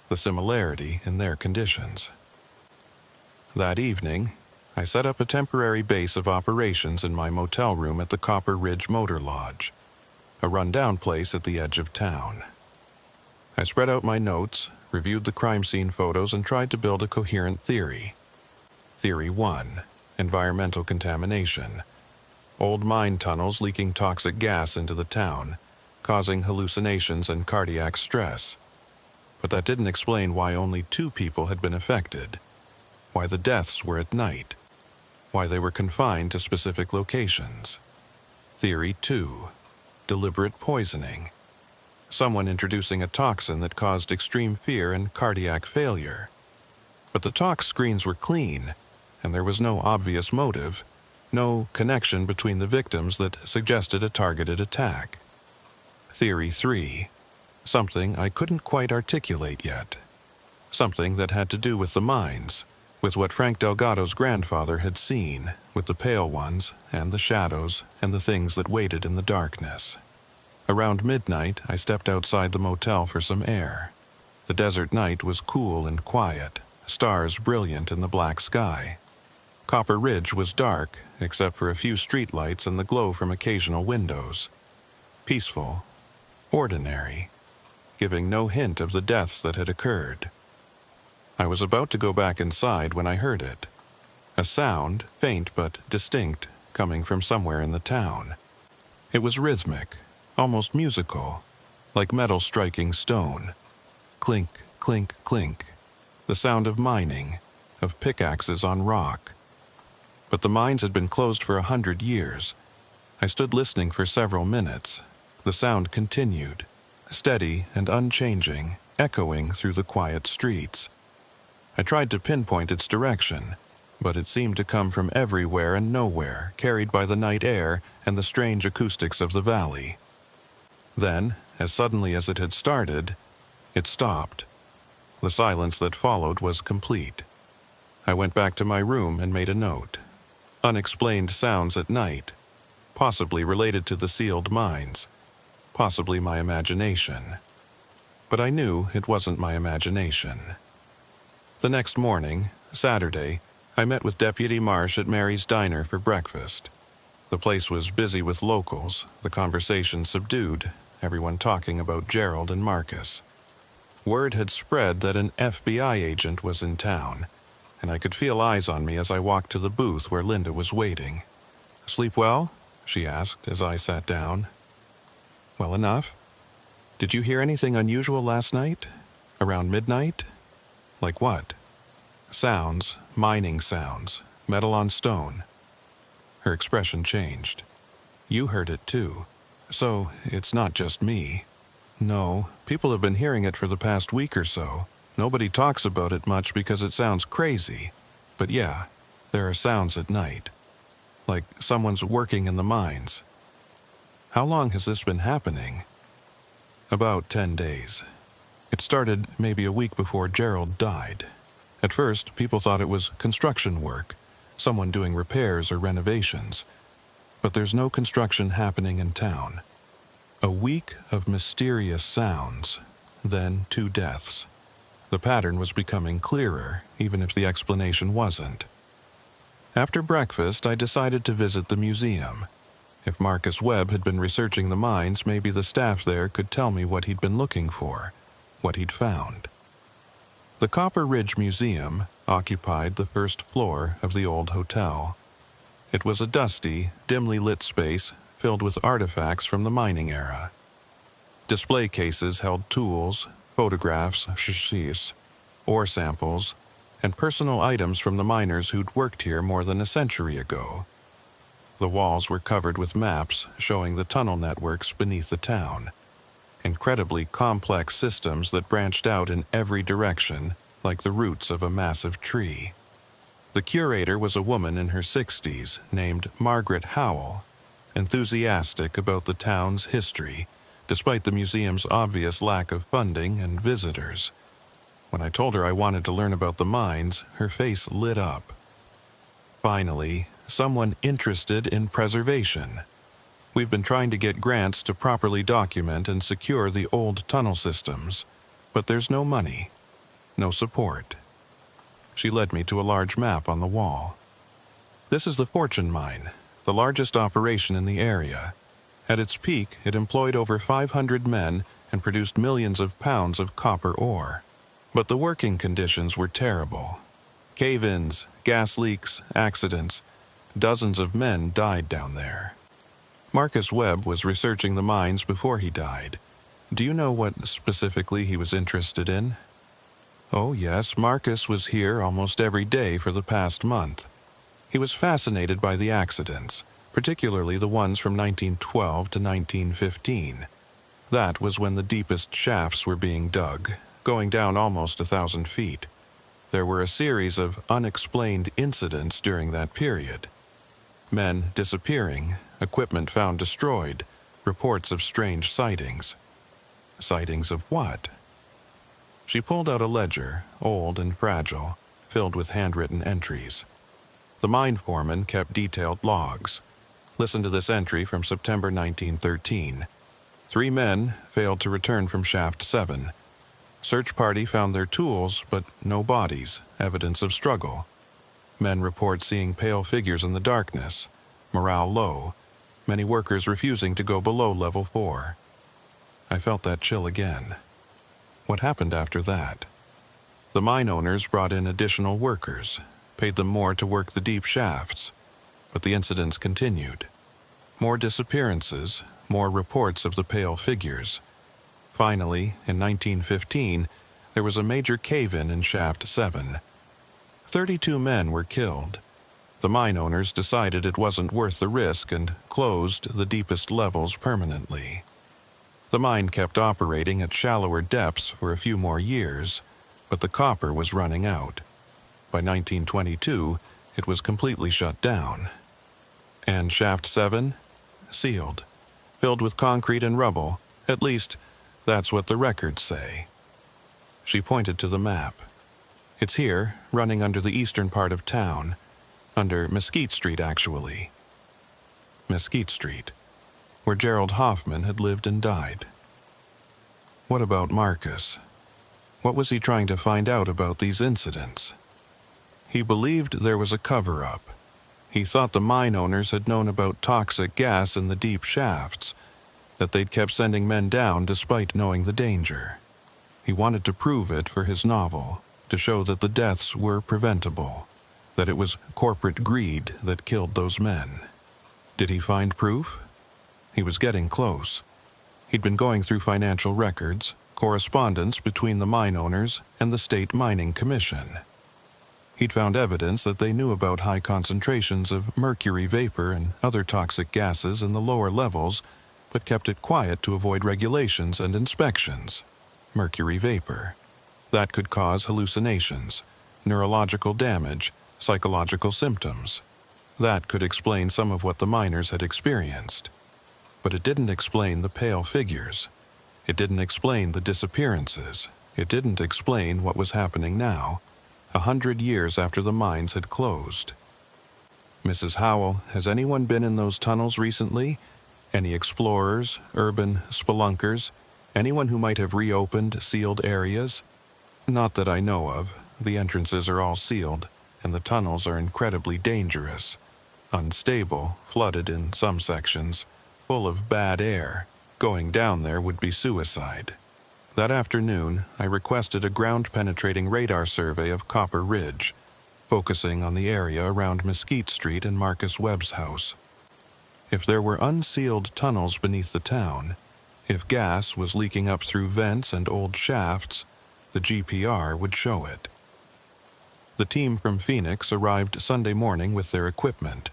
Speaker 1: the similarity in their conditions. That evening, I set up a temporary base of operations in my motel room at the Copper Ridge Motor Lodge, a rundown place at the edge of town. I spread out my notes, reviewed the crime scene photos, and tried to build a coherent theory. Theory 1. Environmental contamination. Old mine tunnels leaking toxic gas into the town, causing hallucinations and cardiac stress. But that didn't explain why only 2 people had been affected, why the deaths were at night, why they were confined to specific locations. Theory 2. Deliberate poisoning. Someone introducing a toxin that caused extreme fear and cardiac failure. But the tox screens were clean, and there was no obvious motive, no connection between the victims that suggested a targeted attack. Theory 3. Something I couldn't quite articulate yet. Something that had to do with the mines, with what Frank Delgado's grandfather had seen, with the pale ones, and the shadows, and the things that waited in the darkness. Around midnight, I stepped outside the motel for some air. The desert night was cool and quiet, stars brilliant in the black sky. Copper Ridge was dark, except for a few streetlights and the glow from occasional windows. Peaceful, ordinary, giving no hint of the deaths that had occurred. I was about to go back inside when I heard it. A sound, faint but distinct, coming from somewhere in the town. It was rhythmic, almost musical, like metal striking stone. Clink, clink, clink. The sound of mining, of pickaxes on rock. But the mines had been closed for 100 years. I stood listening for several minutes. The sound continued, steady and unchanging, echoing through the quiet streets. I tried to pinpoint its direction. but it seemed to come from everywhere and nowhere, carried by the night air and the strange acoustics of the valley. Then, as suddenly as it had started, it stopped. The silence that followed was complete. I went back to my room and made a note. Unexplained sounds at night, possibly related to the sealed mines, possibly my imagination. But I knew it wasn't my imagination. The next morning, Saturday, I met with Deputy Marsh at Mary's Diner for breakfast. The place was busy with locals, the conversation subdued, everyone talking about Gerald and Marcus. Word had spread that an FBI agent was in town, and I could feel eyes on me as I walked to the booth where Linda was waiting. "Sleep well?" she asked as I sat down. "Well enough. Did you hear anything unusual last night? Around midnight?" "Like what?" "Sounds, mining sounds, metal on stone." Her expression changed. "You heard it too. So, it's not just me." "No, people have been hearing it for the past week or so. Nobody talks about it much because it sounds crazy. But yeah, there are sounds at night. Like someone's working in the mines." "How long has this been happening?" "About 10 days. It started maybe a week before Gerald died. At first, people thought it was construction work, someone doing repairs or renovations. But there's no construction happening in town. A week of mysterious sounds, then 2 deaths. The pattern was becoming clearer, even if the explanation wasn't. After breakfast, I decided to visit the museum. If Marcus Webb had been researching the mines, maybe the staff there could tell me what he'd been looking for, what he'd found. The Copper Ridge Museum occupied the first floor of the old hotel. It was a dusty, dimly lit space filled with artifacts from the mining era. Display cases held tools, photographs, shishis, ore samples, and personal items from the miners who'd worked here more than a century ago. The walls were covered with maps showing the tunnel networks beneath the town. Incredibly complex systems that branched out in every direction, like the roots of a massive tree. The curator was a woman in her 60s named Margaret Howell, enthusiastic about the town's history, despite the museum's obvious lack of funding and visitors. When I told her I wanted to learn about the mines, her face lit up. Finally, someone interested in preservation. We've been trying to get grants to properly document and secure the old tunnel systems, but there's no money, no support. She led me to a large map on the wall. This is the Fortune Mine, the largest operation in the area. At its peak, it employed over 500 men and produced millions of pounds of copper ore. But the working conditions were terrible. Cave-ins, gas leaks, accidents. Dozens of men died down there. Marcus Webb was researching the mines before he died. Do you know what specifically he was interested in? Oh yes, Marcus was here almost every day for the past month. He was fascinated by the accidents, particularly the ones from 1912 to 1915. That was when the deepest shafts were being dug, going down almost 1,000 feet. There were a series of unexplained incidents during that period. Men disappearing, equipment found destroyed, reports of strange sightings. Sightings of what? She pulled out a ledger, old and fragile, filled with handwritten entries. The mine foreman kept detailed logs. Listen to this entry from September 1913. 3 men failed to return from Shaft 7. Search party found their tools, but no bodies, evidence of struggle. Men report seeing pale figures in the darkness. Morale low. Many workers refusing to go below level 4. I felt that chill again. What happened after that? The mine owners brought in additional workers, paid them more to work the deep shafts, but the incidents continued. More disappearances, more reports of the pale figures. Finally, in 1915, there was a major cave-in in Shaft 7. 32 men were killed. The mine owners decided it wasn't worth the risk and closed the deepest levels permanently. The mine kept operating at shallower depths for a few more years, but the copper was running out. By 1922, It was completely shut down. And Shaft 7? Sealed. Filled with concrete and rubble. At least, that's what the records say. She pointed to the map. It's here, running under the eastern part of town. Under Mesquite Street, actually. Mesquite Street, where Gerald Hoffman had lived and died. What about Marcus? What was he trying to find out about these incidents? He believed there was a cover-up. He thought the mine owners had known about toxic gas in the deep shafts, that they'd kept sending men down despite knowing the danger. He wanted to prove it for his novel, to show that the deaths were preventable, that it was corporate greed that killed those men. Did he find proof? He was getting close. He'd been going through financial records, correspondence between the mine owners and the State Mining Commission. He'd found evidence that they knew about high concentrations of mercury vapor and other toxic gases in the lower levels, but kept it quiet to avoid regulations and inspections. Mercury vapor. That could cause hallucinations, neurological damage, psychological symptoms. That could explain some of what the miners had experienced. But it didn't explain the pale figures. It didn't explain the disappearances. It didn't explain what was happening now, 100 years after the mines had closed. Mrs. Howell, has anyone been in those tunnels recently? Any explorers, urban spelunkers, anyone who might have reopened sealed areas? Not that I know of. The entrances are all sealed, and the tunnels are incredibly dangerous. Unstable, flooded in some sections, full of bad air. Going down there would be suicide. That afternoon, I requested a ground-penetrating radar survey of Copper Ridge, focusing on the area around Mesquite Street and Marcus Webb's house. If there were unsealed tunnels beneath the town, if gas was leaking up through vents and old shafts, the GPR would show it. The team from Phoenix arrived Sunday morning with their equipment.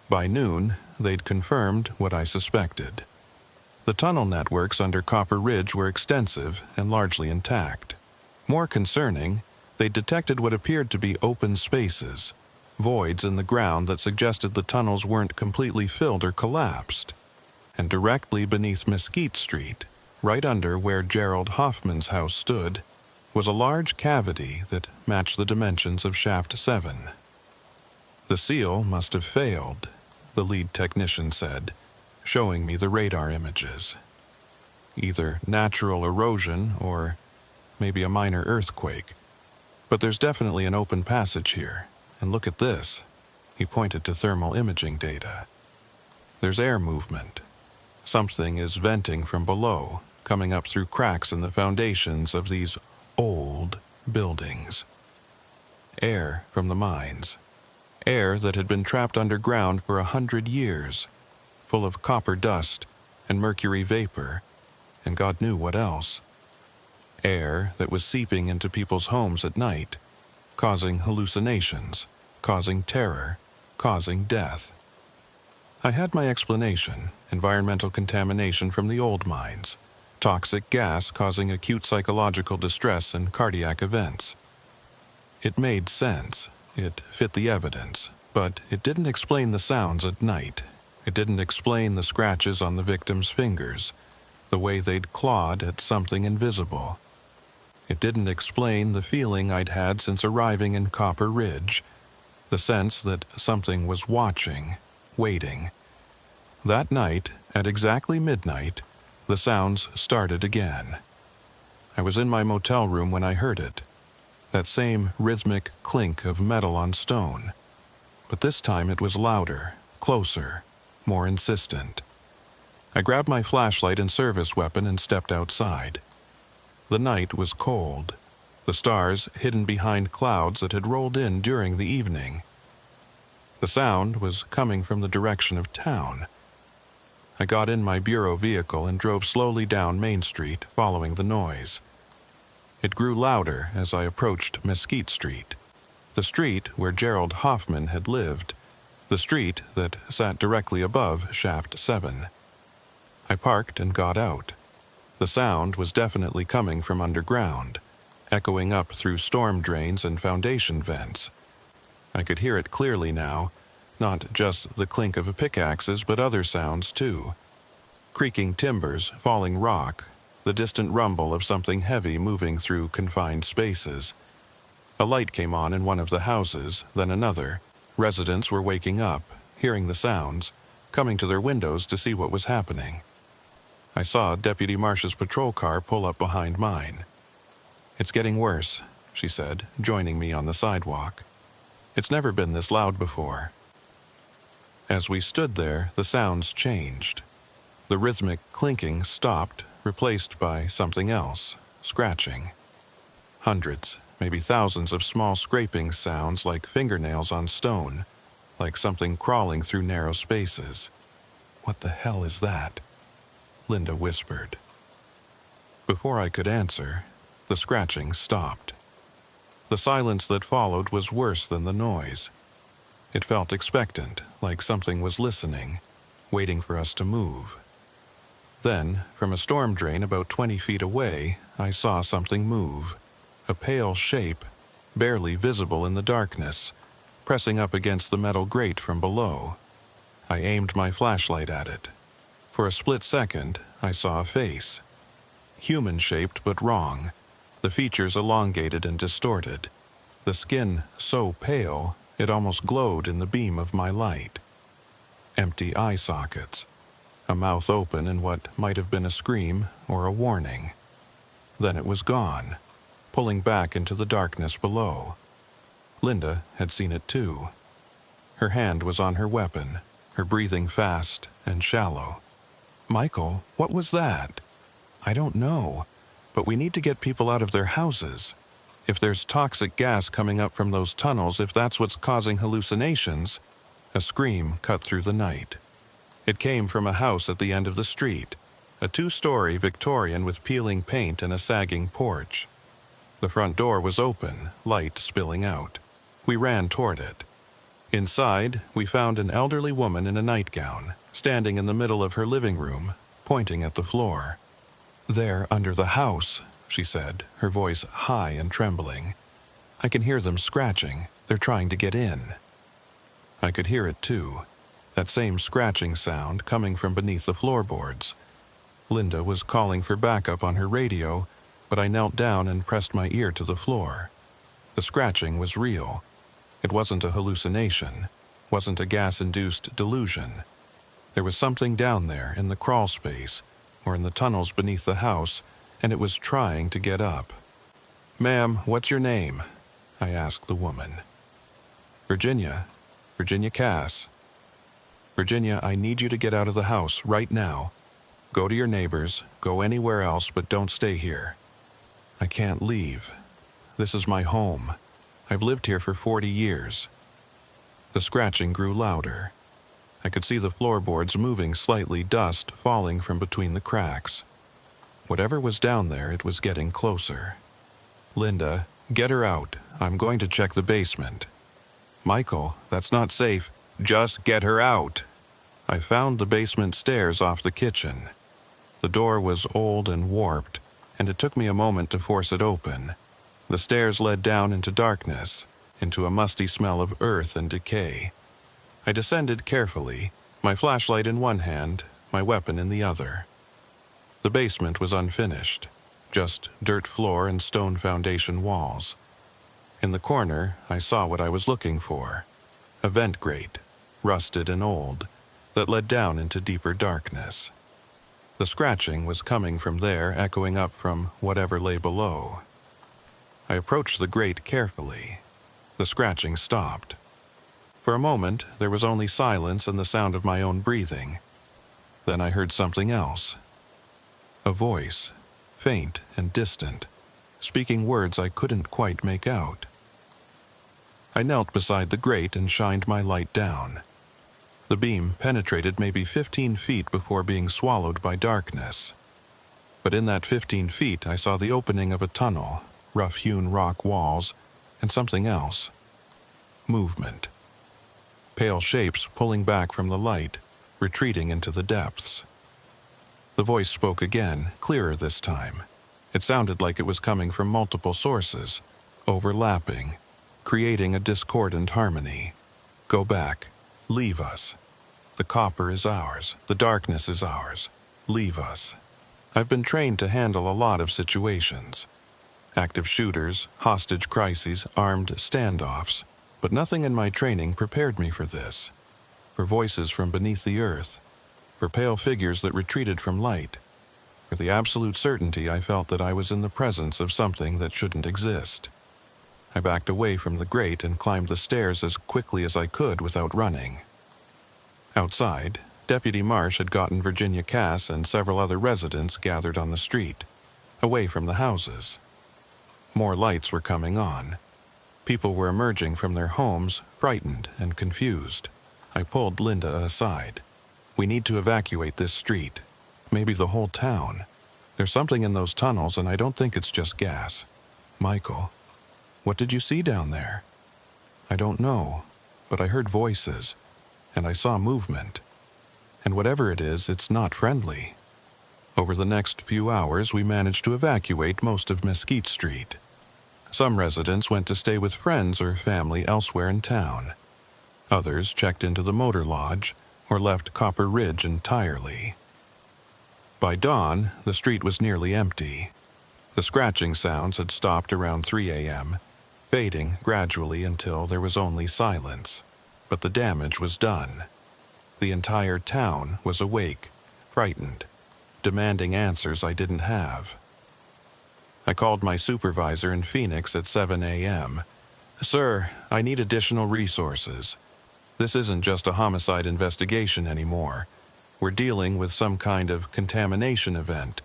Speaker 1: By noon, they'd confirmed what I suspected. The tunnel networks under Copper Ridge were extensive and largely intact. More concerning, they detected what appeared to be open spaces, voids in the ground that suggested the tunnels weren't completely filled or collapsed. And directly beneath Mesquite Street, right under where Gerald Hoffman's house stood, was a large cavity that matched the dimensions of Shaft 7. The seal must have failed, the lead technician said, showing me the radar images. Either natural erosion or maybe a minor earthquake. But there's definitely an open passage here. And look at this. He pointed to thermal imaging data. There's air movement. Something is venting from below, coming up through cracks in the foundations of these old buildings. Air from the mines. Air that had been trapped underground for 100 years, full of copper dust and mercury vapor, and God knew what else. Air that was seeping into people's homes at night, causing hallucinations, causing terror, causing death. I had my explanation: environmental contamination from the old mines, toxic gas causing acute psychological distress and cardiac events. It made sense. It fit the evidence, but it didn't explain the sounds at night. It didn't explain the scratches on the victims' fingers, the way they'd clawed at something invisible. It didn't explain the feeling I'd had since arriving in Copper Ridge, the sense that something was watching, waiting. That night, at exactly midnight, the sounds started again. I was in my motel room when I heard it. That same rhythmic clink of metal on stone. But this time it was louder, closer, more insistent. I grabbed my flashlight and service weapon and stepped outside. The night was cold, the stars hidden behind clouds that had rolled in during the evening. The sound was coming from the direction of town. I got in my bureau vehicle and drove slowly down Main Street, following the noise. It grew louder as I approached Mesquite Street, the street where Gerald Hoffman had lived, the street that sat directly above Shaft 7. I parked and got out. The sound was definitely coming from underground, echoing up through storm drains and foundation vents. I could hear it clearly now, not just the clink of pickaxes, but other sounds too. Creaking timbers, falling rock, the distant rumble of something heavy moving through confined spaces. A light came on in one of the houses, then another. Residents were waking up, hearing the sounds, coming to their windows to see what was happening. I saw Deputy Marsh's patrol car pull up behind mine. "It's getting worse," she said, joining me on the sidewalk. "It's never been this loud before." As we stood there, the sounds changed. The rhythmic clinking stopped, replaced by something else, scratching. Hundreds, maybe thousands of small scraping sounds like fingernails on stone, like something crawling through narrow spaces. "What the hell is that?" Linda whispered. Before I could answer, the scratching stopped. The silence that followed was worse than the noise. It felt expectant, like something was listening, waiting for us to move. Then, from a storm drain about 20 feet away, I saw something move. A pale shape, barely visible in the darkness, pressing up against the metal grate from below. I aimed my flashlight at it. For a split second, I saw a face. Human-shaped but wrong, the features elongated and distorted, the skin so pale it almost glowed in the beam of my light. Empty eye sockets, a mouth open in what might have been a scream or a warning. Then it was gone, pulling back into the darkness below. Linda had seen it too. Her hand was on her weapon, her breathing fast and shallow. "Michael, what was that?" "I don't know, but we need to get people out of their houses. If there's toxic gas coming up from those tunnels, if that's what's causing hallucinations." A scream cut through the night. It came from a house at the end of the street, a 2-story Victorian with peeling paint and a sagging porch. The front door was open, light spilling out. We ran toward it. Inside, we found an elderly woman in a nightgown, standing in the middle of her living room, pointing at the floor. "They're under the house," she said, her voice high and trembling. "I can hear them scratching. They're trying to get in." I could hear it too, that same scratching sound coming from beneath the floorboards. Linda was calling for backup on her radio, but I knelt down and pressed my ear to the floor. The scratching was real. It wasn't a hallucination, wasn't a gas-induced delusion. There was something down there in the crawl space, or in the tunnels beneath the house, and it was trying to get up. "Ma'am, what's your name?" I asked the woman. "Virginia. Virginia Cass." "Virginia, I need you to get out of the house right now. Go to your neighbors, go anywhere else, but don't stay here." "I can't leave. This is my home. I've lived here for 40 years. The scratching grew louder. I could see the floorboards moving slightly, dust falling from between the cracks. Whatever was down there, it was getting closer. "Linda, get her out. I'm going to check the basement." "Michael, that's not safe. Just get her out." I found the basement stairs off the kitchen. The door was old and warped, and it took me a moment to force it open. The stairs led down into darkness, into a musty smell of earth and decay. I descended carefully, my flashlight in one hand, my weapon in the other. The basement was unfinished, just dirt floor and stone foundation walls. In the corner, I saw what I was looking for, a vent grate, rusted and old, that led down into deeper darkness. The scratching was coming from there, echoing up from whatever lay below. I approached the grate carefully. The scratching stopped. For a moment, there was only silence and the sound of my own breathing. Then I heard something else. A voice, faint and distant, speaking words I couldn't quite make out. I knelt beside the grate and shined my light down. The beam penetrated maybe 15 feet before being swallowed by darkness. But in that 15 feet, I saw the opening of a tunnel, rough-hewn rock walls, and something else. Movement. Pale shapes pulling back from the light, retreating into the depths. The voice spoke again, clearer this time. It sounded like it was coming from multiple sources, overlapping, creating a discordant harmony. Go back. Leave us. The copper is ours. The darkness is ours. Leave us. I've been trained to handle a lot of situations. Active shooters, hostage crises, armed standoffs. But nothing in my training prepared me for this. For voices from beneath the earth. For pale figures that retreated from light. For the absolute certainty I felt that I was in the presence of something that shouldn't exist. I backed away from the grate and climbed the stairs as quickly as I could without running. Outside, Deputy Marsh had gotten Virginia Cass and several other residents gathered on the street, away from the houses. More lights were coming on. People were emerging from their homes, frightened and confused. I pulled Linda aside. We need to evacuate this street. Maybe the whole town. There's something in those tunnels, and I don't think it's just gas. Michael, what did you see down there? I don't know, but I heard voices, and I saw movement. And whatever it is, it's not friendly. Over the next few hours, we managed to evacuate most of Mesquite Street. Some residents went to stay with friends or family elsewhere in town. Others checked into the motor lodge or left Copper Ridge entirely. By dawn, the street was nearly empty. The scratching sounds had stopped around 3 a.m., fading gradually until there was only silence. But the damage was done. The entire town was awake, frightened, demanding answers I didn't have. I called my supervisor in Phoenix at 7 a.m. "Sir, I need additional resources. This isn't just a homicide investigation anymore. We're dealing with some kind of contamination event,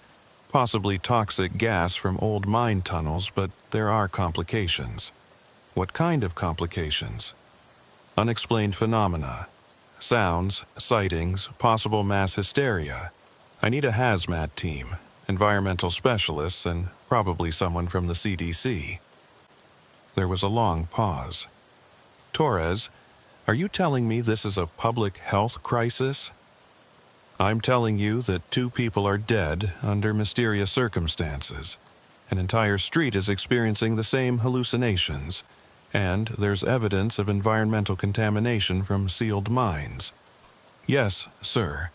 Speaker 1: possibly toxic gas from old mine tunnels, but there are complications." "What kind of complications?" "Unexplained phenomena. Sounds, sightings, possible mass hysteria. I need a hazmat team, environmental specialists, and probably someone from the CDC." There was a long pause. "Torres, are you telling me this is a public health crisis?" "I'm telling you that 2 people are dead under mysterious circumstances. An entire street is experiencing the same hallucinations, and there's evidence of environmental contamination from sealed mines. Yes, sir.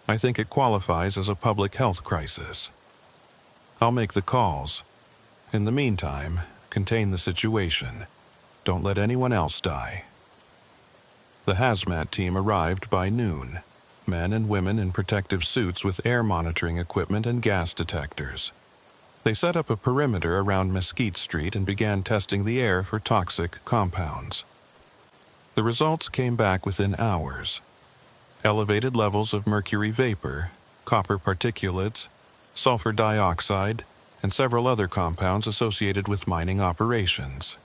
Speaker 1: I think it qualifies as a public health crisis. I'll make the calls. In the meantime, contain the situation. Don't let anyone else die." The hazmat team arrived by noon. Men and women in protective suits with air monitoring equipment and gas detectors. They set up a perimeter around Mesquite Street and began testing the air for toxic compounds. The results came back within hours. Elevated levels of mercury vapor, copper particulates, sulfur dioxide, and several other compounds associated with mining operations.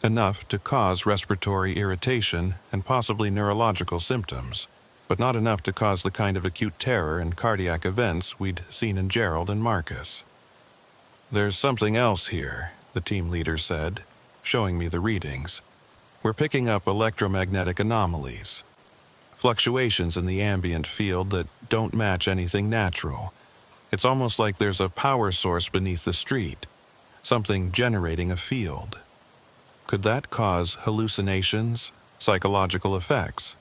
Speaker 1: Enough to cause respiratory irritation and possibly neurological symptoms, but not enough to cause the kind of acute terror and cardiac events we'd seen in Gerald and Marcus. "There's something else here," the team leader said, showing me the readings. "We're picking up electromagnetic anomalies. Fluctuations in the ambient field that don't match anything natural. It's almost like there's a power source beneath the street, something generating a field. Could that cause hallucinations, psychological effects?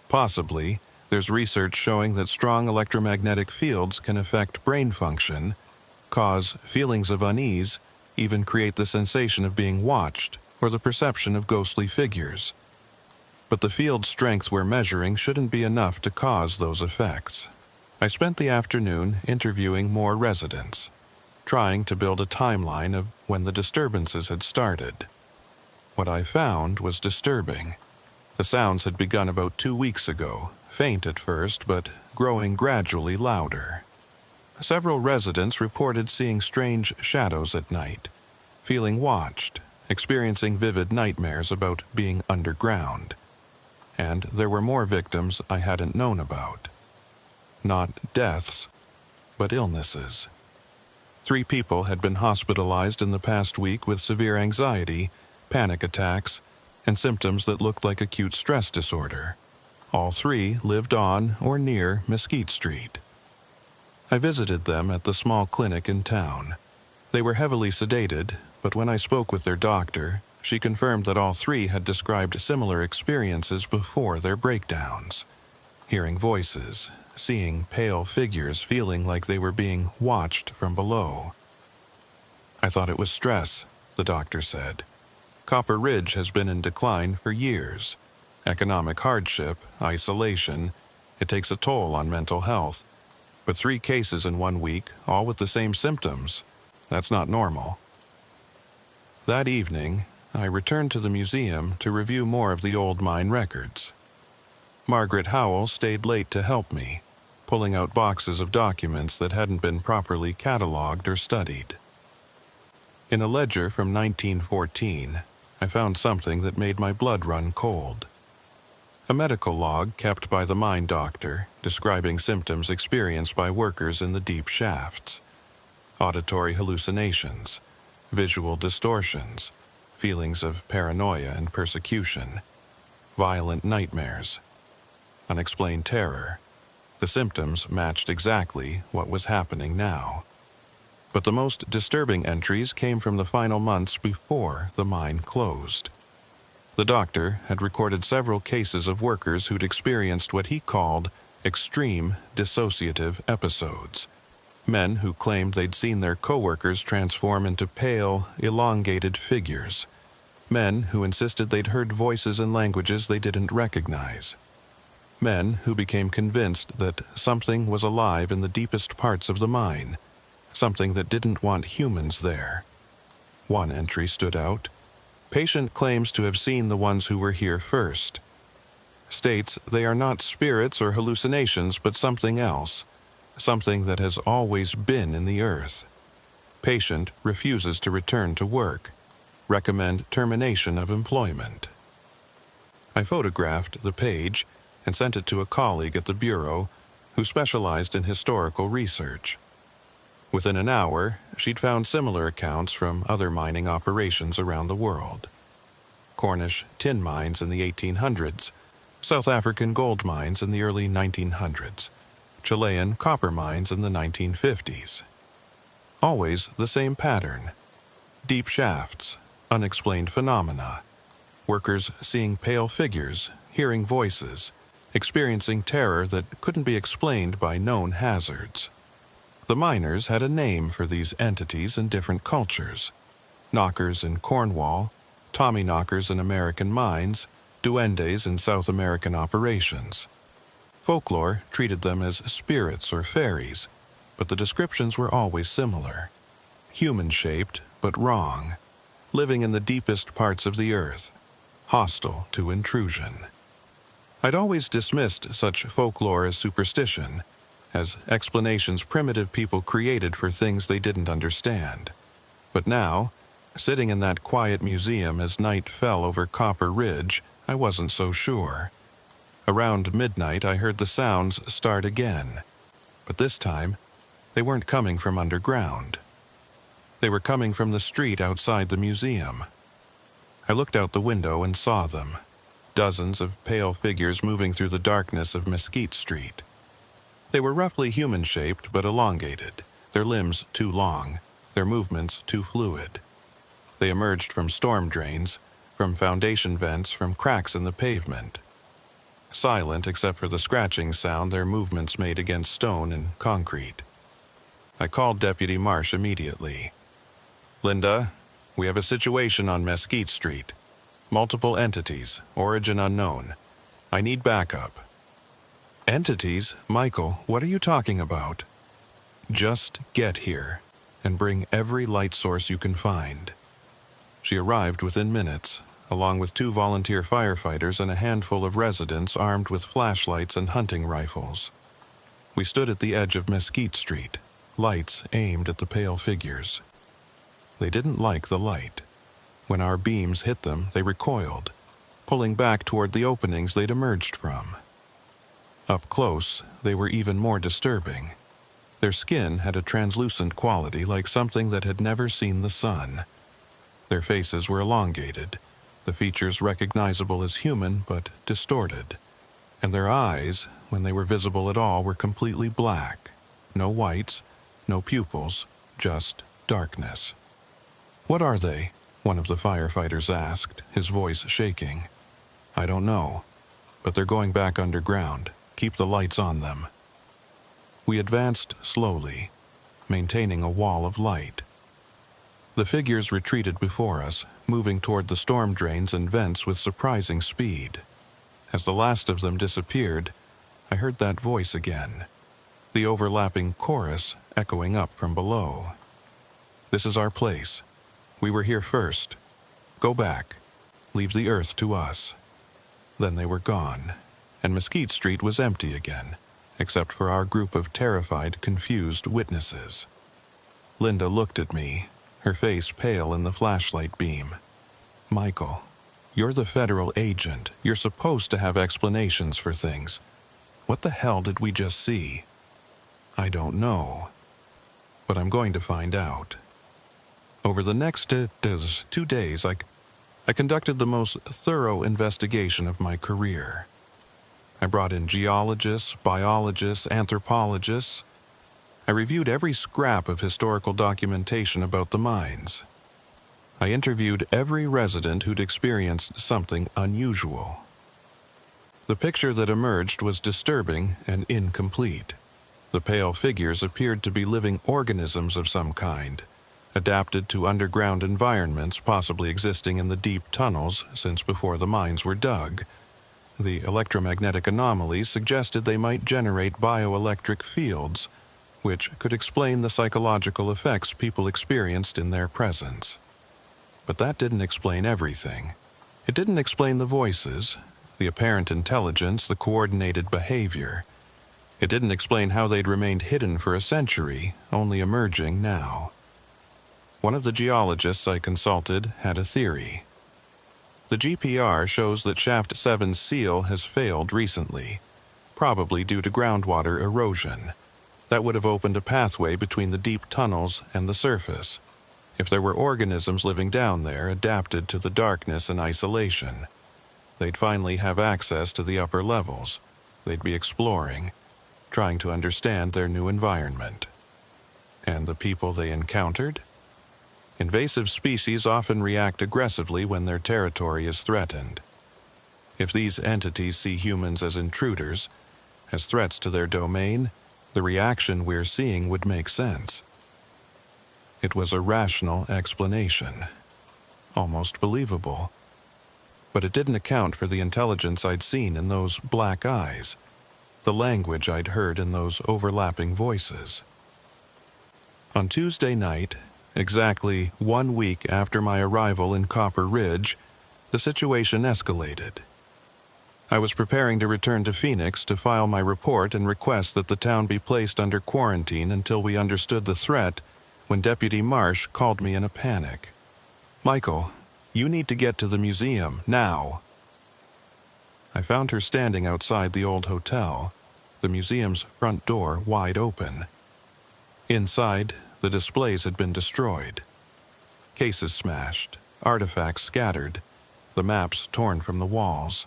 Speaker 1: Possibly. There's research showing that strong electromagnetic fields can affect brain function, cause feelings of unease, even create the sensation of being watched or the perception of ghostly figures. But the field strength we're measuring shouldn't be enough to cause those effects." I spent the afternoon interviewing more residents, trying to build a timeline of when the disturbances had started. What I found was disturbing. The sounds had begun about 2 weeks ago, faint at first, but growing gradually louder. Several residents reported seeing strange shadows at night, feeling watched, experiencing vivid nightmares about being underground. And there were more victims I hadn't known about. Not deaths, but illnesses. 3 people had been hospitalized in the past week with severe anxiety, panic attacks, and symptoms that looked like acute stress disorder. All 3 lived on or near Mesquite Street. I visited them at the small clinic in town. They were heavily sedated, but when I spoke with their doctor, She confirmed that all three had described similar experiences before their breakdowns. Hearing voices, seeing pale figures, feeling like they were being watched from below. "I thought it was stress," the doctor said. "Copper Ridge has been in decline for years. Economic hardship, isolation, it takes a toll on mental health. But 3 cases in 1 week, all with the same symptoms. That's not normal." That evening, I returned to the museum to review more of the old mine records. Margaret Howell stayed late to help me, pulling out boxes of documents that hadn't been properly cataloged or studied. In a ledger from 1914, I found something that made my blood run cold. A medical log kept by the mine doctor describing symptoms experienced by workers in the deep shafts. Auditory hallucinations, visual distortions, feelings of paranoia and persecution, violent nightmares, unexplained terror. The symptoms matched exactly what was happening now. But the most disturbing entries came from the final months before the mine closed. The doctor had recorded several cases of workers who'd experienced what he called extreme dissociative episodes. Men who claimed they'd seen their coworkers transform into pale, elongated figures. Men who insisted they'd heard voices in languages they didn't recognize. Men who became convinced that something was alive in the deepest parts of the mine, something that didn't want humans there. One entry stood out. Patient claims to have seen the ones who were here first. States they are not spirits or hallucinations, but something else, something that has always been in the earth. Patient refuses to return to work. Recommend termination of employment. I photographed the page and sent it to a colleague at the Bureau who specialized in historical research. Within an hour, she'd found similar accounts from other mining operations around the world. Cornish tin mines in the 1800s, South African gold mines in the early 1900s, Chilean copper mines in the 1950s. Always the same pattern. Deep shafts, unexplained phenomena, workers seeing pale figures, hearing voices, experiencing terror that couldn't be explained by known hazards. The miners had a name for these entities in different cultures. Knockers in Cornwall, Tommyknockers in American mines, duendes in South American operations. Folklore treated them as spirits or fairies, but the descriptions were always similar. Human-shaped, but wrong. Living in the deepest parts of the earth. Hostile to intrusion. I'd always dismissed such folklore as superstition, as explanations primitive people created for things they didn't understand. But now, sitting in that quiet museum as night fell over Copper Ridge, I wasn't so sure. Around midnight, I heard the sounds start again. But this time, they weren't coming from underground. They were coming from the street outside the museum. I looked out the window and saw them. Dozens of pale figures moving through the darkness of Mesquite Street. They were roughly human-shaped but elongated, their limbs too long, their movements too fluid. They emerged from storm drains, from foundation vents, from cracks in the pavement. Silent except for the scratching sound their movements made against stone and concrete. I called Deputy Marsh immediately. "Linda, we have a situation on Mesquite Street. Multiple entities, origin unknown. I need backup." "Entities? Michael, what are you talking about?" "Just get here, and bring every light source you can find." She arrived within minutes, along with 2 volunteer firefighters and a handful of residents armed with flashlights and hunting rifles. We stood at the edge of Mesquite Street, lights aimed at the pale figures. They didn't like the light. When our beams hit them, they recoiled, pulling back toward the openings they'd emerged from. Up close, they were even more disturbing. Their skin had a translucent quality like something that had never seen the sun. Their faces were elongated, the features recognizable as human but distorted. And their eyes, when they were visible at all, were completely black. No whites, no pupils, just darkness. "What are they?" one of the firefighters asked, his voice shaking. I don't know, but they're going back underground. Keep the lights on them. We advanced slowly, maintaining a wall of light. The figures retreated before us, moving toward the storm drains and vents with surprising speed. As the last of them disappeared, I heard that voice again, the overlapping chorus echoing up from below. This is our place. We were here first. Go back. Leave the earth to us. Then they were gone, and Mesquite Street was empty again, except for our group of terrified, confused witnesses. Linda looked at me, her face pale in the flashlight beam. Michael, you're the federal agent. You're supposed to have explanations for things. What the hell did we just see? I don't know, but I'm going to find out. Over the next 2 days, I conducted the most thorough investigation of my career. I brought in geologists, biologists, anthropologists. I reviewed every scrap of historical documentation about the mines. I interviewed every resident who'd experienced something unusual. The picture that emerged was disturbing and incomplete. The pale figures appeared to be living organisms of some kind, adapted to underground environments possibly existing in the deep tunnels since before the mines were dug. The electromagnetic anomalies suggested they might generate bioelectric fields, which could explain the psychological effects people experienced in their presence. But that didn't explain everything. It didn't explain the voices, the apparent intelligence, the coordinated behavior. It didn't explain how they'd remained hidden for a century, only emerging now. One of the geologists I consulted had a theory. The GPR shows that Shaft 7's seal has failed recently, probably due to groundwater erosion. That would have opened a pathway between the deep tunnels and the surface, if there were organisms living down there adapted to the darkness and isolation. They'd finally have access to the upper levels. They'd be exploring, trying to understand their new environment. And the people they encountered? Invasive species often react aggressively when their territory is threatened. If these entities see humans as intruders, as threats to their domain, the reaction we're seeing would make sense. It was a rational explanation, almost believable. But it didn't account for the intelligence I'd seen in those black eyes, the language I'd heard in those overlapping voices. On Tuesday night, exactly 1 week after my arrival in Copper Ridge, the situation escalated. I was preparing to return to Phoenix to file my report and request that the town be placed under quarantine until we understood the threat when Deputy Marsh called me in a panic. Michael, you need to get to the museum, now. I found her standing outside the old hotel, the museum's front door wide open. Inside, the displays had been destroyed. Cases smashed, artifacts scattered, the maps torn from the walls.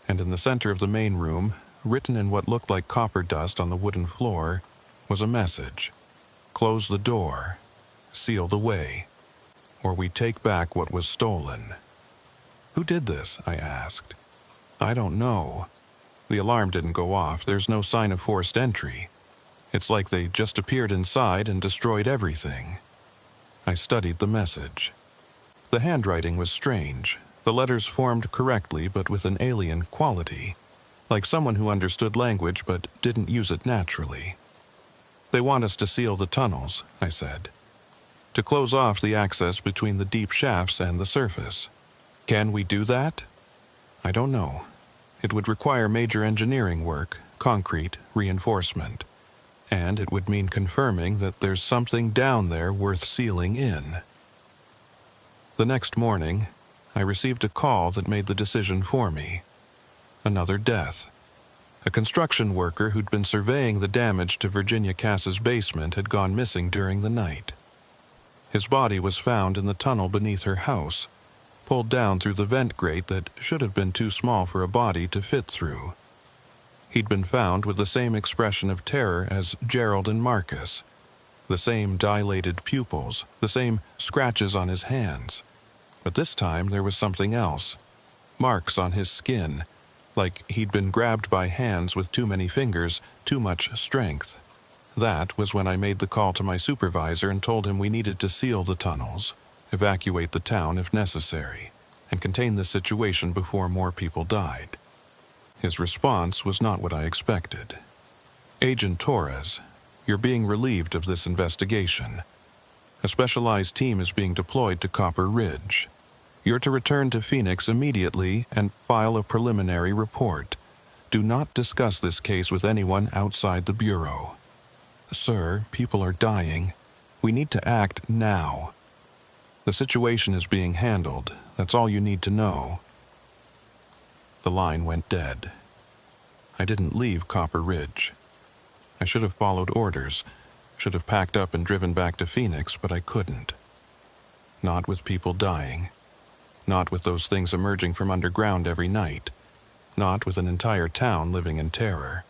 Speaker 1: And in the center of the main room, written in what looked like copper dust on the wooden floor, was a message. Close the door. Seal the way. Or we take back what was stolen. Who did this? I asked. I don't know. The alarm didn't go off. There's no sign of forced entry. It's like they just appeared inside and destroyed everything. I studied the message. The handwriting was strange. The letters formed correctly but with an alien quality, like someone who understood language but didn't use it naturally. They want us to seal the tunnels, I said, to close off the access between the deep shafts and the surface. Can we do that? I don't know. It would require major engineering work, concrete, reinforcement, and it would mean confirming that there's something down there worth sealing in. The next morning, I received a call that made the decision for me. Another death. A construction worker who'd been surveying the damage to Virginia Cass's basement had gone missing during the night. His body was found in the tunnel beneath her house, pulled down through the vent grate that should have been too small for a body to fit through. He'd been found with the same expression of terror as Gerald and Marcus, the same dilated pupils, the same scratches on his hands. But this time there was something else. Marks on his skin, like he'd been grabbed by hands with too many fingers, too much strength. That was when I made the call to my supervisor and told him we needed to seal the tunnels, evacuate the town if necessary, and contain the situation before more people died. His response was not what I expected. "Agent Torres, you're being relieved of this investigation. A specialized team is being deployed to Copper Ridge. You're to return to Phoenix immediately and file a preliminary report. Do not discuss this case with anyone outside the Bureau." "Sir, people are dying. We need to act now." "The situation is being handled. That's all you need to know." The line went dead. I didn't leave Copper Ridge. I should have followed orders, should have packed up and driven back to Phoenix, but I couldn't. Not with people dying. Not with those things emerging from underground every night. Not with an entire town living in terror.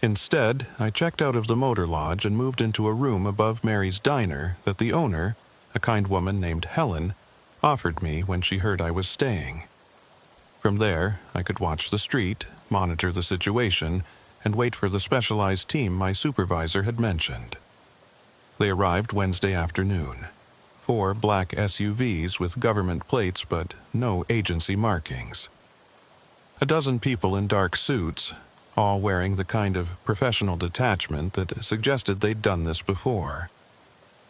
Speaker 1: Instead, I checked out of the motor lodge and moved into a room above Mary's diner that the owner, a kind woman named Helen, offered me when she heard I was staying. From there, I could watch the street, monitor the situation, and wait for the specialized team my supervisor had mentioned. They arrived Wednesday afternoon. 4 black SUVs with government plates but no agency markings. A dozen people in dark suits, all wearing the kind of professional detachment that suggested they'd done this before.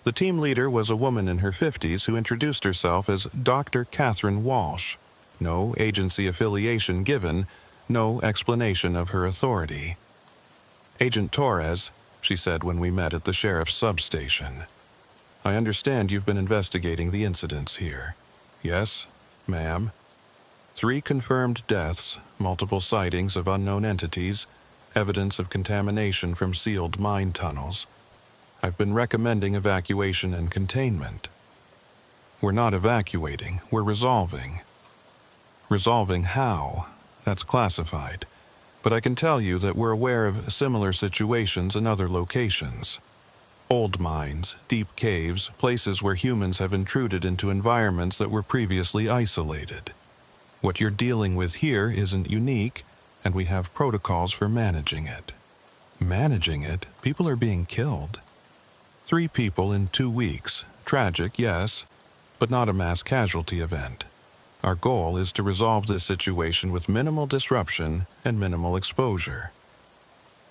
Speaker 1: The team leader was a woman in her 50s who introduced herself as Dr. Catherine Walsh. No agency affiliation given, no explanation of her authority. "Agent Torres," she said when we met at the sheriff's substation. "I understand you've been investigating the incidents here." "Yes, ma'am." 3 confirmed deaths, multiple sightings of unknown entities, evidence of contamination from sealed mine tunnels. I've been recommending evacuation and containment. We're not evacuating, we're resolving. Resolving how? That's classified. But I can tell you that we're aware of similar situations in other locations. Old mines, deep caves, places where humans have intruded into environments that were previously isolated. What you're dealing with here isn't unique, and we have protocols for managing it. Managing it? People are being killed. 3 people in 2 weeks. Tragic, yes, but not a mass casualty event. Our goal is to resolve this situation with minimal disruption and minimal exposure.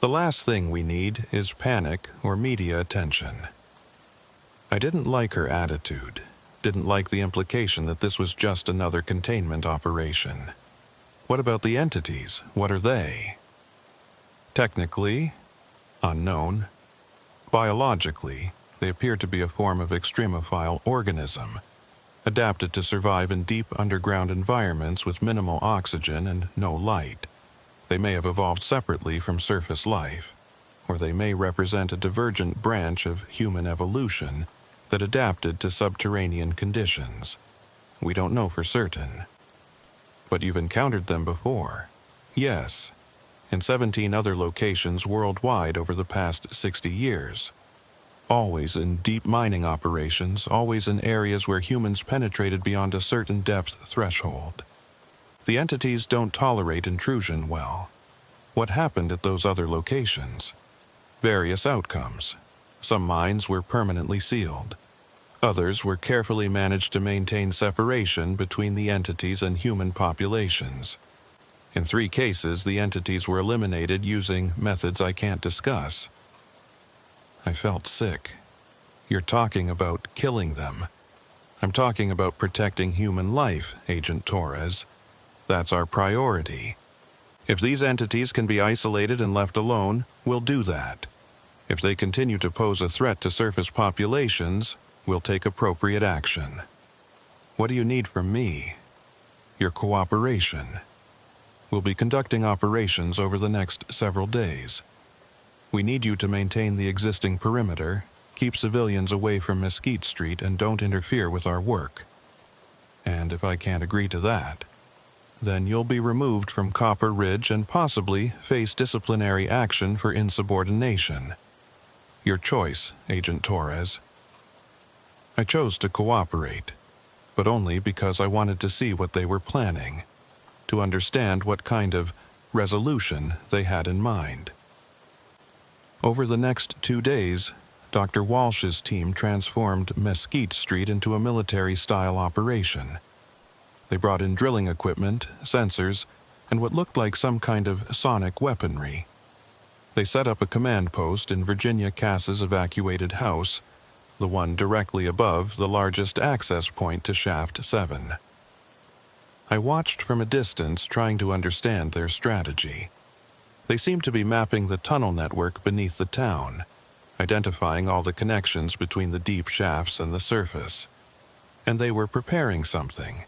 Speaker 1: The last thing we need is panic or media attention. I didn't like her attitude, didn't like the implication that this was just another containment operation. What about the entities? What are they? Technically, unknown. Biologically, they appear to be a form of extremophile organism, adapted to survive in deep underground environments with minimal oxygen and no light. They may have evolved separately from surface life, or they may represent a divergent branch of human evolution that adapted to subterranean conditions. We don't know for certain. But you've encountered them before. Yes, in 17 other locations worldwide over the past 60 years. Always in deep mining operations, always in areas where humans penetrated beyond a certain depth threshold. The entities don't tolerate intrusion well. What happened at those other locations? Various outcomes. Some mines were permanently sealed. Others were carefully managed to maintain separation between the entities and human populations. In 3 cases, the entities were eliminated using methods I can't discuss. I felt sick. You're talking about killing them. I'm talking about protecting human life, Agent Torres. That's our priority. If these entities can be isolated and left alone, we'll do that. If they continue to pose a threat to surface populations, we'll take appropriate action. What do you need from me? Your cooperation. We'll be conducting operations over the next several days. We need you to maintain the existing perimeter, keep civilians away from Mesquite Street, and don't interfere with our work. And if I can't agree to that, then you'll be removed from Copper Ridge and possibly face disciplinary action for insubordination. Your choice, Agent Torres. I chose to cooperate, but only because I wanted to see what they were planning, to understand what kind of resolution they had in mind. Over the next 2 days, Dr. Walsh's team transformed Mesquite Street into a military-style operation. They brought in drilling equipment, sensors, and what looked like some kind of sonic weaponry. They set up a command post in Virginia Cass's evacuated house, the one directly above the largest access point to Shaft 7. I watched from a distance, trying to understand their strategy. They seemed to be mapping the tunnel network beneath the town, identifying all the connections between the deep shafts and the surface. And they were preparing something,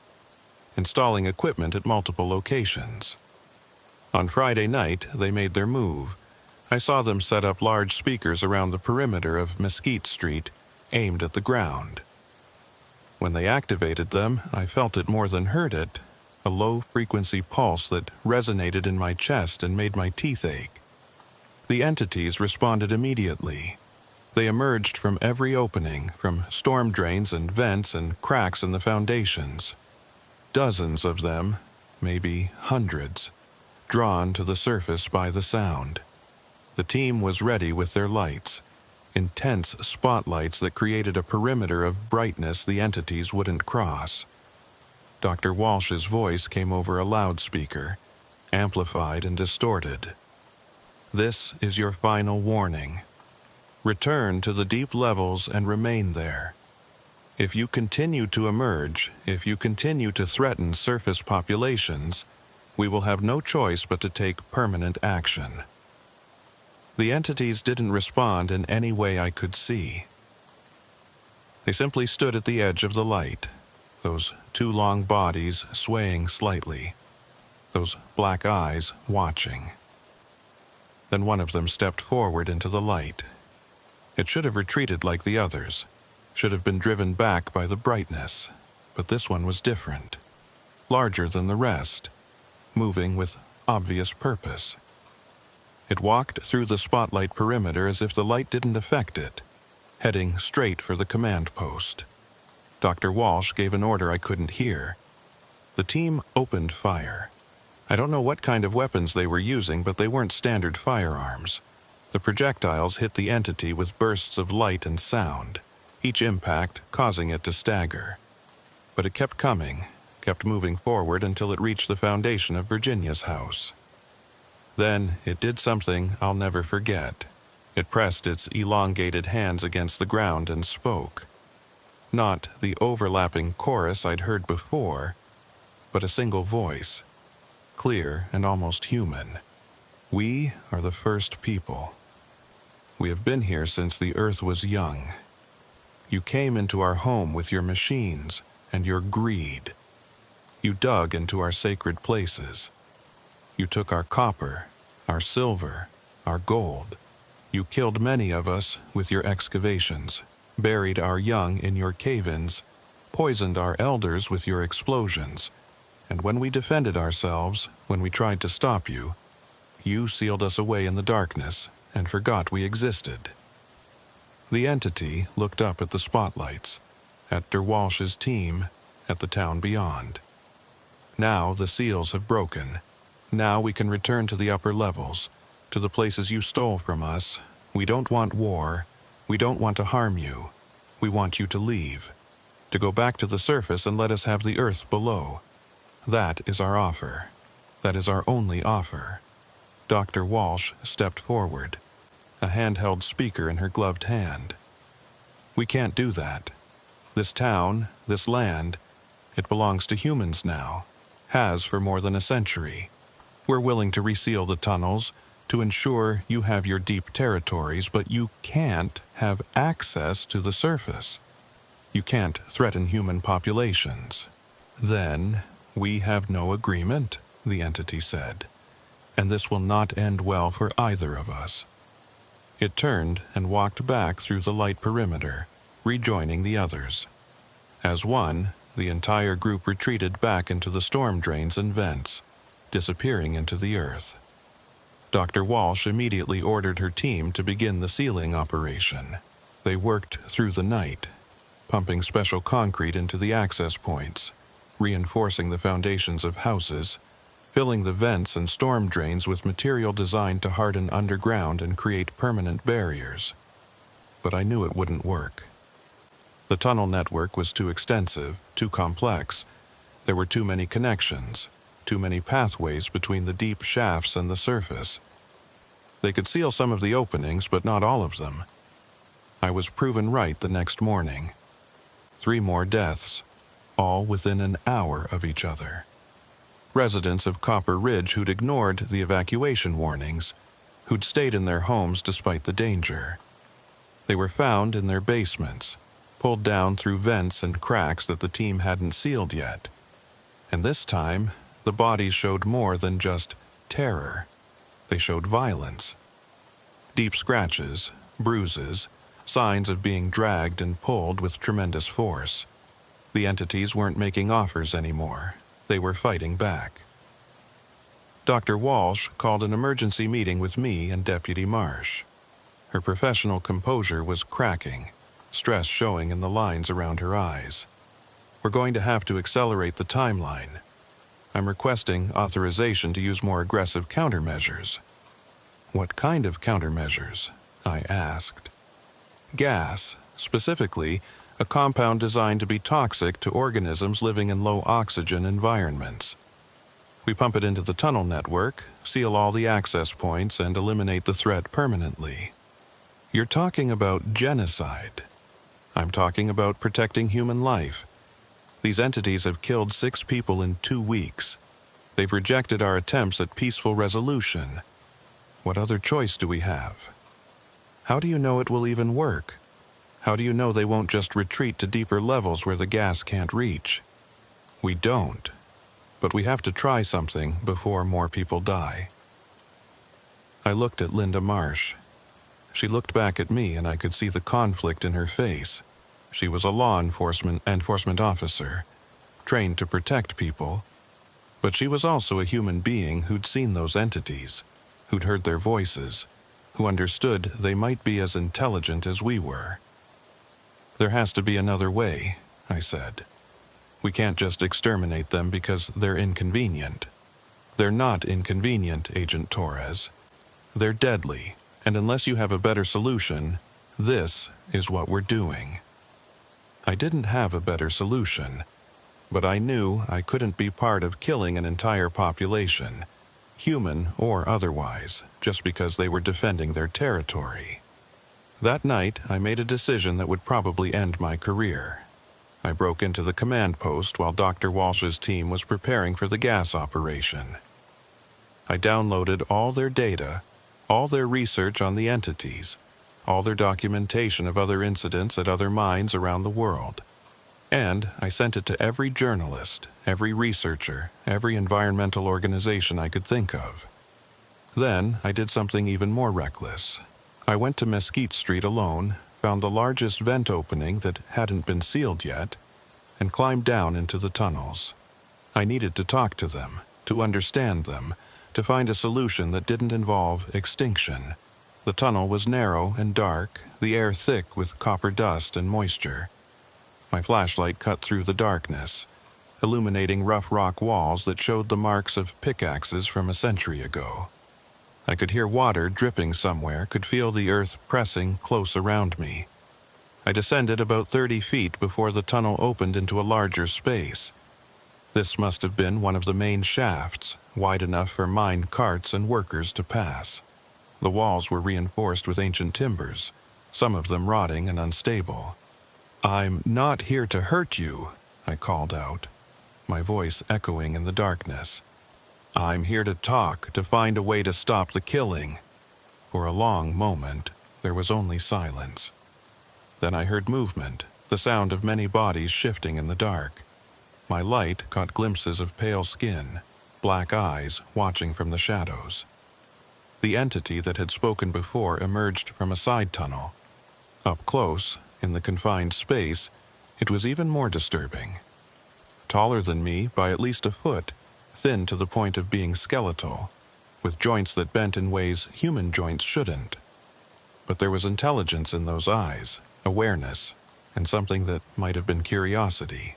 Speaker 1: installing equipment at multiple locations. On Friday night, they made their move. I saw them set up large speakers around the perimeter of Mesquite Street, aimed at the ground. When they activated them, I felt it more than heard it, a low-frequency pulse that resonated in my chest and made my teeth ache. The entities responded immediately. They emerged from every opening, from storm drains and vents and cracks in the foundations. Dozens of them, maybe hundreds, drawn to the surface by the sound. The team was ready with their lights, intense spotlights that created a perimeter of brightness the entities wouldn't cross. Dr. Walsh's voice came over a loudspeaker, amplified and distorted. "This is your final warning. Return to the deep levels and remain there. If you continue to emerge, if you continue to threaten surface populations, we will have no choice but to take permanent action." The entities didn't respond in any way I could see. They simply stood at the edge of the light, those two long bodies swaying slightly, those black eyes watching. Then one of them stepped forward into the light. It should have retreated like the others, should have been driven back by the brightness, but this one was different, larger than the rest, moving with obvious purpose. It walked through the spotlight perimeter as if the light didn't affect it, heading straight for the command post. Dr. Walsh gave an order I couldn't hear. The team opened fire. I don't know what kind of weapons they were using, but they weren't standard firearms. The projectiles hit the entity with bursts of light and sound, each impact causing it to stagger. But it kept coming, kept moving forward until it reached the foundation of Virginia's house. Then it did something I'll never forget. It pressed its elongated hands against the ground and spoke. Not the overlapping chorus I'd heard before, but a single voice, clear and almost human. "We are the first people. We have been here since the earth was young. You came into our home with your machines and your greed. You dug into our sacred places. You took our copper, our silver, our gold. You killed many of us with your excavations, buried our young in your cave-ins, poisoned our elders with your explosions, and when we defended ourselves, when we tried to stop you, you sealed us away in the darkness and forgot we existed." The entity looked up at the spotlights, at Dr. Walsh's team, at the town beyond. "Now the seals have broken. Now we can return to the upper levels, to the places you stole from us. We don't want war. We don't want to harm you. We want you to leave, to go back to the surface and let us have the earth below. That is our offer. That is our only offer." Dr. Walsh stepped forward, a handheld speaker in her gloved hand. "We can't do that. This town, this land, it belongs to humans now, has for more than a century. We're willing to reseal the tunnels, to ensure you have your deep territories, but you can't have access to the surface. You can't threaten human populations." "Then we have no agreement," the entity said, "and this will not end well for either of us." It turned and walked back through the light perimeter, rejoining the others. As one, the entire group retreated back into the storm drains and vents, disappearing into the earth. Dr. Walsh immediately ordered her team to begin the sealing operation. They worked through the night, pumping special concrete into the access points, reinforcing the foundations of houses, filling the vents and storm drains with material designed to harden underground and create permanent barriers. But I knew it wouldn't work. The tunnel network was too extensive, too complex. There were too many connections, too many pathways between the deep shafts and the surface. They could seal some of the openings, but not all of them. I was proven right the next morning. 3 more deaths, all within an hour of each other. Residents of Copper Ridge who'd ignored the evacuation warnings, who'd stayed in their homes despite the danger. They were found in their basements, pulled down through vents and cracks that the team hadn't sealed yet. And this time, the bodies showed more than just terror. They showed violence. Deep scratches, bruises, signs of being dragged and pulled with tremendous force. The entities weren't making offers anymore. They were fighting back. Dr. Walsh called an emergency meeting with me and Deputy Marsh. Her professional composure was cracking, stress showing in the lines around her eyes. We're going to have to accelerate the timeline. I'm requesting authorization to use more aggressive countermeasures. What kind of countermeasures? I asked. Gas, specifically, a compound designed to be toxic to organisms living in low oxygen environments. We pump it into the tunnel network, seal all the access points, and eliminate the threat permanently. You're talking about genocide. I'm talking about protecting human life. These entities have killed 6 people in 2 weeks. They've rejected our attempts at peaceful resolution. What other choice do we have? How do you know it will even work? How do you know they won't just retreat to deeper levels where the gas can't reach? We don't. But we have to try something before more people die. I looked at Linda Marsh. She looked back at me and I could see the conflict in her face. She was a law enforcement officer, trained to protect people. But she was also a human being who'd seen those entities, who'd heard their voices, who understood they might be as intelligent as we were. There has to be another way, I said. We can't just exterminate them because they're inconvenient. They're not inconvenient, Agent Torres. They're deadly, and unless you have a better solution, this is what we're doing. I didn't have a better solution, but I knew I couldn't be part of killing an entire population, human or otherwise, just because they were defending their territory. That night, I made a decision that would probably end my career. I broke into the command post while Dr. Walsh's team was preparing for the gas operation. I downloaded all their data, all their research on the entities, all their documentation of other incidents at other mines around the world. And I sent it to every journalist, every researcher, every environmental organization I could think of. Then I did something even more reckless. I went to Mesquite Street alone, found the largest vent opening that hadn't been sealed yet, and climbed down into the tunnels. I needed to talk to them, to understand them, to find a solution that didn't involve extinction. The tunnel was narrow and dark, the air thick with copper dust and moisture. My flashlight cut through the darkness, illuminating rough rock walls that showed the marks of pickaxes from a century ago. I could hear water dripping somewhere, could feel the earth pressing close around me. I descended about 30 feet before the tunnel opened into a larger space. This must have been one of the main shafts, wide enough for mine carts and workers to pass. The walls were reinforced with ancient timbers, some of them rotting and unstable. "I'm not here to hurt you," I called out, my voice echoing in the darkness. "I'm here to talk, to find a way to stop the killing." For a long moment, there was only silence. Then I heard movement, the sound of many bodies shifting in the dark. My light caught glimpses of pale skin, black eyes watching from the shadows. The entity that had spoken before emerged from a side tunnel. Up close, in the confined space, it was even more disturbing. Taller than me by at least a foot, thin to the point of being skeletal, with joints that bent in ways human joints shouldn't. But there was intelligence in those eyes, awareness, and something that might have been curiosity.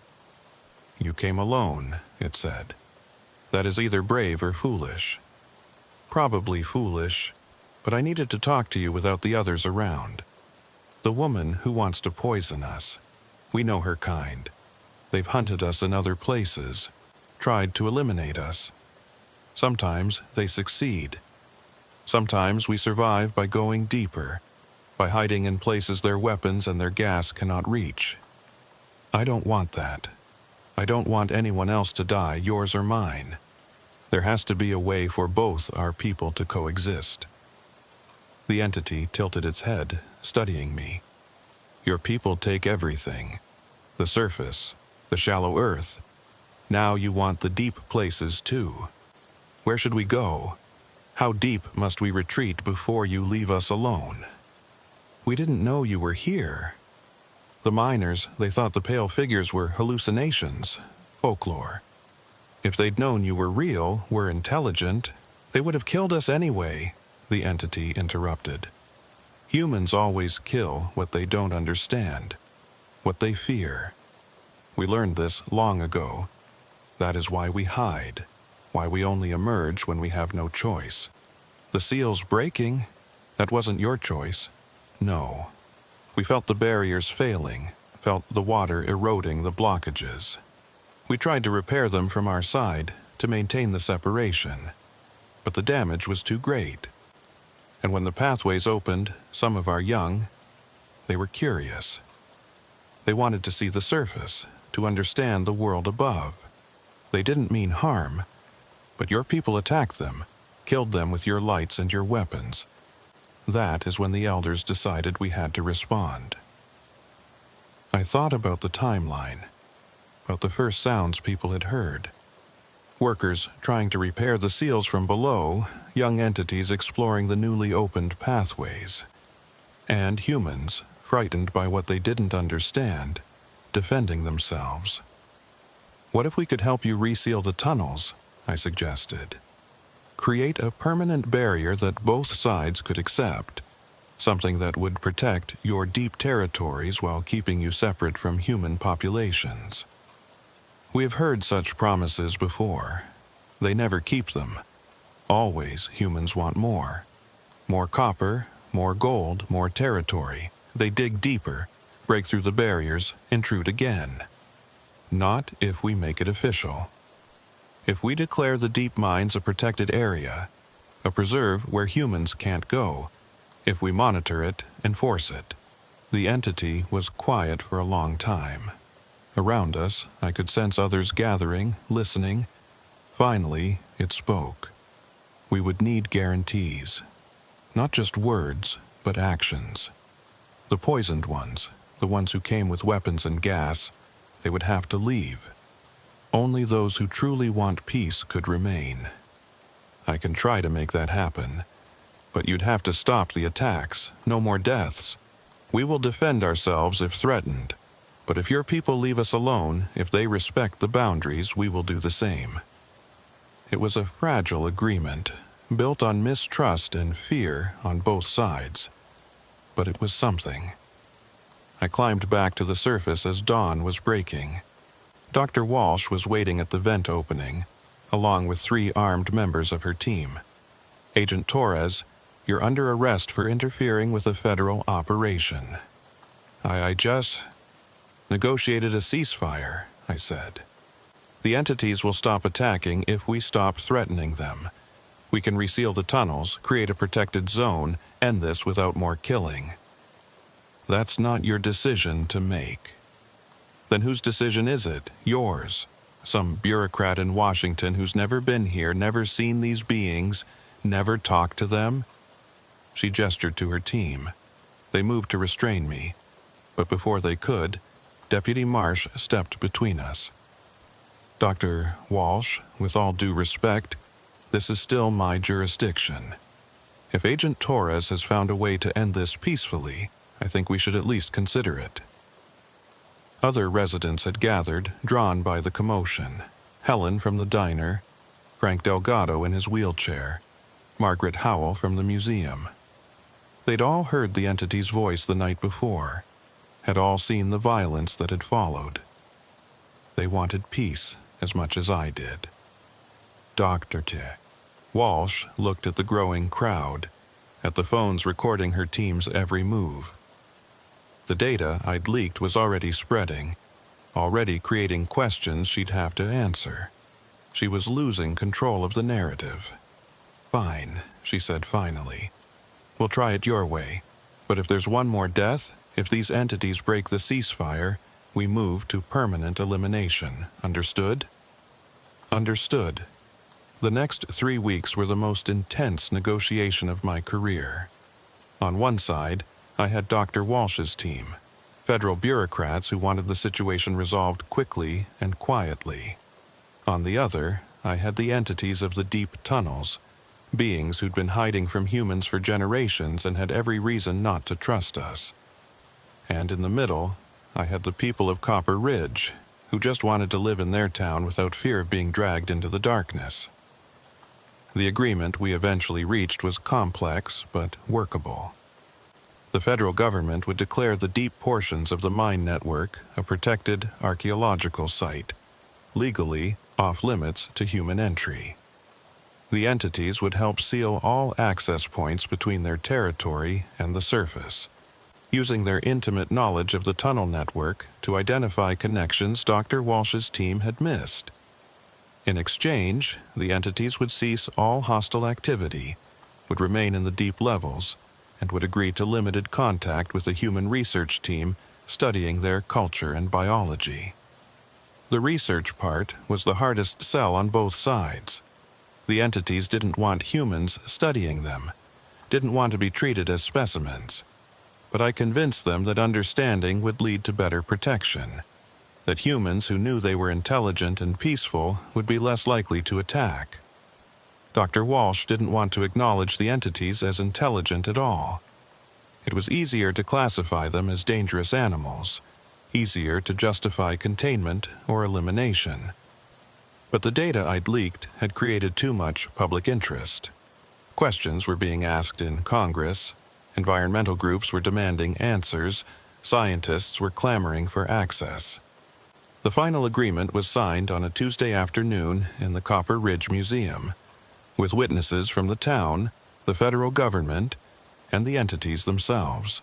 Speaker 1: "You came alone," it said. "That is either brave or foolish." Probably foolish, but I needed to talk to you without the others around. The woman who wants to poison us. We know her kind. They've hunted us in other places, tried to eliminate us. Sometimes they succeed. Sometimes we survive by going deeper, by hiding in places their weapons and their gas cannot reach. I don't want that. I don't want anyone else to die, yours or mine. There has to be a way for both our people to coexist. The entity tilted its head, studying me. Your people take everything. The surface, the shallow earth. Now you want the deep places too. Where should we go? How deep must we retreat before you leave us alone? We didn't know you were here. The miners, they thought the pale figures were hallucinations, folklore. If they'd known you were real, were intelligent, they would have killed us anyway, the entity interrupted. Humans always kill what they don't understand, what they fear. We learned this long ago. That is why we hide, why we only emerge when we have no choice. The seal's breaking, that wasn't your choice. No. We felt the barriers failing, felt the water eroding the blockages. We tried to repair them from our side to maintain the separation, but the damage was too great. And when the pathways opened, some of our young, they were curious. They wanted to see the surface, to understand the world above. They didn't mean harm, but your people attacked them, killed them with your lights and your weapons. That is when the elders decided we had to respond. I thought about the timeline, about the first sounds people had heard. Workers trying to repair the seals from below, young entities exploring the newly opened pathways, and humans, frightened by what they didn't understand, defending themselves. What if we could help you reseal the tunnels? I suggested. Create a permanent barrier that both sides could accept, something that would protect your deep territories while keeping you separate from human populations. We have heard such promises before. They never keep them. Always humans want more. More copper, more gold, more territory. They dig deeper, break through the barriers, intrude again. Not if we make it official. If we declare the deep mines a protected area, a preserve where humans can't go, if we monitor it, enforce it. The entity was quiet for a long time. Around us, I could sense others gathering, listening. Finally, it spoke. We would need guarantees. Not just words, but actions. The poisoned ones, the ones who came with weapons and gas, they would have to leave. Only those who truly want peace could remain. I can try to make that happen, but you'd have to stop the attacks, no more deaths. We will defend ourselves if threatened, but if your people leave us alone, if they respect the boundaries, we will do the same. It was a fragile agreement, built on mistrust and fear on both sides, but it was something. I climbed back to the surface as dawn was breaking. Dr. Walsh was waiting at the vent opening, along with 3 armed members of her team. "Agent Torres, you're under arrest for interfering with a federal operation." I just negotiated a ceasefire, I said. "The entities will stop attacking if we stop threatening them. We can reseal the tunnels, create a protected zone, end this without more killing." "That's not your decision to make." "Then whose decision is it? Yours? Some bureaucrat in Washington who's never been here, never seen these beings, never talked to them?" She gestured to her team. They moved to restrain me, but before they could, Deputy Marsh stepped between us. "Dr. Walsh, with all due respect, this is still my jurisdiction. If Agent Torres has found a way to end this peacefully, I think we should at least consider it." Other residents had gathered, drawn by the commotion. Helen from the diner, Frank Delgado in his wheelchair, Margaret Howell from the museum. They'd all heard the entity's voice the night before. had all seen the violence that had followed. They wanted peace as much as I did. Dr. T. Walsh looked at the growing crowd, at the phones recording her team's every move. The data I'd leaked was already spreading, already creating questions she'd have to answer. She was losing control of the narrative. "Fine," she said finally. "We'll try it your way. But if there's one more death, if these entities break the ceasefire, we move to permanent elimination. Understood?" Understood. The next 3 weeks were the most intense negotiation of my career. On one side, I had Dr. Walsh's team, federal bureaucrats who wanted the situation resolved quickly and quietly. On the other, I had the entities of the deep tunnels, beings who'd been hiding from humans for generations and had every reason not to trust us. And in the middle, I had the people of Copper Ridge, who just wanted to live in their town without fear of being dragged into the darkness. The agreement we eventually reached was complex but workable. The federal government would declare the deep portions of the mine network a protected archaeological site, legally off-limits to human entry. The entities would help seal all access points between their territory and the surface, using their intimate knowledge of the tunnel network to identify connections Dr. Walsh's team had missed. In exchange, the entities would cease all hostile activity, would remain in the deep levels, and would agree to limited contact with the human research team studying their culture and biology. The research part was the hardest sell on both sides. The entities didn't want humans studying them, didn't want to be treated as specimens. But I convinced them that understanding would lead to better protection, that humans who knew they were intelligent and peaceful would be less likely to attack. Dr. Walsh didn't want to acknowledge the entities as intelligent at all. It was easier to classify them as dangerous animals, easier to justify containment or elimination. But the data I'd leaked had created too much public interest. Questions were being asked in Congress, environmental groups were demanding answers, scientists were clamoring for access. The final agreement was signed on a Tuesday afternoon in the Copper Ridge Museum, with witnesses from the town, the federal government, and the entities themselves.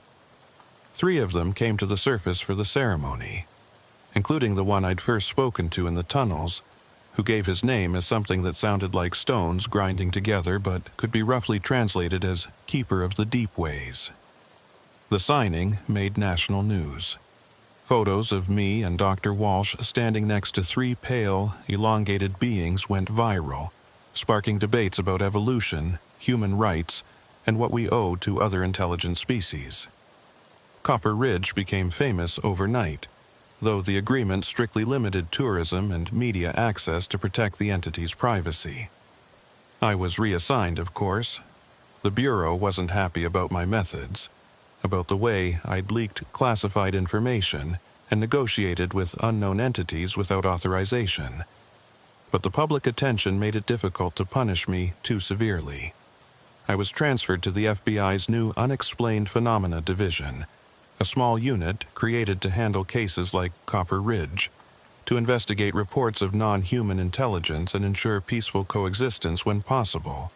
Speaker 1: 3 of them came to the surface for the ceremony, including the one I'd first spoken to in the tunnels, who gave his name as something that sounded like stones grinding together but could be roughly translated as Keeper of the Deep Ways. The signing made national news. Photos of me and Dr. Walsh standing next to 3 pale, elongated beings went viral, sparking debates about evolution, human rights, and what we owe to other intelligent species. Copper Ridge became famous overnight, though the agreement strictly limited tourism and media access to protect the entity's privacy. I was reassigned, of course. The Bureau wasn't happy about my methods, about the way I'd leaked classified information and negotiated with unknown entities without authorization. But the public attention made it difficult to punish me too severely. I was transferred to the FBI's new Unexplained Phenomena Division, a small unit created to handle cases like Copper Ridge, to investigate reports of non-human intelligence and ensure peaceful coexistence when possible.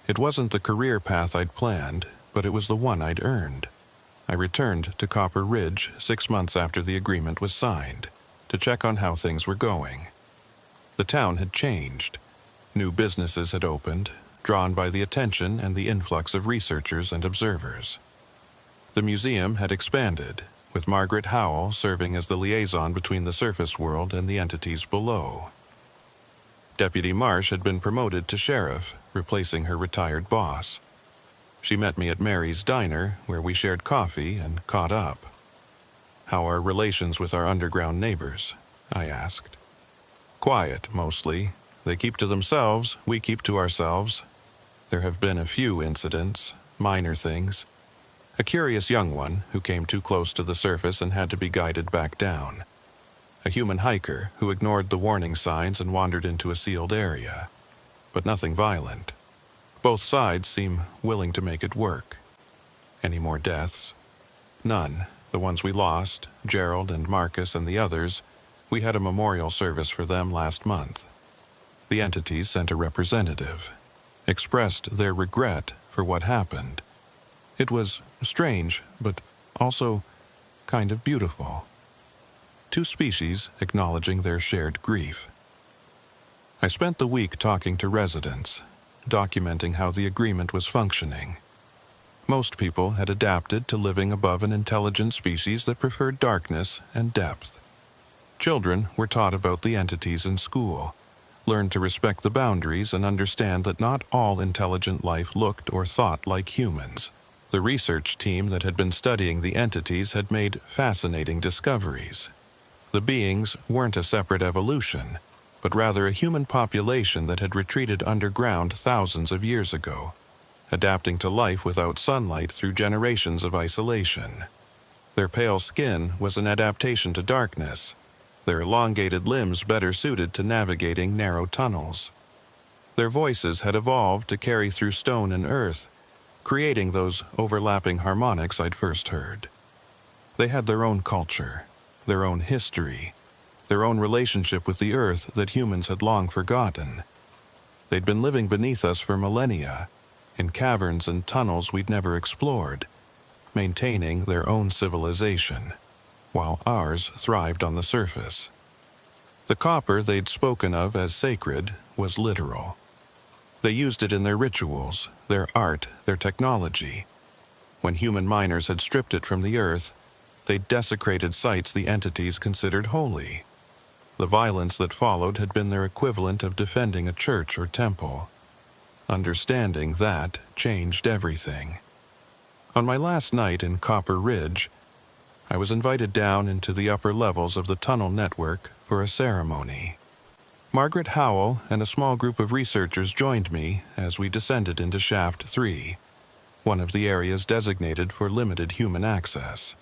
Speaker 1: It wasn't the career path I'd planned, but it was the one I'd earned. I returned to Copper Ridge 6 months after the agreement was signed, to check on how things were going. The town had changed. New businesses had opened, drawn by the attention and the influx of researchers and observers. The museum had expanded, with Margaret Howell serving as the liaison between the surface world and the entities below. Deputy Marsh had been promoted to sheriff, replacing her retired boss. She met me at Mary's Diner, where we shared coffee and caught up. "How are relations with our underground neighbors?" I asked. "Quiet, mostly. They keep to themselves, we keep to ourselves. There have been a few incidents, minor things. A curious young one who came too close to the surface and had to be guided back down. A human hiker who ignored the warning signs and wandered into a sealed area. But nothing violent. Both sides seem willing to make it work. Any more deaths?" "None. The ones we lost, Gerald and Marcus and the others, we had a memorial service for them last month. The entities sent a representative, expressed their regret for what happened. It was strange, but also kind of beautiful. Two species acknowledging their shared grief. I spent the week talking to residents, documenting how the agreement was functioning. Most people had adapted to living above an intelligent species that preferred darkness and depth. Children were taught about the entities in school, learned to respect the boundaries and understand that not all intelligent life looked or thought like humans. The research team that had been studying the entities had made fascinating discoveries. The beings weren't a separate evolution, but rather a human population that had retreated underground thousands of years ago, adapting to life without sunlight through generations of isolation. Their pale skin was an adaptation to darkness, their elongated limbs better suited to navigating narrow tunnels. Their voices had evolved to carry through stone and earth, creating those overlapping harmonics I'd first heard. They had their own culture, their own history, their own relationship with the earth that humans had long forgotten. They'd been living beneath us for millennia, in caverns and tunnels we'd never explored, maintaining their own civilization, while ours thrived on the surface. The copper they'd spoken of as sacred was literal. They used it in their rituals, their art, their technology. When human miners had stripped it from the earth, they desecrated sites the entities considered holy. The violence that followed had been their equivalent of defending a church or temple. Understanding that changed everything. On my last night in Copper Ridge, I was invited down into the upper levels of the tunnel network for a ceremony. Margaret Howell and a small group of researchers joined me as we descended into Shaft 3, one of the areas designated for limited human access.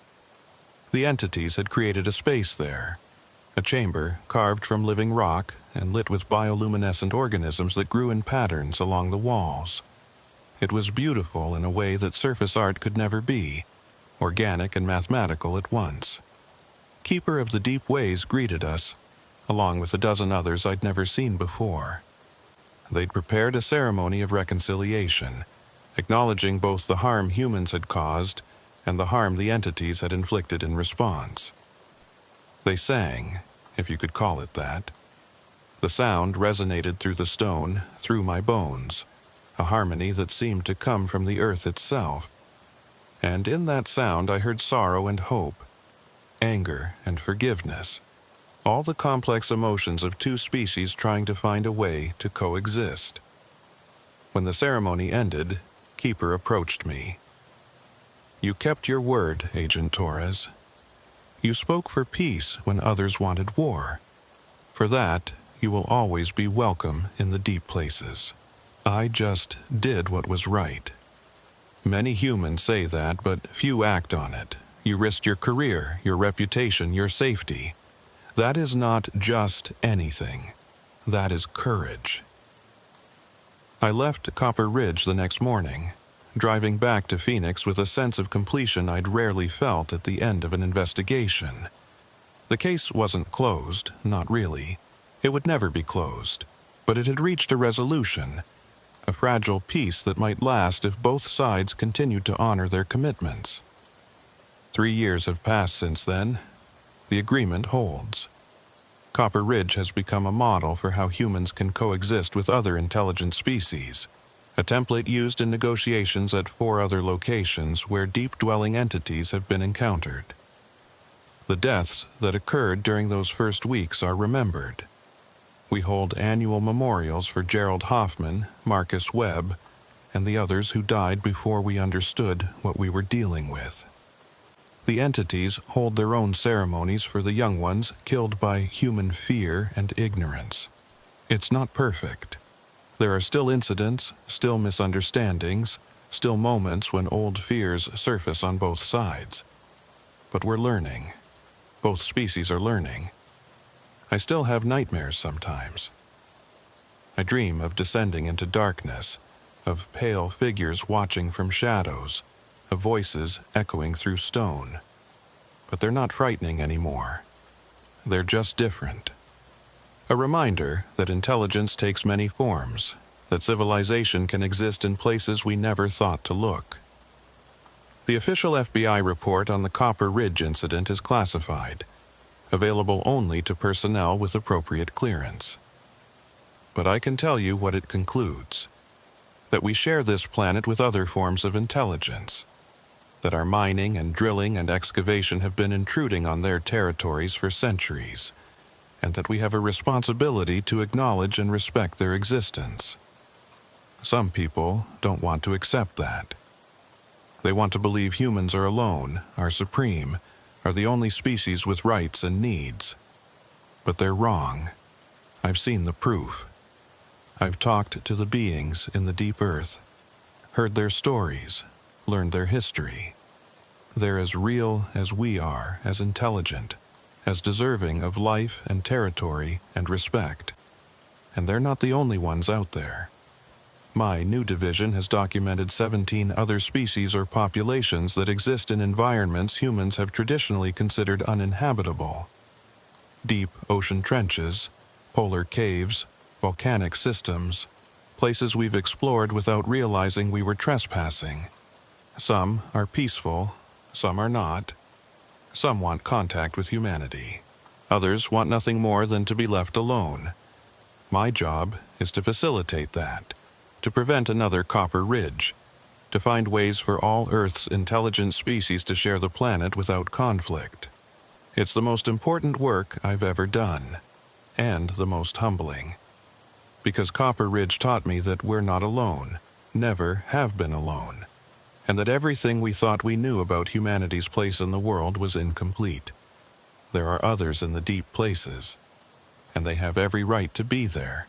Speaker 1: The entities had created a space there, a chamber carved from living rock and lit with bioluminescent organisms that grew in patterns along the walls. It was beautiful in a way that surface art could never be, organic and mathematical at once. Keeper of the Deep Ways greeted us, along with a dozen others I'd never seen before. They'd prepared a ceremony of reconciliation, acknowledging both the harm humans had caused and the harm the entities had inflicted in response. They sang, if you could call it that. The sound resonated through the stone, through my bones, a harmony that seemed to come from the earth itself. And in that sound I heard sorrow and hope, anger and forgiveness, all the complex emotions of two species trying to find a way to coexist. When the ceremony ended, Keeper approached me. "You kept your word, Agent Torres. You spoke for peace when others wanted war. For that, you will always be welcome in the deep places. I just did what was right. Many humans say that, but few act on it. You risked your career, your reputation, your safety. That is not just anything. That is courage." I left Copper Ridge the next morning, driving back to Phoenix with a sense of completion I'd rarely felt at the end of an investigation. The case wasn't closed, not really. It would never be closed. But it had reached a resolution, a fragile peace that might last if both sides continued to honor their commitments. 3 years have passed since then. The agreement holds. Copper Ridge has become a model for how humans can coexist with other intelligent species, a template used in negotiations at 4 other locations where deep-dwelling entities have been encountered. The deaths that occurred during those first weeks are remembered. We hold annual memorials for Gerald Hoffman, Marcus Webb, and the others who died before we understood what we were dealing with. The entities hold their own ceremonies for the young ones killed by human fear and ignorance. It's not perfect. There are still incidents, still misunderstandings, still moments when old fears surface on both sides. But we're learning. Both species are learning. I still have nightmares sometimes. I dream of descending into darkness, of pale figures watching from shadows, of voices echoing through stone. but they're not frightening anymore. They're just different. A reminder that intelligence takes many forms, that civilization can exist in places we never thought to look. The official FBI report on the Copper Ridge incident is classified, available only to personnel with appropriate clearance. But I can tell you what it concludes: that we share this planet with other forms of intelligence, that our mining and drilling and excavation have been intruding on their territories for centuries, and that we have a responsibility to acknowledge and respect their existence. Some people don't want to accept that. They want to believe humans are alone, are supreme, are the only species with rights and needs. But they're wrong. I've seen the proof. I've talked to the beings in the deep earth, heard their stories, learned their history. They're as real as we are, as intelligent, as deserving of life and territory and respect. And they're not the only ones out there. My new division has documented 17 other species or populations that exist in environments humans have traditionally considered uninhabitable. Deep ocean trenches, polar caves, volcanic systems, places we've explored without realizing we were trespassing. Some are peaceful, some are not. Some want contact with humanity. Others want nothing more than to be left alone. My job is to facilitate that, to prevent another Copper Ridge, to find ways for all Earth's intelligent species to share the planet without conflict. It's the most important work I've ever done, and the most humbling. Because Copper Ridge taught me that we're not alone, never have been alone, and that everything we thought we knew about humanity's place in the world was incomplete. There are others in the deep places, and they have every right to be there.